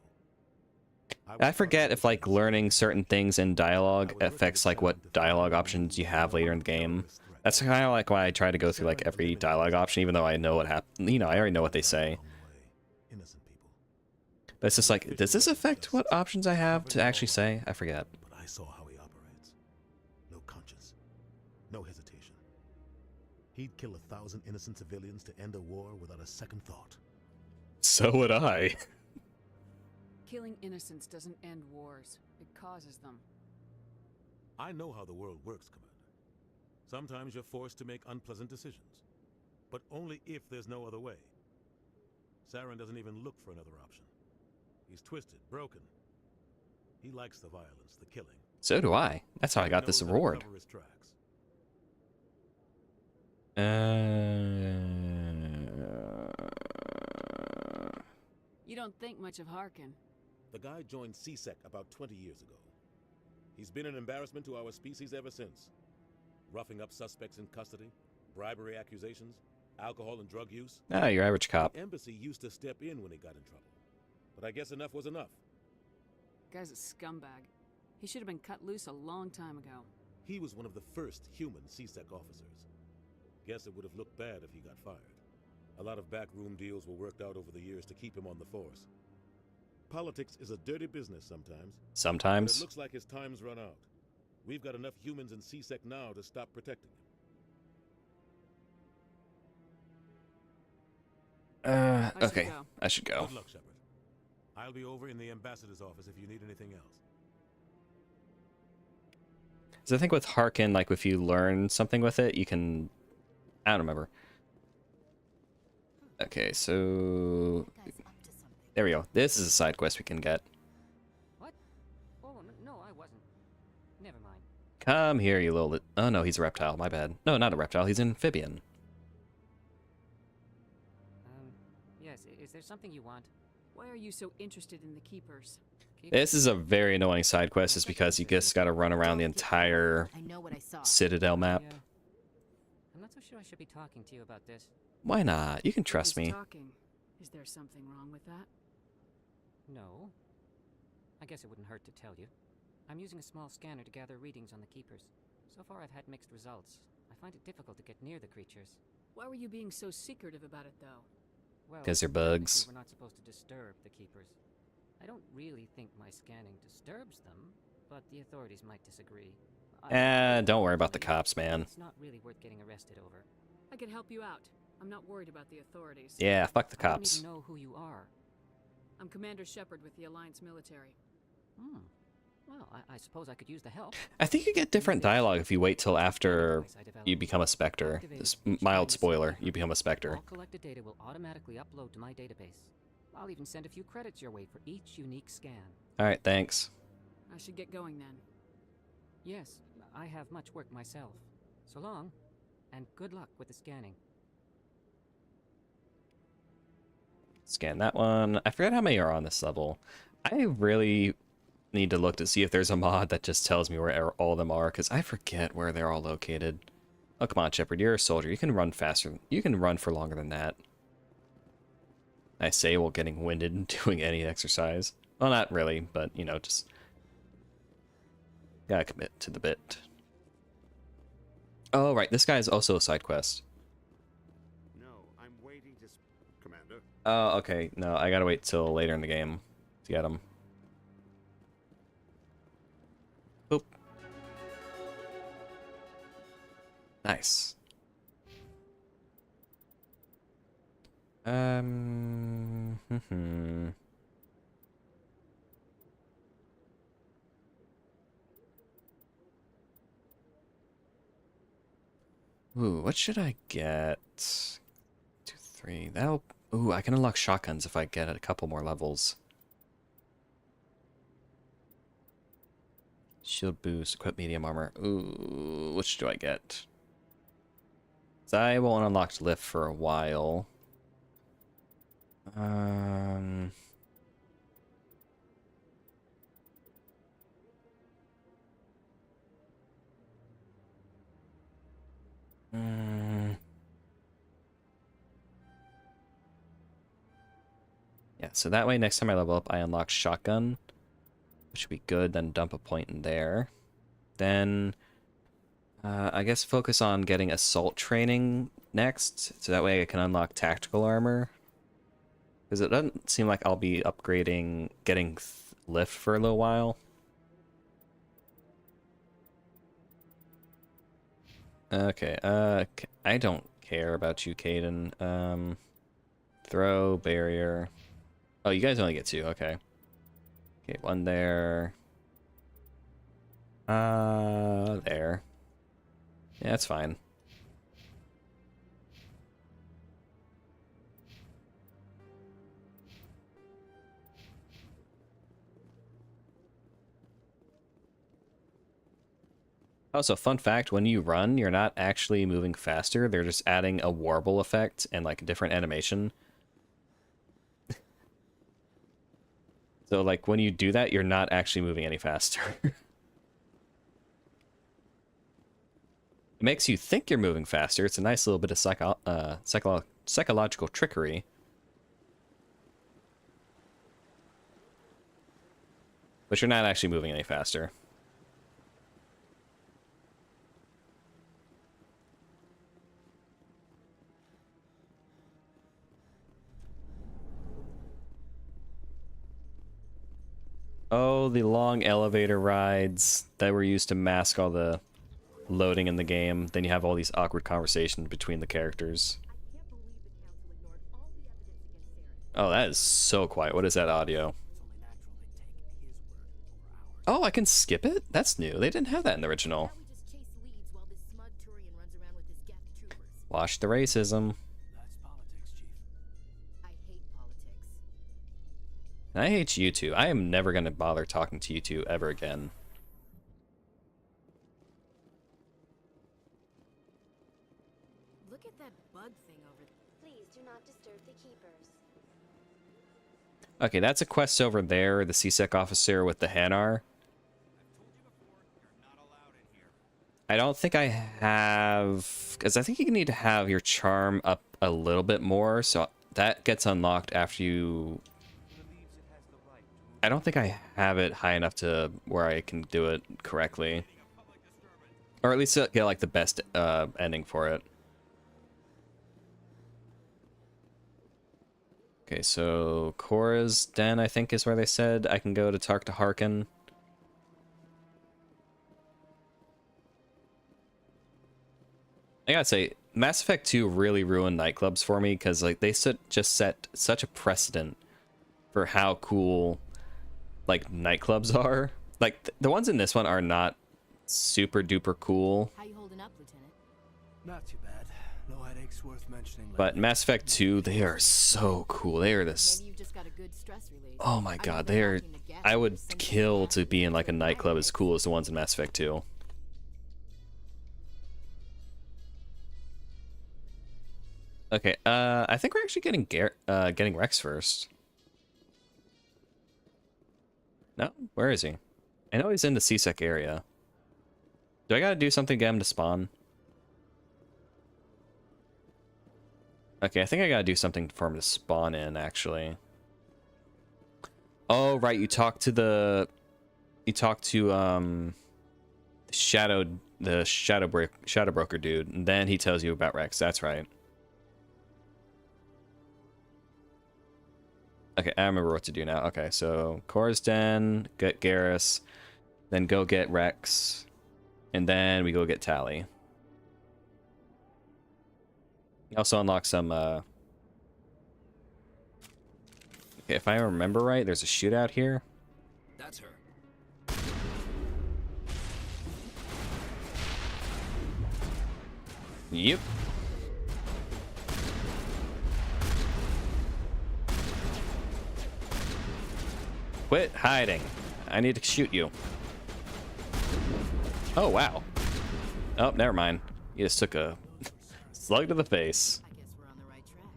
I forget if like learning certain things in dialogue affects like what dialogue options you have later in the game. That's kind of like why I try to go through like every dialogue option, even though I know what happened. You know, I already know what they say. But it's just like, does this affect what options I have to actually say? I forget. But I saw how he operates. No conscience. No hesitation. He'd kill 1,000 innocent civilians to end a war without a second thought. So would I. Killing innocents doesn't end wars. It causes them. I know how the world works, Commander. Sometimes you're forced to make unpleasant decisions. But only if there's no other way. Saren doesn't even look for another option. He's twisted, broken. He likes the violence, the killing. So do I. That's how I got this award. You don't think much of Harkin. The guy joined CSEC about 20 years ago. He's been an embarrassment to our species ever since. Roughing up suspects in custody, bribery accusations, alcohol and drug use. Ah, your average cop. The embassy used to step in when he got in trouble. But I guess enough was enough. Guy's a scumbag. He should have been cut loose a long time ago. He was one of the first human CSEC officers. Guess it would have looked bad if he got fired. A lot of backroom deals were worked out over the years to keep him on the force. Politics is a dirty business sometimes. Sometimes. But it looks like his time's run out. We've got enough humans in CSEC now to stop protecting him. Okay. I should go. Good luck, Shepard. I'll be over in the ambassador's office if you need anything else. So I think with Harkin, like if you learn something with it, you can... I don't remember. Okay, so... There we go. This is a side quest we can get. What? Oh, no, I wasn't. Never mind. Come here, you little... Oh, no, he's a reptile. My bad. No, not a reptile. He's an amphibian. Yes, is there something you want? Why are you so interested in the Keepers? This is a very annoying side quest, is because you just gotta run around the entire Citadel map. Yeah. I'm not so sure I should be talking to you about this. Why not? You can trust me. Talking. Is there something wrong with that? No. I guess it wouldn't hurt to tell you. I'm using a small scanner to gather readings on the Keepers. So far I've had mixed results. I find it difficult to get near the creatures. Why were you being so secretive about it, though? Because they're bugs. We're not supposed to disturb the keepers. I don't really think my scanning disturbs them, but the authorities might disagree. Don't worry about the cops, man. It's not really worth getting arrested over. I can help you out. I'm not worried about the authorities. Yeah, fuck the I don't cops. even know who you are. I'm Commander Shepard with the Alliance military. Well, I suppose I could use the help. I think you get different dialogue if you wait till after you become a Spectre. This mild spoiler, you become a Spectre. All collected data will automatically upload to my database. I'll even send a few credits your way for each unique scan. Alright, thanks. I should get going then. Yes, I have much work myself. So long, and good luck with the scanning. Scan that one. I forget how many are on this level. I really need to look to see if there's a mod that just tells me where all of them are, because I forget where they're all located. Oh, come on, Shepard, you're a soldier. You can run faster. You can run for longer than that. I say while getting winded and doing any exercise. Well, not really, but, you know, just gotta commit to the bit. Oh, right, this guy is also a side quest. No, I'm waiting to... Commander? Oh, okay. No, I gotta wait till later in the game to get him. Boop. Nice. Ooh, what should I get? 2, 3. That'll... Ooh, I can unlock shotguns if I get a couple more levels. Shield boost, equip medium armor. Ooh, which do I get? So I won't unlock lift for a while. Yeah, so that way next time I level up, I unlock shotgun, which would be good. Then dump a point in there. Then I guess focus on getting assault training next, so that way I can unlock tactical armor. Because it doesn't seem like I'll be upgrading, getting lift for a little while. Okay, I don't care about you, Caden. Throw, barrier. Oh, you guys only get 2, okay. Okay, 1 there. There. Yeah, that's fine. Also, fun fact, when you run, you're not actually moving faster. They're just adding a warble effect and, like, a different animation. So, like, when you do that, you're not actually moving any faster. It makes you think you're moving faster. It's a nice little bit of psychological trickery. But you're not actually moving any faster. Oh, the long elevator rides that were used to mask all the loading in the game. Then you have all these awkward conversations between the characters. Oh, that is so quiet. What is that audio? Oh, I can skip it? That's new. They didn't have that in the original. Wash the racism. I hate you two. I am never going to bother talking to you two ever again. Look at that bug thing over there. Please do not disturb the keepers. Okay, that's a quest over there, the CSEC officer with the Hanar. I don't think I have... Because I think you need to have your charm up a little bit more, so that gets unlocked after you... I don't think I have it high enough to where I can do it correctly. Or at least get, like, the best ending for it. Okay, so Cora's Den, I think, is where they said I can go to talk to Harkin. I gotta say, Mass Effect 2 really ruined nightclubs for me because like they just set such a precedent for how cool like nightclubs are. Like the ones in this one are not super duper cool. How you holding up, Lieutenant? Not too bad. No headaches worth mentioning. But Mass Effect 2, they are so cool. They are this. Maybe you've just got a good stress release. Oh my god, they are. I would kill to be in like a nightclub as cool as the ones in Mass Effect 2. Okay, I think we're actually getting Rex first. No, where is he? I know he's in the CSEC area. Do I gotta do something to get him to spawn? Okay, I think I gotta do something for him to spawn in, actually. Oh, right, you talk to the Shadow Broker dude, and then he tells you about Rex. That's right. Okay, I remember what to do now. Okay, so Cora's Den, get Garrus, then go get Rex, and then we go get Tally. Also unlock some, okay, if I remember right, there's a shootout here. That's her. Yep. Quit hiding. I need to shoot you. Oh, wow. Oh, never mind. You just took a slug to the face. I guess we're on the right track.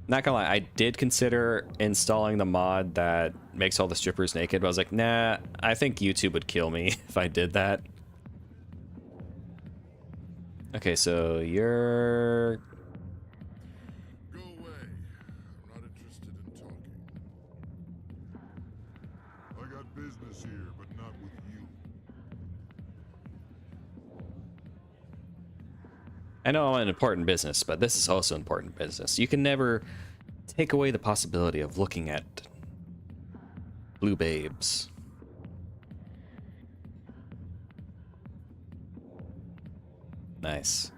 Not gonna lie, I did consider installing the mod that makes all the strippers naked, but I was like, nah, I think YouTube would kill me if I did that. Okay, so you're... Go away. I'm not interested in talking. I got business here, but not with you. I know I'm an important business, but this is also important business. You can never take away the possibility of looking at blue babes. Nice.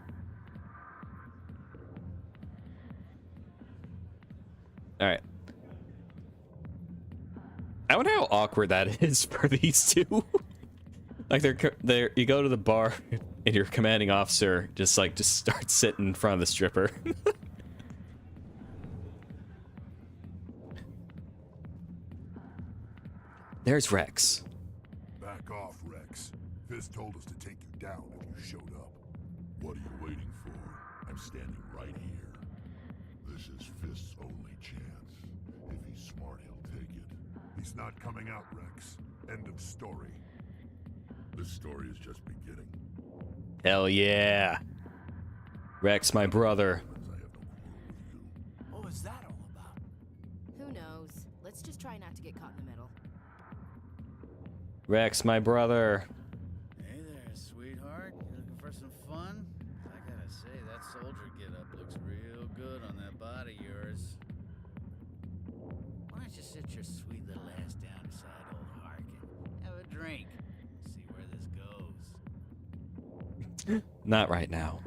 All right. I wonder how awkward that is for these two. Like they're you go to the bar and your commanding officer just starts sitting in front of the stripper. There's Rex. Back off, Rex. Fist told us to take you down if you showed up. What are you waiting for? I'm standing right here. This is Fist's only chance. If he's smart, he'll take it. He's not coming out, Rex. End of story. This story is just beginning. Hell yeah. Rex, my brother. What was that all about? Who knows? Let's just try not to get caught in the middle. Rex, my brother. Hey there, sweetheart. You looking for some fun? I gotta say, that soldier getup looks real good on that body of yours. Why don't you sit your sweet little ass down beside old Harkin? Have a drink. See where this goes. Not right now.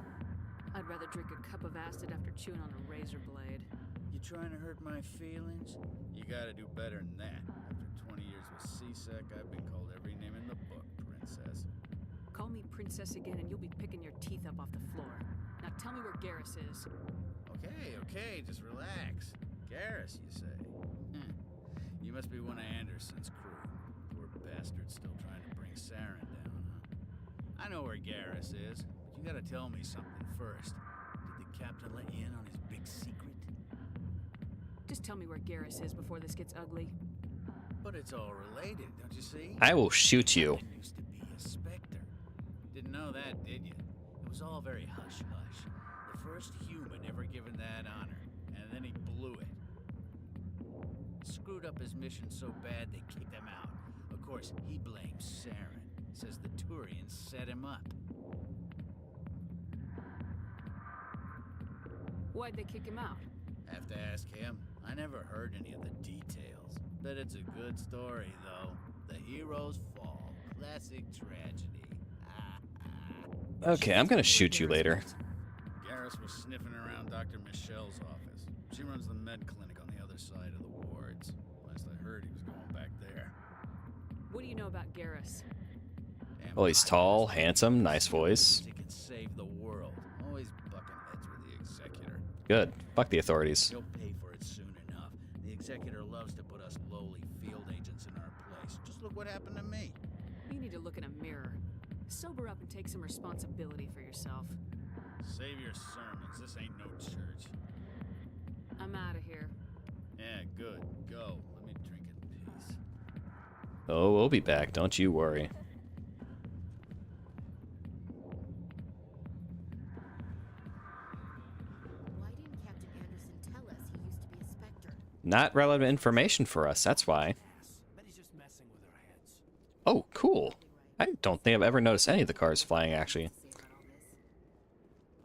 I'd rather drink a cup of acid after chewing on a razor blade. You trying to hurt my feelings? You gotta do better than that. After 20 years with CSEC, I've been called every name in the book, princess. Call me princess again and you'll be picking your teeth up off the floor. Now tell me where Garrus is. Okay, just relax. Garrus, you say? You must be one of Anderson's crew. Poor bastard still trying to bring Saren down, huh? I know where Garrus is, but you gotta tell me something first. Did the captain let you in on his big secret? Just tell me where Garrus is before this gets ugly. But it's all related, don't you see? I will shoot you. Captain used to be a Spectre. Didn't know that, did you? It was all very hush-hush. The first human ever given that honor, and then he blew it. Screwed up his mission so bad they kicked him out. Of course, he blames Saren. Says the Turians set him up. Why'd they kick him out? Have to ask him. I never heard any of the details. Bet it's a good story, though. The hero's fall. Classic tragedy. Okay, I'm gonna shoot you later. Garrus was sniffing around Dr. Michelle's office. She runs the med clinic on the other side of the wards. Last I heard, he was going back there. What do you know about Garrus? Well, he's tall, handsome, nice voice. He could save the world. Always bucking heads with the Executor. Good. Fuck the authorities. He'll pay for it soon enough. The Executor loves to put us lowly field agents in our place. Just look what happened to me. You need to look in a mirror. Sober up and take some responsibility for yourself. Save your sermons. This ain't no church. I'm out of here. Yeah, good. Go. Let me drink in peace. Oh, we'll be back. Don't you worry. Why didn't Captain Anderson tell us he used to be a Spectre? Not relevant information for us, that's why. Oh, cool. I don't think I've ever noticed any of the cars flying, actually.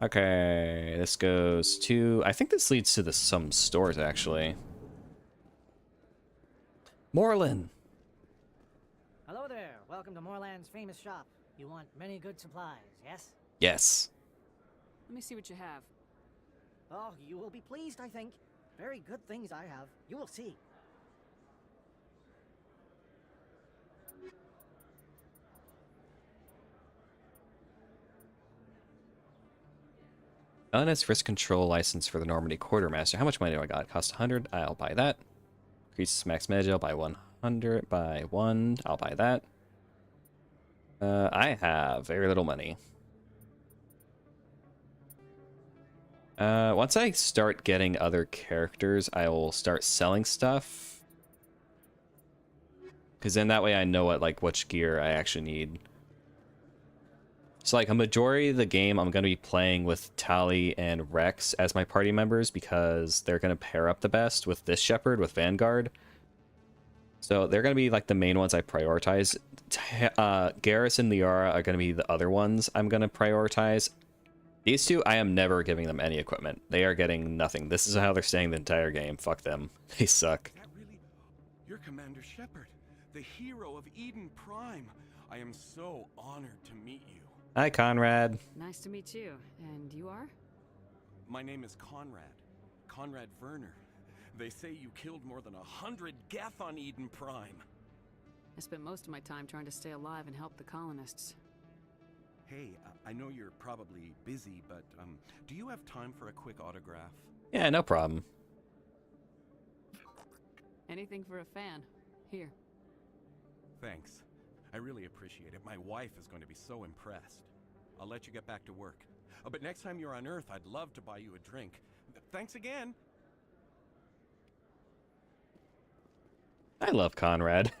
Okay, this goes to... I think this leads to some stores, actually. Moreland! Hello there. Welcome to Moorland's famous shop. You want many good supplies, yes? Yes. Let me see what you have. Oh, you will be pleased, I think. Very good things I have. You will see. Honest risk control license for the Normandy Quartermaster. How much money do I got? Cost 100. I'll buy that. Increases max medi by 100 by 1. I'll buy that. I have very little money. Once I start getting other characters, I will start selling stuff. Because then that way I know which gear I actually need. So like a majority of the game, I'm going to be playing with Tali and Rex as my party members because they're going to pair up the best with this Shepherd, with Vanguard. So they're going to be like the main ones I prioritize. Garrus and Liara are going to be the other ones I'm going to prioritize. These two, I am never giving them any equipment. They are getting nothing. This is how they're staying the entire game. Fuck them. They suck. Is that really? You're Commander Shepard, the hero of Eden Prime. I am so honored to meet you. Hi, Conrad. Nice to meet you. And you are? My name is Conrad. Conrad Werner. They say you killed more than 100 Geth on Eden Prime. I spent most of my time trying to stay alive and help the colonists. Hey, I know you're probably busy, but do you have time for a quick autograph? Yeah, no problem. Anything for a fan. Here. Thanks. I really appreciate it. My wife is going to be so impressed. I'll let you get back to work. But next time you're on Earth, I'd love to buy you a drink. Thanks again. I love Conrad.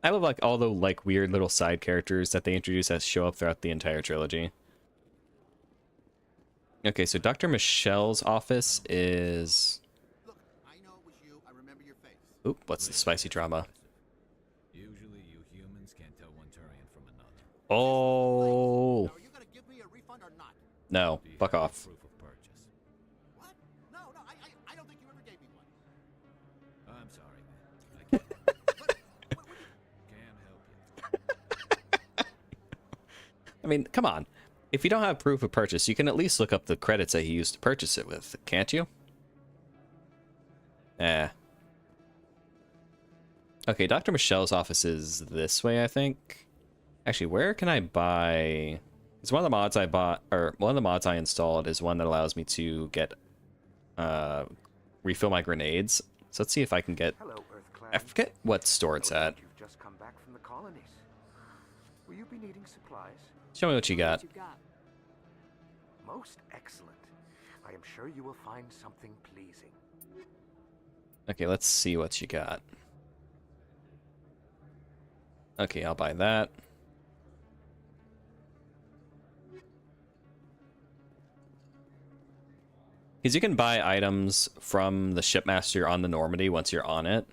I love all the weird little side characters that they introduce that show up throughout the entire trilogy. Okay, so Dr. Michelle's office is... Look, I know it was you. I remember your face. Oop, what's the spicy drama? Usually you humans can't tell one Turian from another. Oh. Are you gonna give me a refund or not? No, fuck off. Proof of purchase. What? No, I don't think you ever gave me one. I'm sorry, man. I can't help you. I mean, come on. If you don't have proof of purchase, you can at least look up the credits that he used to purchase it with, can't you? Eh. Okay, Dr. Michelle's office is this way, I think. Actually, where can I buy... It's one of the mods I bought, or one of the mods I installed is one that allows me to get, refill my grenades. So let's see if I can get... Hello, Earth Clan. I forget what store it's at. You've just come back from the colonies. Will you be needing supplies? Show me what you got. Most excellent. I am sure you will find something pleasing. Okay, let's see what you got. Okay, I'll buy that. Because you can buy items from the shipmaster on the Normandy once you're on it.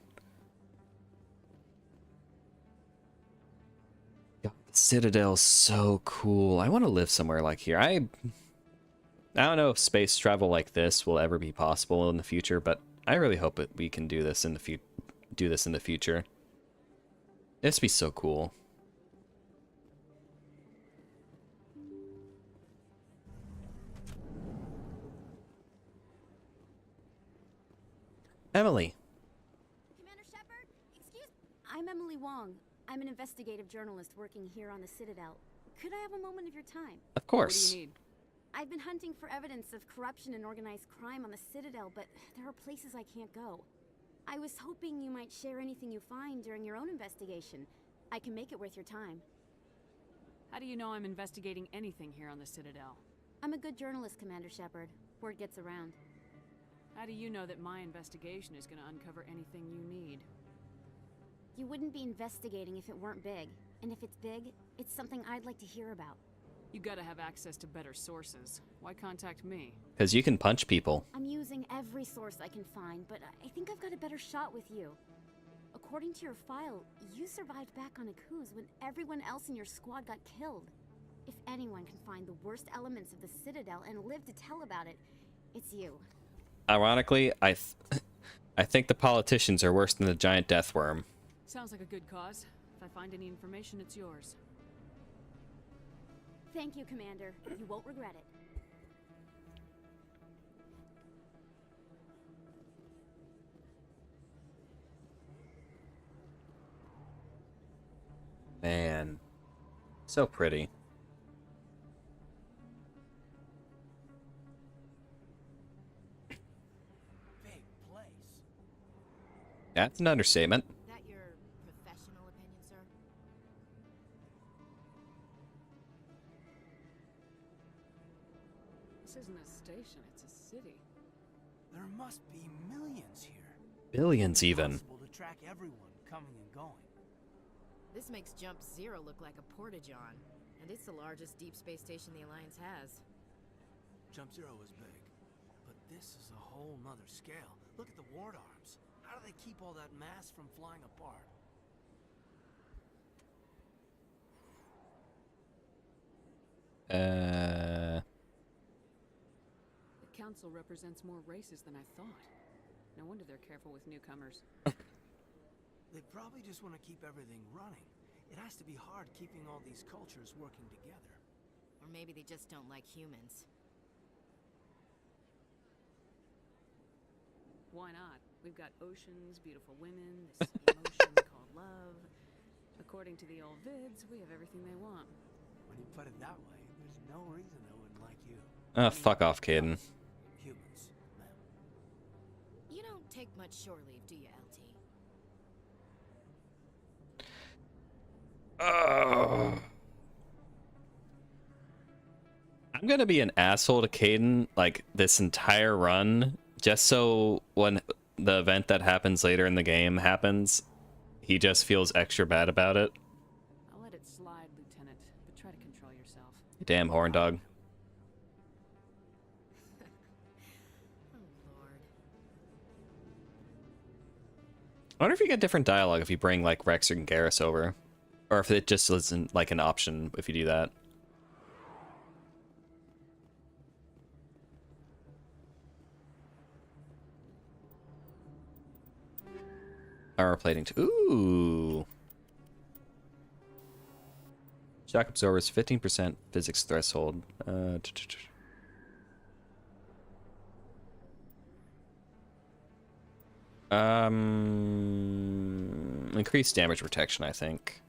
God, the Citadel's so cool. I want to live somewhere like here. I don't know if space travel like this will ever be possible in the future, but I really hope that we can do this in the future. This be so cool. Emily. Commander Shepard? Excuse... I'm Emily Wong. I'm an investigative journalist working here on the Citadel. Could I have a moment of your time? Of course. What do you need? I've been hunting for evidence of corruption and organized crime on the Citadel, but there are places I can't go. I was hoping you might share anything you find during your own investigation. I can make it worth your time. How do you know I'm investigating anything here on the Citadel? I'm a good journalist, Commander Shepard. Word gets around. How do you know that my investigation is going to uncover anything you need? You wouldn't be investigating if it weren't big. And if it's big, it's something I'd like to hear about. You gotta have access to better sources. Why contact me? Because you can punch people. I'm using every source I can find, but I think I've got a better shot with you. According to your file, you survived back on Akuz when everyone else in your squad got killed. If anyone can find the worst elements of the Citadel and live to tell about it, it's you. Ironically, I think the politicians are worse than the giant death worm. Sounds like a good cause. If I find any information, it's yours. Thank you, Commander. You won't regret it. Man, so pretty. Big place. That's an understatement. That your professional opinion, sir? This isn't a station, it's a city. There must be millions here. Billions, even. Impossible to track everyone coming and going. This makes Jump Zero look like a porta-john, and it's the largest deep space station the Alliance has. Jump Zero is big, but this is a whole nother scale. Look at the ward arms. How do they keep all that mass from flying apart? The council represents more races than I thought. No wonder they're careful with newcomers. They probably just want to keep everything running. It has to be hard keeping all these cultures working together. Or maybe they just don't like humans. Why not? We've got oceans, beautiful women, this emotion called love. According to the old vids, we have everything they want. When you put it that way, there's no reason they wouldn't like you. Fuck off, Caden. Humans, ma'am. You don't take much shore leave, do you, LT? I'm gonna be an asshole to Caden like this entire run, just so when the event that happens later in the game happens, he just feels extra bad about it. I'll let it slide, Lieutenant, but try to control yourself. Damn horn dog. I wonder if you get different dialogue if you bring like Rex and Garrus over, or if it just isn't like an option if you do that. Armor plating. Ooh. Shock absorbers 15% physics threshold. Increased damage protection, I think.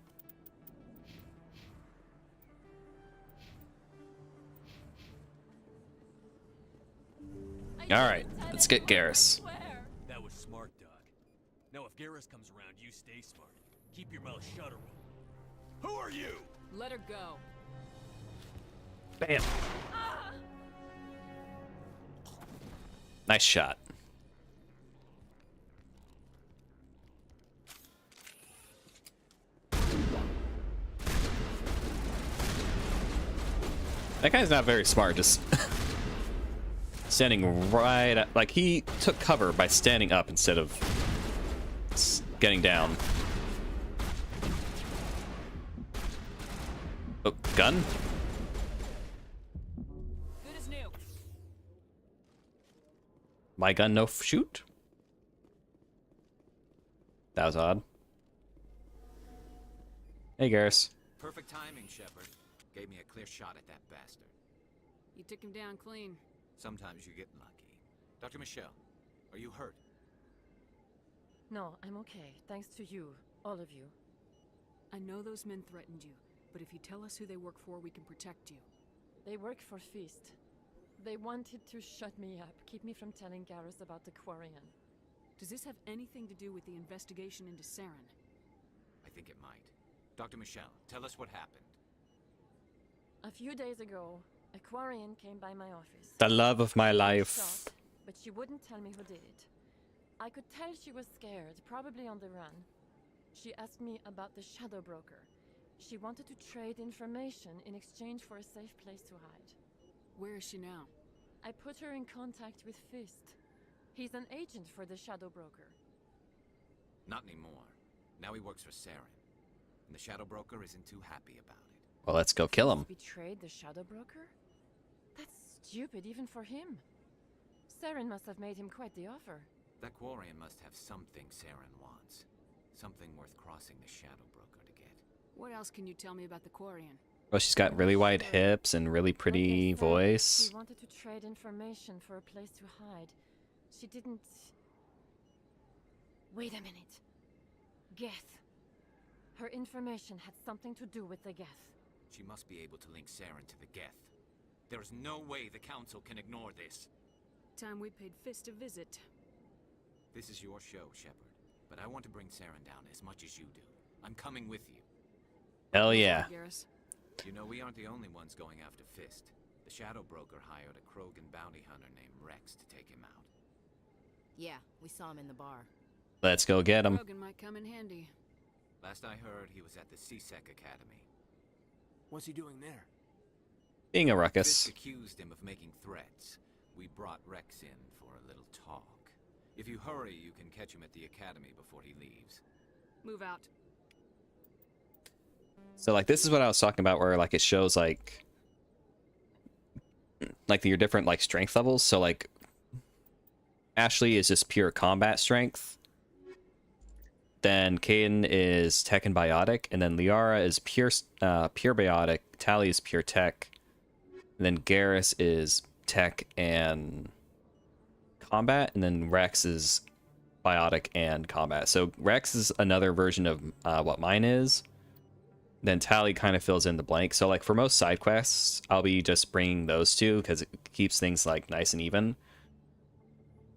All right, let's get Garrus. That was smart, Doc. Now, if Garrus comes around, you stay smart. Keep your mouth shut, or who are you? Let her go. Bam. Nice shot. That guy's not very smart, just standing right at, like he took cover by standing up instead of getting down. Oh, gun? Good as new. My gun no shoot? That was odd. Hey, Garrus. Perfect timing, Shepard. Gave me a clear shot at that bastard. You took him down clean. Sometimes you get lucky. Dr. Michelle, are you hurt? No, I'm okay. Thanks to you. All of you. I know those men threatened you, but if you tell us who they work for, we can protect you. They work for Feast. They wanted to shut me up, keep me from telling Garrus about the Quarian. Does this have anything to do with the investigation into Saren? I think it might. Dr. Michelle, tell us what happened. A few days ago, a Quarian came by my office. The love of my life. Shot, but she wouldn't tell me who did it. I could tell she was scared, probably on the run. She asked me about the Shadow Broker. She wanted to trade information in exchange for a safe place to hide. Where is she now? I put her in contact with Fist. He's an agent for the Shadow Broker. Not anymore. Now he works for Saren. And the Shadow Broker isn't too happy about it. Well, let's go kill him. Betrayed the Shadow Broker? That's stupid even for him. Saren must have made him quite the offer. That Quarian must have something Saren wants. Something worth crossing the Shadow Broker to get. What else can you tell me about the Quarian? Oh, she's got really wide hips and really pretty voice. She wanted to trade information for a place to hide. She didn't... Wait a minute. Geth. Her information had something to do with the Geth. She must be able to link Saren to the Geth. There is no way the Council can ignore this. Time we paid Fist a visit. This is your show, Shepard. But I want to bring Saren down as much as you do. I'm coming with you. Hell yeah. You know, we aren't the only ones going after Fist. The Shadow Broker hired a Krogan bounty hunter named Rex to take him out. Yeah, we saw him in the bar. Let's go get him. Krogan might come in handy. Last I heard, he was at the C-Sec Academy. What's he doing there? Being a ruckus. Fist accused him of making threats. We brought Rex in for a little talk. If you hurry, you can catch him at the Academy before he leaves. Move out. So, like, this is what I was talking about, where, like, it shows, like your different, like, strength levels. So, like, Ashley is just pure combat strength. Then Caden is tech and biotic. And then Liara is pure biotic. Tally is pure tech. And then Garrus is tech and combat. And then Rex is biotic and combat. So, Rex is another version of what mine is. Then Tally kind of fills in the blank. So, like, for most side quests, I'll be just bringing those two because it keeps things, like, nice and even.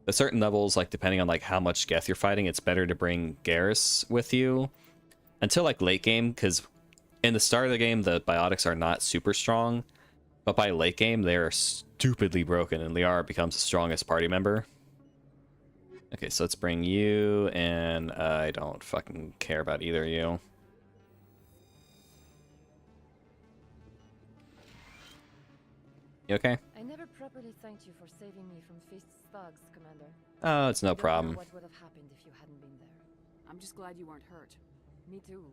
But certain levels, like, depending on, like, how much Geth you're fighting, it's better to bring Garrus with you until, like, late game, because in the start of the game, the biotics are not super strong, but by late game, they're stupidly broken, and Liara becomes the strongest party member. Okay, so let's bring you, and I don't fucking care about either of you. You okay? I never properly thanked you for saving me from Fist's thugs, Commander. Oh, it's no I don't know problem. what would have happened if you hadn't been there. I'm just glad you weren't hurt. Me too.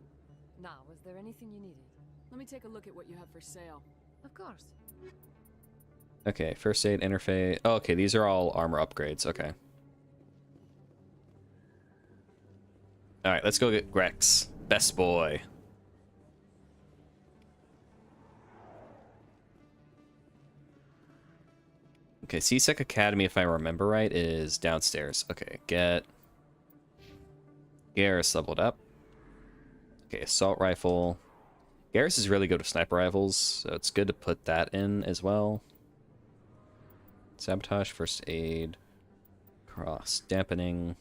Now, was there anything you needed? Let me take a look at what you have for sale. Of course. Okay, first aid interface. Oh, okay, these are all armor upgrades. Okay. Alright, let's go get Rex. Best boy. Okay, C-Sec Academy, if I remember right, is downstairs. Okay, get Garrus leveled up. Okay, assault rifle. Garrus is really good with sniper rifles, so it's good to put that in as well. Sabotage, first aid, cross dampening.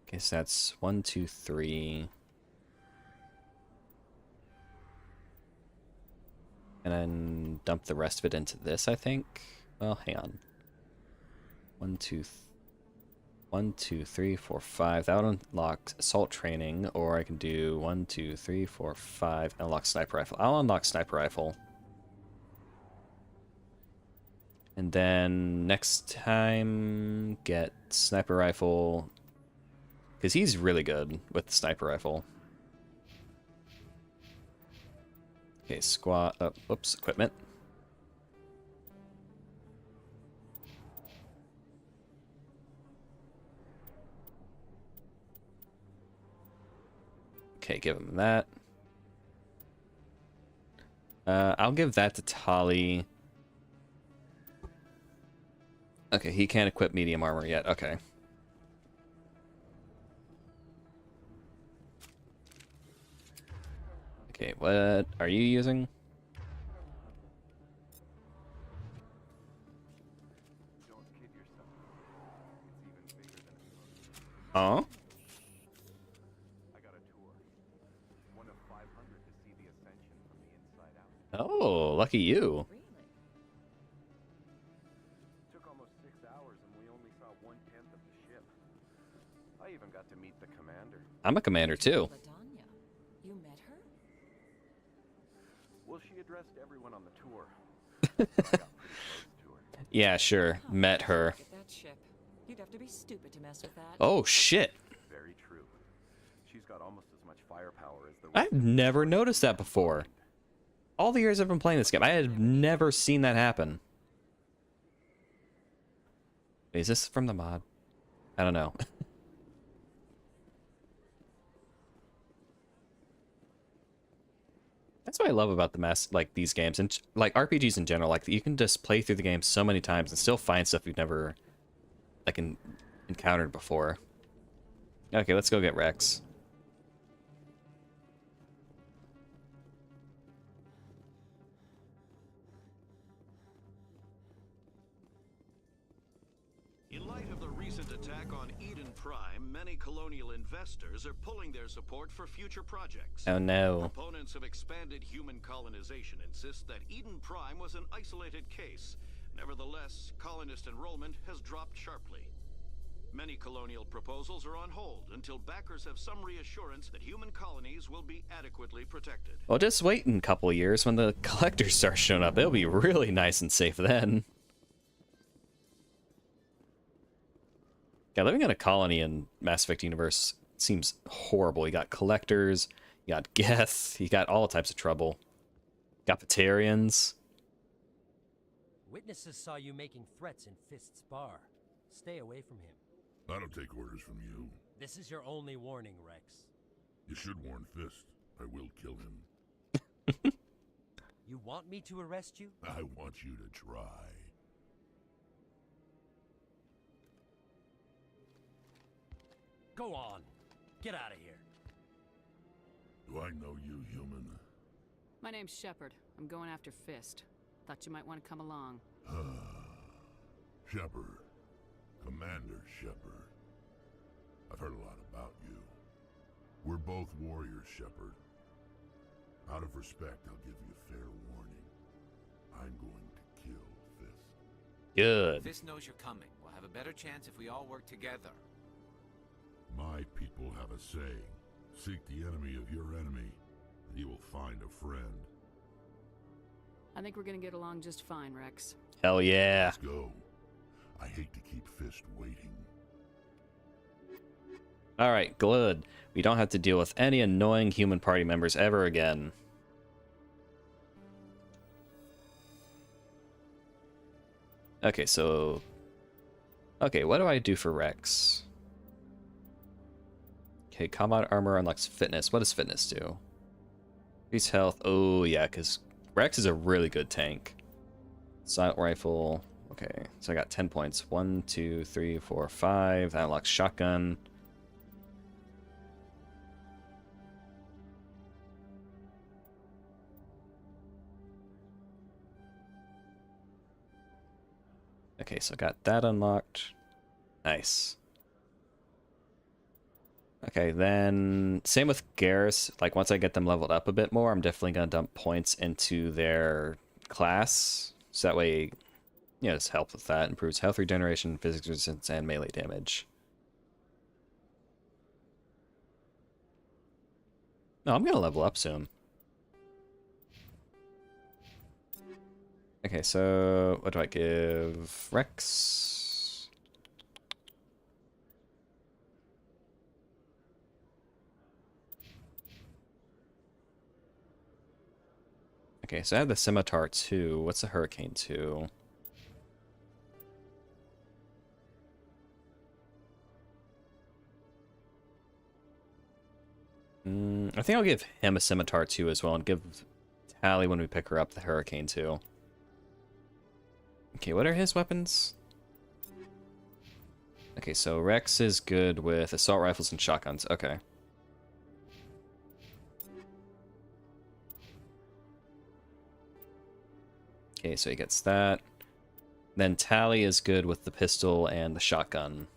Okay, so that's 1, 2, 3. And then dump the rest of it into this, I think. Well, hang on. 1, 2, 3, 4, 5. That would unlock assault training, or I can do 1, 2, 3, 4, 5, and unlock sniper rifle. I'll unlock sniper rifle. And then next time, get sniper rifle, Because he's really good with the sniper rifle. Okay, squad. Oops, equipment. Okay, give him that. I'll give that to Tali. Okay, he can't equip medium armor yet. Okay. Okay, what are you using? Oh? Oh, lucky you. Took almost 6 hours and we only saw 1/10 of the ship. I even got to meet the commander. I'm a commander too. You met her? Well, she addressed everyone on the tour. I got pretty close to her. Yeah, sure. Met her. Look at that ship. You'd have to be stupid to mess with that. Oh, shit. Very true. She's got almost as much firepower as the I've never noticed that before. All the years I've been playing this game, I had never seen that happen. Is this from the mod? I don't know. That's what I love about like these games and like RPGs in general. Like you can just play through the game so many times and still find stuff you've never like encountered before. Okay, let's go get Rex. In light of the recent attack on Eden Prime, many colonial investors are pulling their support for future projects. Oh no. Proponents of expanded human colonization insist that Eden Prime was an isolated case. Nevertheless, colonist enrollment has dropped sharply. Many colonial proposals are on hold until backers have some reassurance that human colonies will be adequately protected. Well, just wait in a couple of years when the collectors start showing up. It'll be really nice and safe then. Yeah, living in a colony in Mass Effect universe seems horrible. You got collectors, you got Geth, you got all types of trouble. You got Batarians. Witnesses saw you making threats in Fist's bar. Stay away from him. I don't take orders from you. This is your only warning, Rex. You should warn Fist. I will kill him. You want me to arrest you? I want you to try. Go on. Get out of here. Do I know you, human? My name's Shepard. I'm going after Fist. Thought you might want to come along. Shepard. Commander Shepard. I've heard a lot about you. We're both warriors, Shepard. Out of respect, I'll give you fair warning. I'm going to kill Fist. Good. Fist knows you're coming. We'll have a better chance if we all work together. My people have a saying. Seek the enemy of your enemy, and you will find a friend. I think we're gonna get along just fine, Rex. Hell yeah. Let's go. I hate to keep Fist waiting. Alright, good. We don't have to deal with any annoying human party members ever again. Okay, so... Okay, what do I do for Rex? Okay, combat armor unlocks fitness. What does fitness do? Increase health. Oh, yeah, because Rex is a really good tank. Silent rifle. Okay, so I got 10 points. 1, 2, 3, 4, 5. That unlocks shotgun. Okay, so I got that unlocked. Nice. Okay, then same with Garrus. Like once I get them leveled up a bit more, I'm definitely gonna dump points into their class. So that way, you know, just help with that. Improves health regeneration, physics resistance, and melee damage. No, I'm gonna level up soon. Okay, so what do I give Rex? Okay, so I have the Scimitar 2. What's the Hurricane 2? I think I'll give him a Scimitar 2 as well, and give Tally, when we pick her up, the Hurricane 2. Okay, what are his weapons? Okay, so Rex is good with assault rifles and shotguns. Okay. Okay, so he gets that. Then Tally is good with the pistol and the shotgun.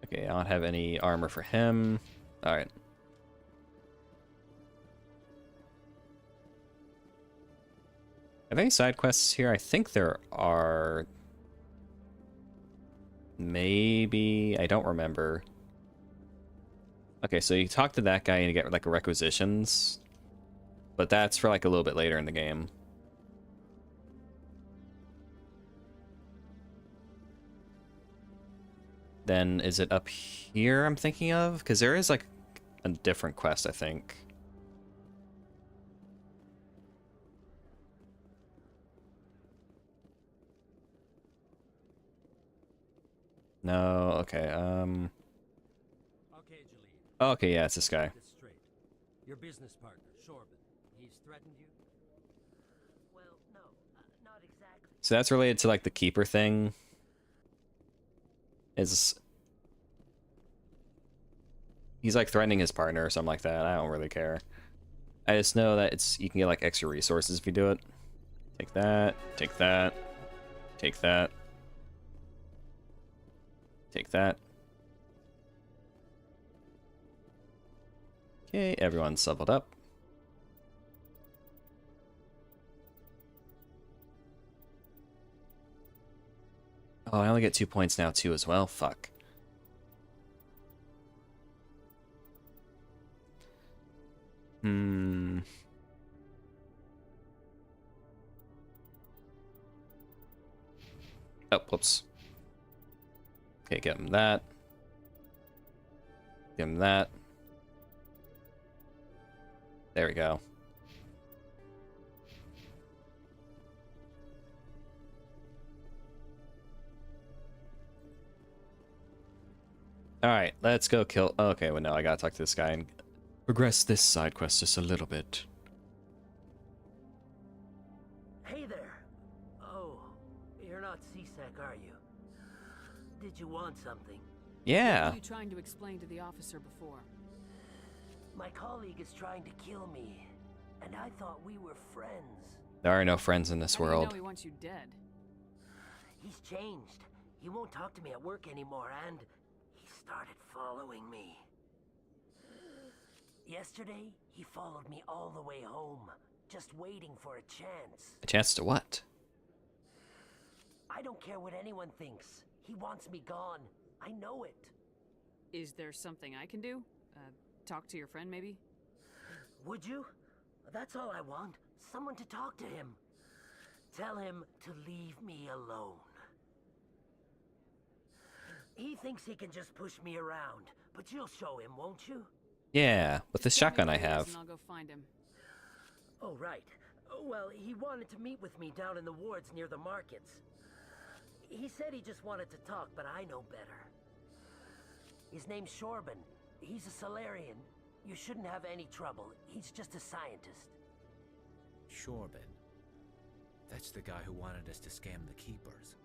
Okay, I don't have any armor for him. Alright. Have any side quests here? I think there are. Maybe. I don't remember. Okay, so you talk to that guy and you get like requisitions. But that's for like a little bit later in the game. Then is it up here I'm thinking of? Because there is like a different quest, I think. No, okay, okay, yeah, it's this guy. Your business partner, Shorban, he's threatened you? Well, no, not exactly. So that's related to like the keeper thing. He's like threatening his partner or something like that. I don't really care. I just know that you can get like extra resources if you do it. Take that, take that, take that. Take that. Okay, everyone's leveled up. Oh, I only get 2 points now too as well. Fuck. Oh, whoops. Okay, give him that. Give him that. There we go. Alright, let's go kill... Okay, well, no, I gotta talk to this guy and progress this side quest just a little bit. Hey there. Oh, you're not C-Sec, are you? Did you want something? Yeah. What were you trying to explain to the officer before? My colleague is trying to kill me, and I thought we were friends. There are no friends in this How do world. you know he wants you dead? He's changed. He won't talk to me at work anymore, and he started following me. Yesterday, he followed me all the way home, just waiting for a chance. A chance to what? I don't care what anyone thinks. He wants me gone. I know it. Is there something I can do? Talk to your friend, maybe? Would you? That's all I want. Someone to talk to him. Tell him to leave me alone. He thinks he can just push me around, but you'll show him, won't you? Yeah, with the shotgun I have. I'll go find him. Oh, right. Well, he wanted to meet with me down in the wards near the markets. He said he just wanted to talk, but I know better. His name's Shorban. He's a Solarian. You shouldn't have any trouble. He's just a scientist. Shorban. That's the guy who wanted us to scam the Keepers.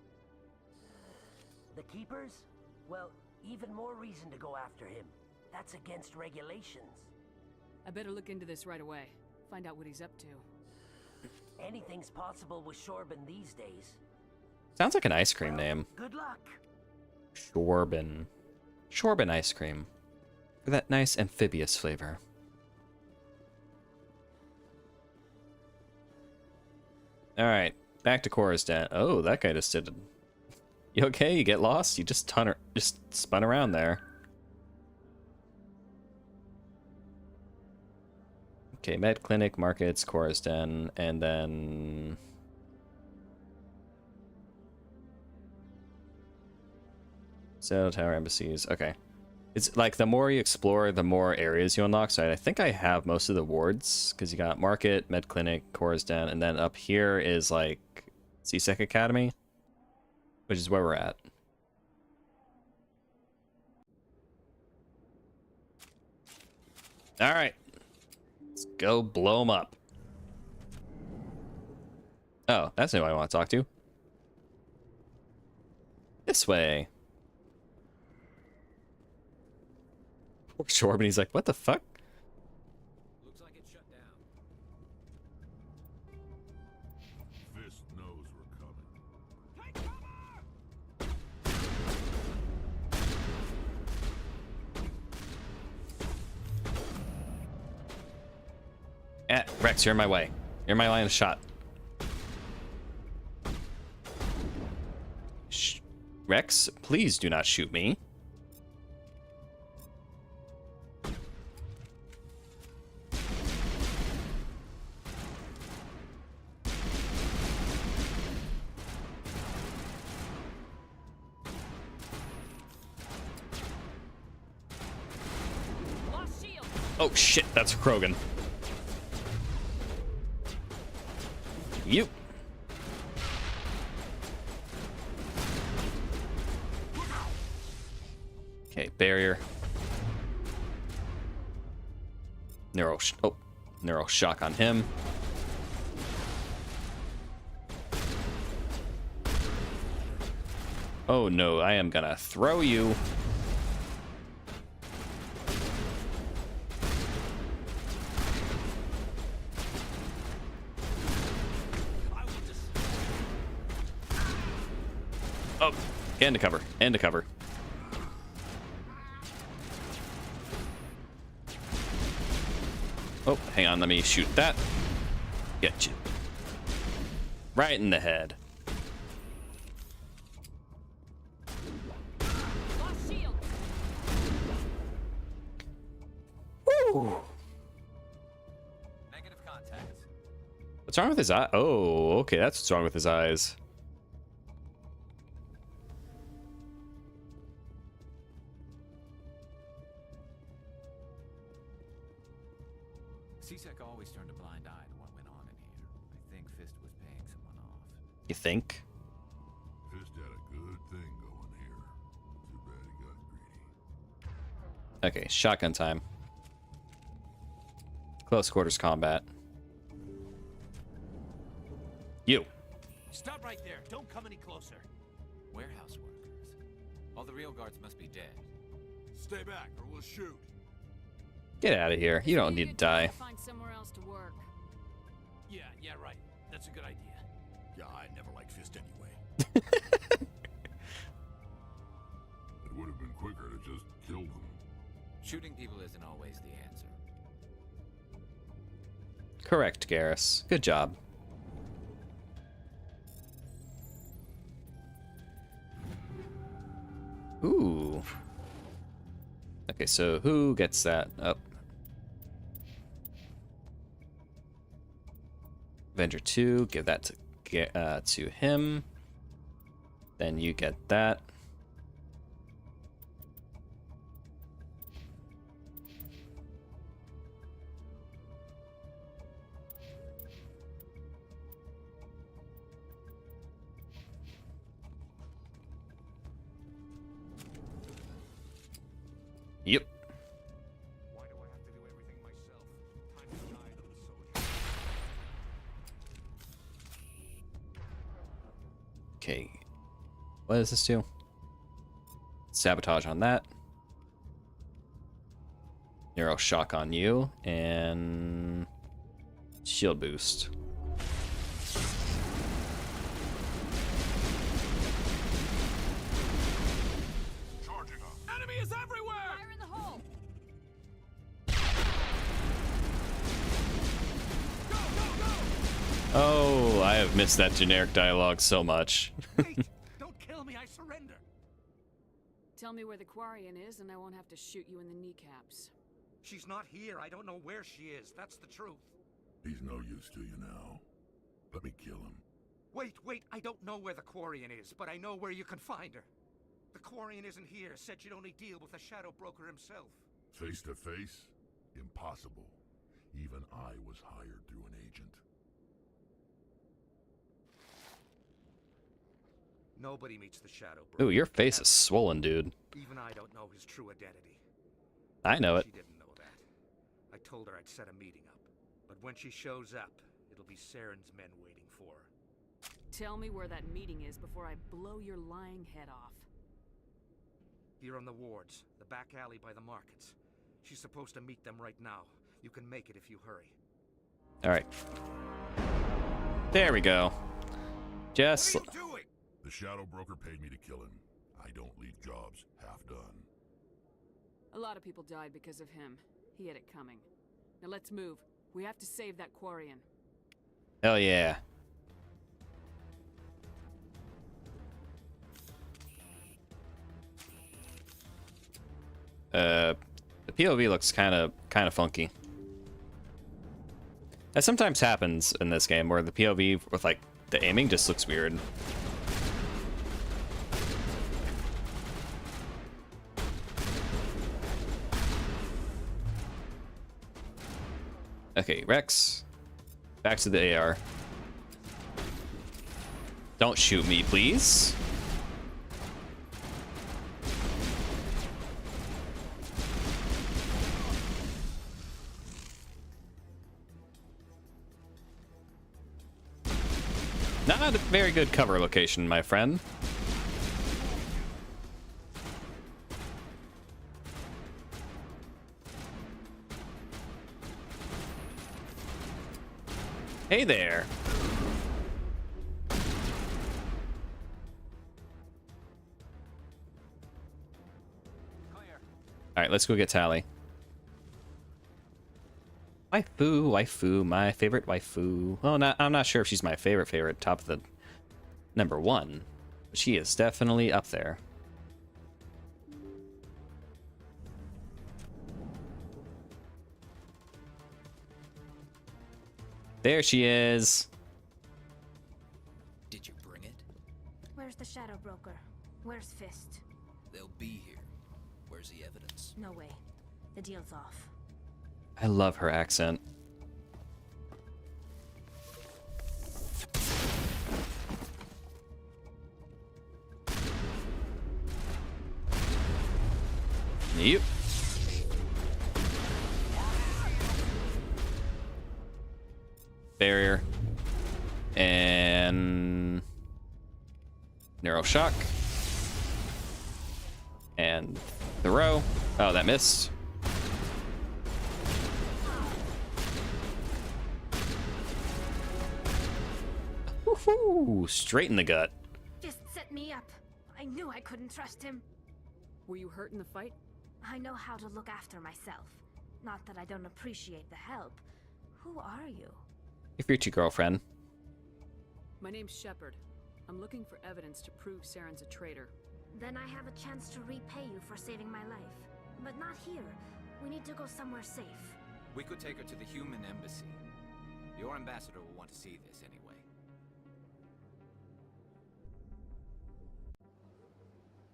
The Keepers? Well, even more reason to go after him. That's against regulations. I better look into this right away. Find out what he's up to. Anything's possible with Shorban these days. Sounds like an ice cream name. Good luck. Shorban. Shorban ice cream. For that nice amphibious flavor. Alright, back to Cora's den. Oh, that guy just did... You okay? You get lost? You just spun around there. Okay, med clinic, markets, Cora's den, and then... Cell tower embassies. Okay. It's like the more you explore, the more areas you unlock. So I think I have most of the wards because you got Market, Med Clinic, Corsden, and then up here is like CSEC Academy, which is where we're at. All right, let's go blow them up. Oh, that's who I want to talk to. This way. Poor Shorben, he's like, what the fuck? Looks like it's shut down. Fist knows we're coming. Take cover! Rex, you're in my way. You're in my line of shot. Rex, please do not shoot me. Oh shit, that's Krogan. You. Okay, barrier. Neuro shock on him. Oh no, I am gonna throw you. Oh, and to cover, and to cover. Oh, hang on, let me shoot that. Get you. Right in the head. Woo! Negative contact. What's wrong with his eye? Oh, okay, that's what's wrong with his eyes. CSEC always turned a blind eye to what went on in here. I think Fist was paying someone off. You think? Fist had a good thing going here. Too bad he got greedy. Okay, shotgun time. Close quarters combat. You. Stop right there. Don't come any closer. Warehouse workers. All the real guards must be dead. Stay back or we'll shoot. Get out of here. You don't need to die. Find somewhere else to work. Yeah, right. That's a good idea. Yeah, I never liked Fist anyway. It would have been quicker to just kill them. Shooting people isn't always the answer. Correct, Garrus. Good job. Ooh. Okay, so who gets that up? Avenger 2, give that to him. Then you get that. Yep. Why do I have to do everything myself? Time to die, little soldier. Okay. What does this do? Sabotage on that. Neuro shock on you. And shield boost. Enemy is everywhere! Fire in the hole! Oh, I have missed that generic dialogue so much. Wait! Don't kill me, I surrender! Tell me where the Quarian is and I won't have to shoot you in the kneecaps. She's not here. I don't know where she is. That's the truth. He's no use to you now. Let me kill him. Wait. I don't know where the Quarian is, but I know where you can find her. The Quarian isn't here. Said you'd only deal with the Shadow Broker himself. Face to face? Impossible. Even I was hired through an agent. Nobody meets the Shadow Broker. Ooh, your face is swollen, dude. Even I don't know his true identity. I know it. She didn't know that. I told her I'd set a meeting up. But when she shows up, it'll be Saren's men waiting for her. Tell me where that meeting is before I blow your lying head off. Here on the wards, the back alley by the markets. She's supposed to meet them right now. You can make it if you hurry. All right. There we go. Just. What are you doing? The Shadow Broker paid me to kill him. I don't leave jobs half done. A lot of people died because of him. He had it coming. Now let's move. We have to save that Quarian. Hell yeah. The POV looks kind of funky. That sometimes happens in this game where the POV with like the aiming just looks weird. Okay, Rex. Back to the AR. Don't shoot me, please. Not a very good cover location, my friend. Hey there. All right, let's go get Tally. Waifu, my favorite waifu. Well, I'm not sure if she's my favorite, top of the #1. But she is definitely up there. There she is. Did you bring it? Where's the Shadow Broker? Where's Fist? They'll be here. Where's the evidence? No way. The deal's off. I love her accent. Yep. Barrier. And narrow shock. And the row. Oh, that missed. Woohoo! Straight in the gut. Just set me up. I knew I couldn't trust him. Were you hurt in the fight? I know how to look after myself. Not that I don't appreciate the help. Who are you? Your future girlfriend. My name's Shepard. I'm looking for evidence to prove Saren's a traitor. Then I have a chance to repay you for saving my life. But not here. We need to go somewhere safe. We could take her to the human embassy. Your ambassador will want to see this anyway.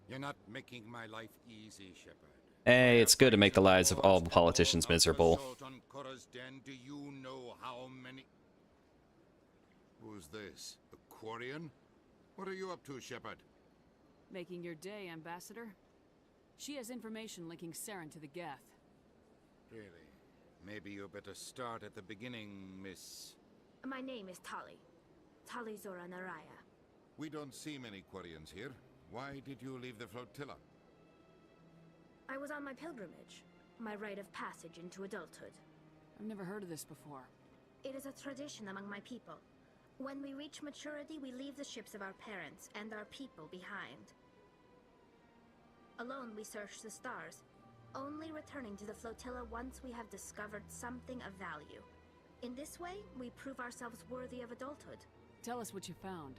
You're not making my life easy, Shepard. Hey, it's good to make the lives of all politicians miserable. Do you know how many? Who's this? A Quarian? What are you up to, Shepard? Making your day, Ambassador. She has information linking Saren to the Geth. Really? Maybe you better start at the beginning, Miss... My name is Tali. Tali Zora Naraya. We don't see many Quarians here. Why did you leave the flotilla? I was on my pilgrimage. My rite of passage into adulthood. I've never heard of this before. It is a tradition among my people. When we reach maturity, we leave the ships of our parents and our people behind. Alone, we search the stars, only returning to the flotilla once we have discovered something of value. In this way, we prove ourselves worthy of adulthood. Tell us what you found.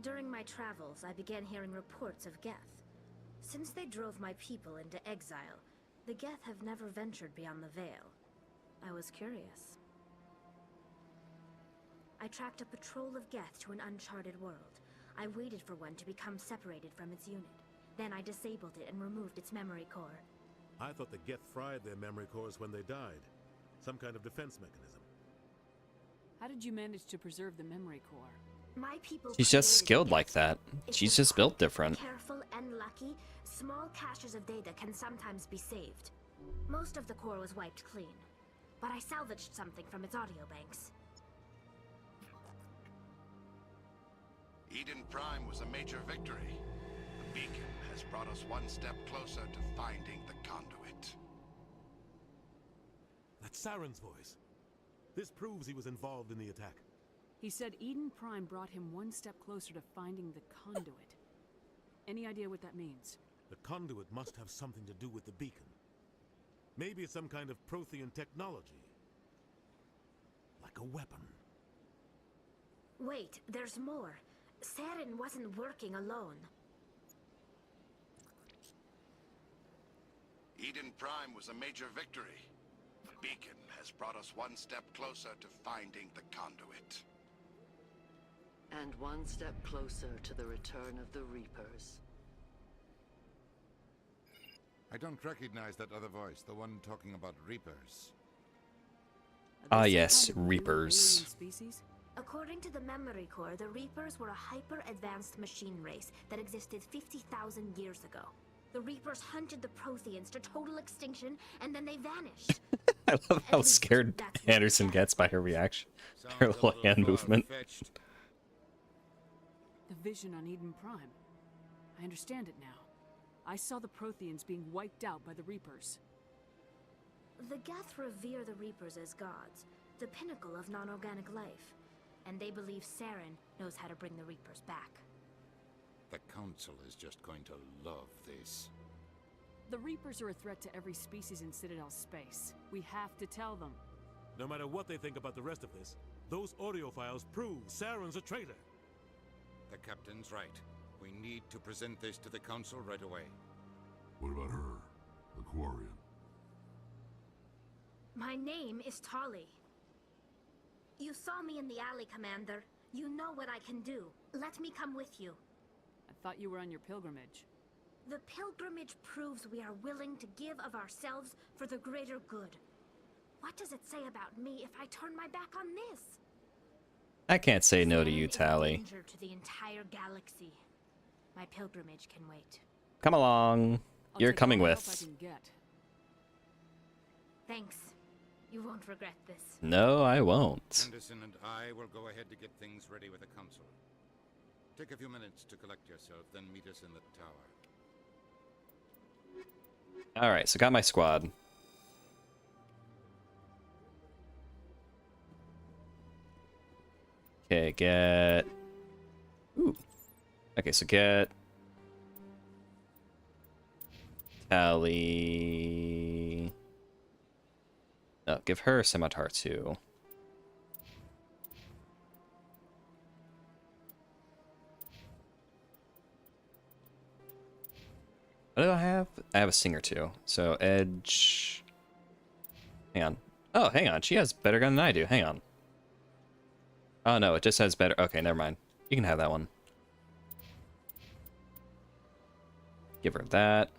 During my travels, I began hearing reports of Geth. Since they drove my people into exile, the Geth have never ventured beyond the Veil. I was curious. I tracked a patrol of Geth to an uncharted world. I waited for one to become separated from its unit. Then I disabled it and removed its memory core. I thought the Geth fried their memory cores when they died. Some kind of defense mechanism. How did you manage to preserve the memory core? My people She's just created skilled it. like that. If She's you're just built different. careful and lucky, small caches of data can sometimes be saved. Most of the core was wiped clean, but I salvaged something from its audio banks. Eden Prime was a major victory. The beacon has brought us one step closer to finding the conduit. That's Saren's voice. This proves he was involved in the attack. He said Eden Prime brought him one step closer to finding the conduit. Any idea what that means? The conduit must have something to do with the beacon. Maybe it's some kind of Prothean technology. Like a weapon. Wait, there's more. Saren wasn't working alone. Eden Prime was a major victory. The beacon has brought us one step closer to finding the conduit. And one step closer to the return of the Reapers. I don't recognize that other voice, the one talking about Reapers. Ah, yes, Reapers. According to the memory core, the Reapers were a hyper-advanced machine race that existed 50,000 years ago. The Reapers hunted the Protheans to total extinction, and then they vanished. I love how scared Anderson gets by her reaction. Her little hand movement. The vision on Eden Prime. I understand it now. I saw the Protheans being wiped out by the Reapers. The Geth revere the Reapers as gods, the pinnacle of non-organic life. And they believe Saren knows how to bring the Reapers back. The Council is just going to love this. The Reapers are a threat to every species in Citadel space. We have to tell them. No matter what they think about the rest of this, those audio files prove Saren's a traitor. The Captain's right. We need to present this to the Council right away. What about her? The Quarian? My name is Tali. You saw me in the alley, Commander. You know what I can do. Let me come with you. I thought you were on your pilgrimage. The pilgrimage proves we are willing to give of ourselves for the greater good. What does it say about me if I turn my back on this? I can't say no to you, Saren is a Tally. danger to the entire galaxy. My pilgrimage can wait. Come along. I'll You're take coming all the help I with. can get. Thanks. You won't regret this. No, I won't. Anderson and I will go ahead to get things ready with the Council. Take a few minutes to collect yourself, then meet us in the tower. Alright, so got my squad. Okay, get... Ooh. Okay, so get... Tally... No, give her a scimitar too. What do I have? I have a singer too. So Edge... Hang on. Oh, hang on. She has better gun than I do. Hang on. Oh no, it just has better... Okay, never mind. You can have that one. Give her that.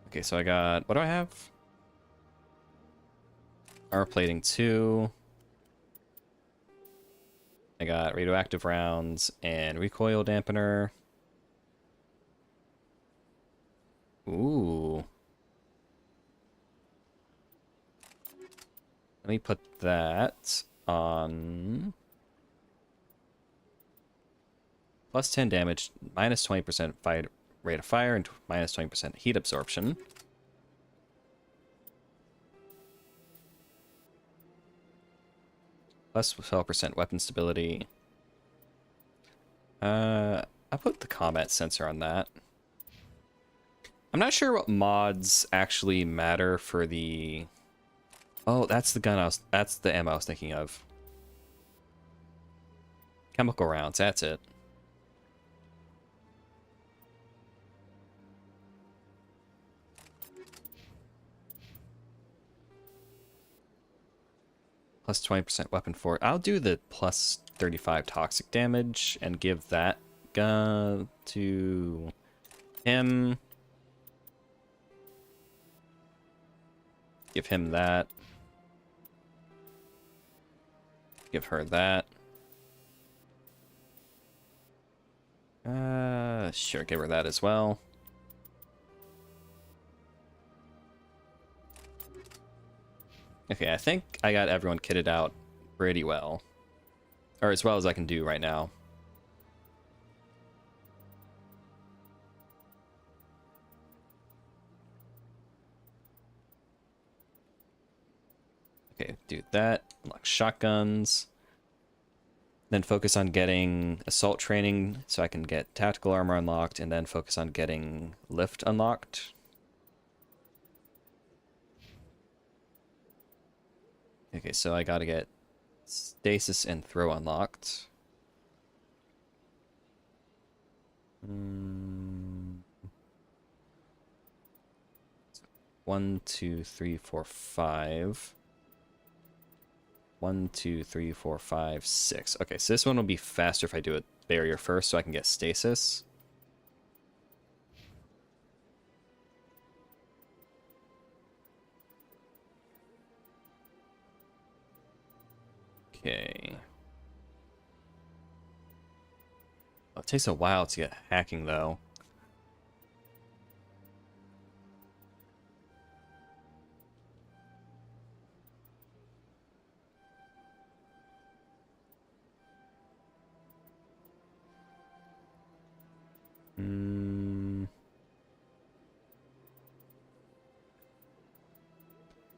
Okay, so I got... What do I have? Armor plating 2. I got radioactive rounds and recoil dampener. Ooh. Let me put that on... Plus 10 damage, minus 20% rate of fire, and minus 20% heat absorption. Plus 12% weapon stability. I put the combat sensor on that. I'm not sure what mods actually matter for the... Oh, that's the gun that's the ammo I was thinking of. Chemical rounds, that's it. Plus 20% weapon force. I'll do the plus 35 toxic damage and give that gun to him. Give him that. Give her that. Sure, give her that as well. Okay, I think I got everyone kitted out pretty well. Or as well as I can do right now. Okay, do that. Unlock shotguns. Then focus on getting assault training so I can get tactical armor unlocked, and then focus on getting lift unlocked. Okay, so I gotta get stasis and throw unlocked. 1, 2, 3, 4, 5. 1, 2, 3, 4, 5, 6. Okay, so this one will be faster if I do a barrier first so I can get stasis. Okay. Well, it takes a while to get hacking, though.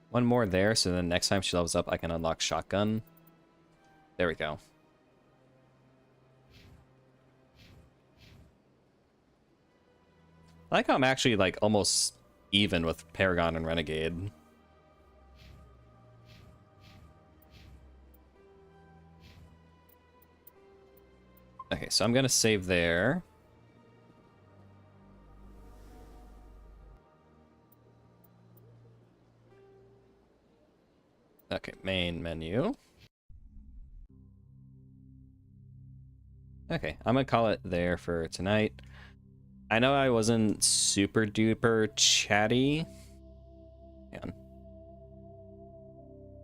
One more there, so then next time she levels up, I can unlock shotgun. There we go. I like how I'm actually like almost even with Paragon and Renegade. Okay, so I'm gonna save there. Okay, main menu. Okay, I'm gonna call it there for tonight. I know I wasn't super duper chatty. Hang on.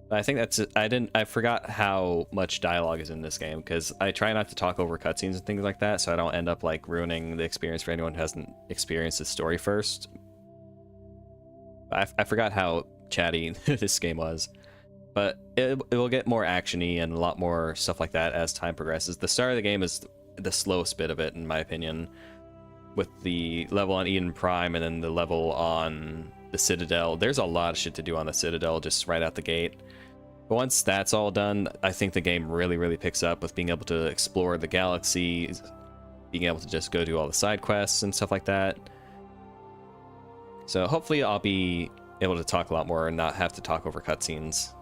But I think that's it. I forgot how much dialogue is in this game, because I try not to talk over cutscenes and things like that, so I don't end up like ruining the experience for anyone who hasn't experienced the story first. I forgot how chatty this game was. But it will get more actiony and a lot more stuff like that as time progresses. The start of the game is the slowest bit of it, in my opinion, with the level on Eden Prime and then the level on the Citadel. There's a lot of shit to do on the Citadel just right out the gate. But once that's all done, I think the game really, really picks up with being able to explore the galaxy, being able to just go do all the side quests and stuff like that. So hopefully I'll be able to talk a lot more and not have to talk over cutscenes.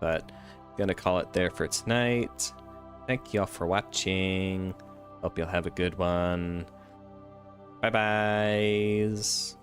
But I'm gonna call it there for tonight. Thank y'all for watching. Hope you'll have a good one. Bye-byes.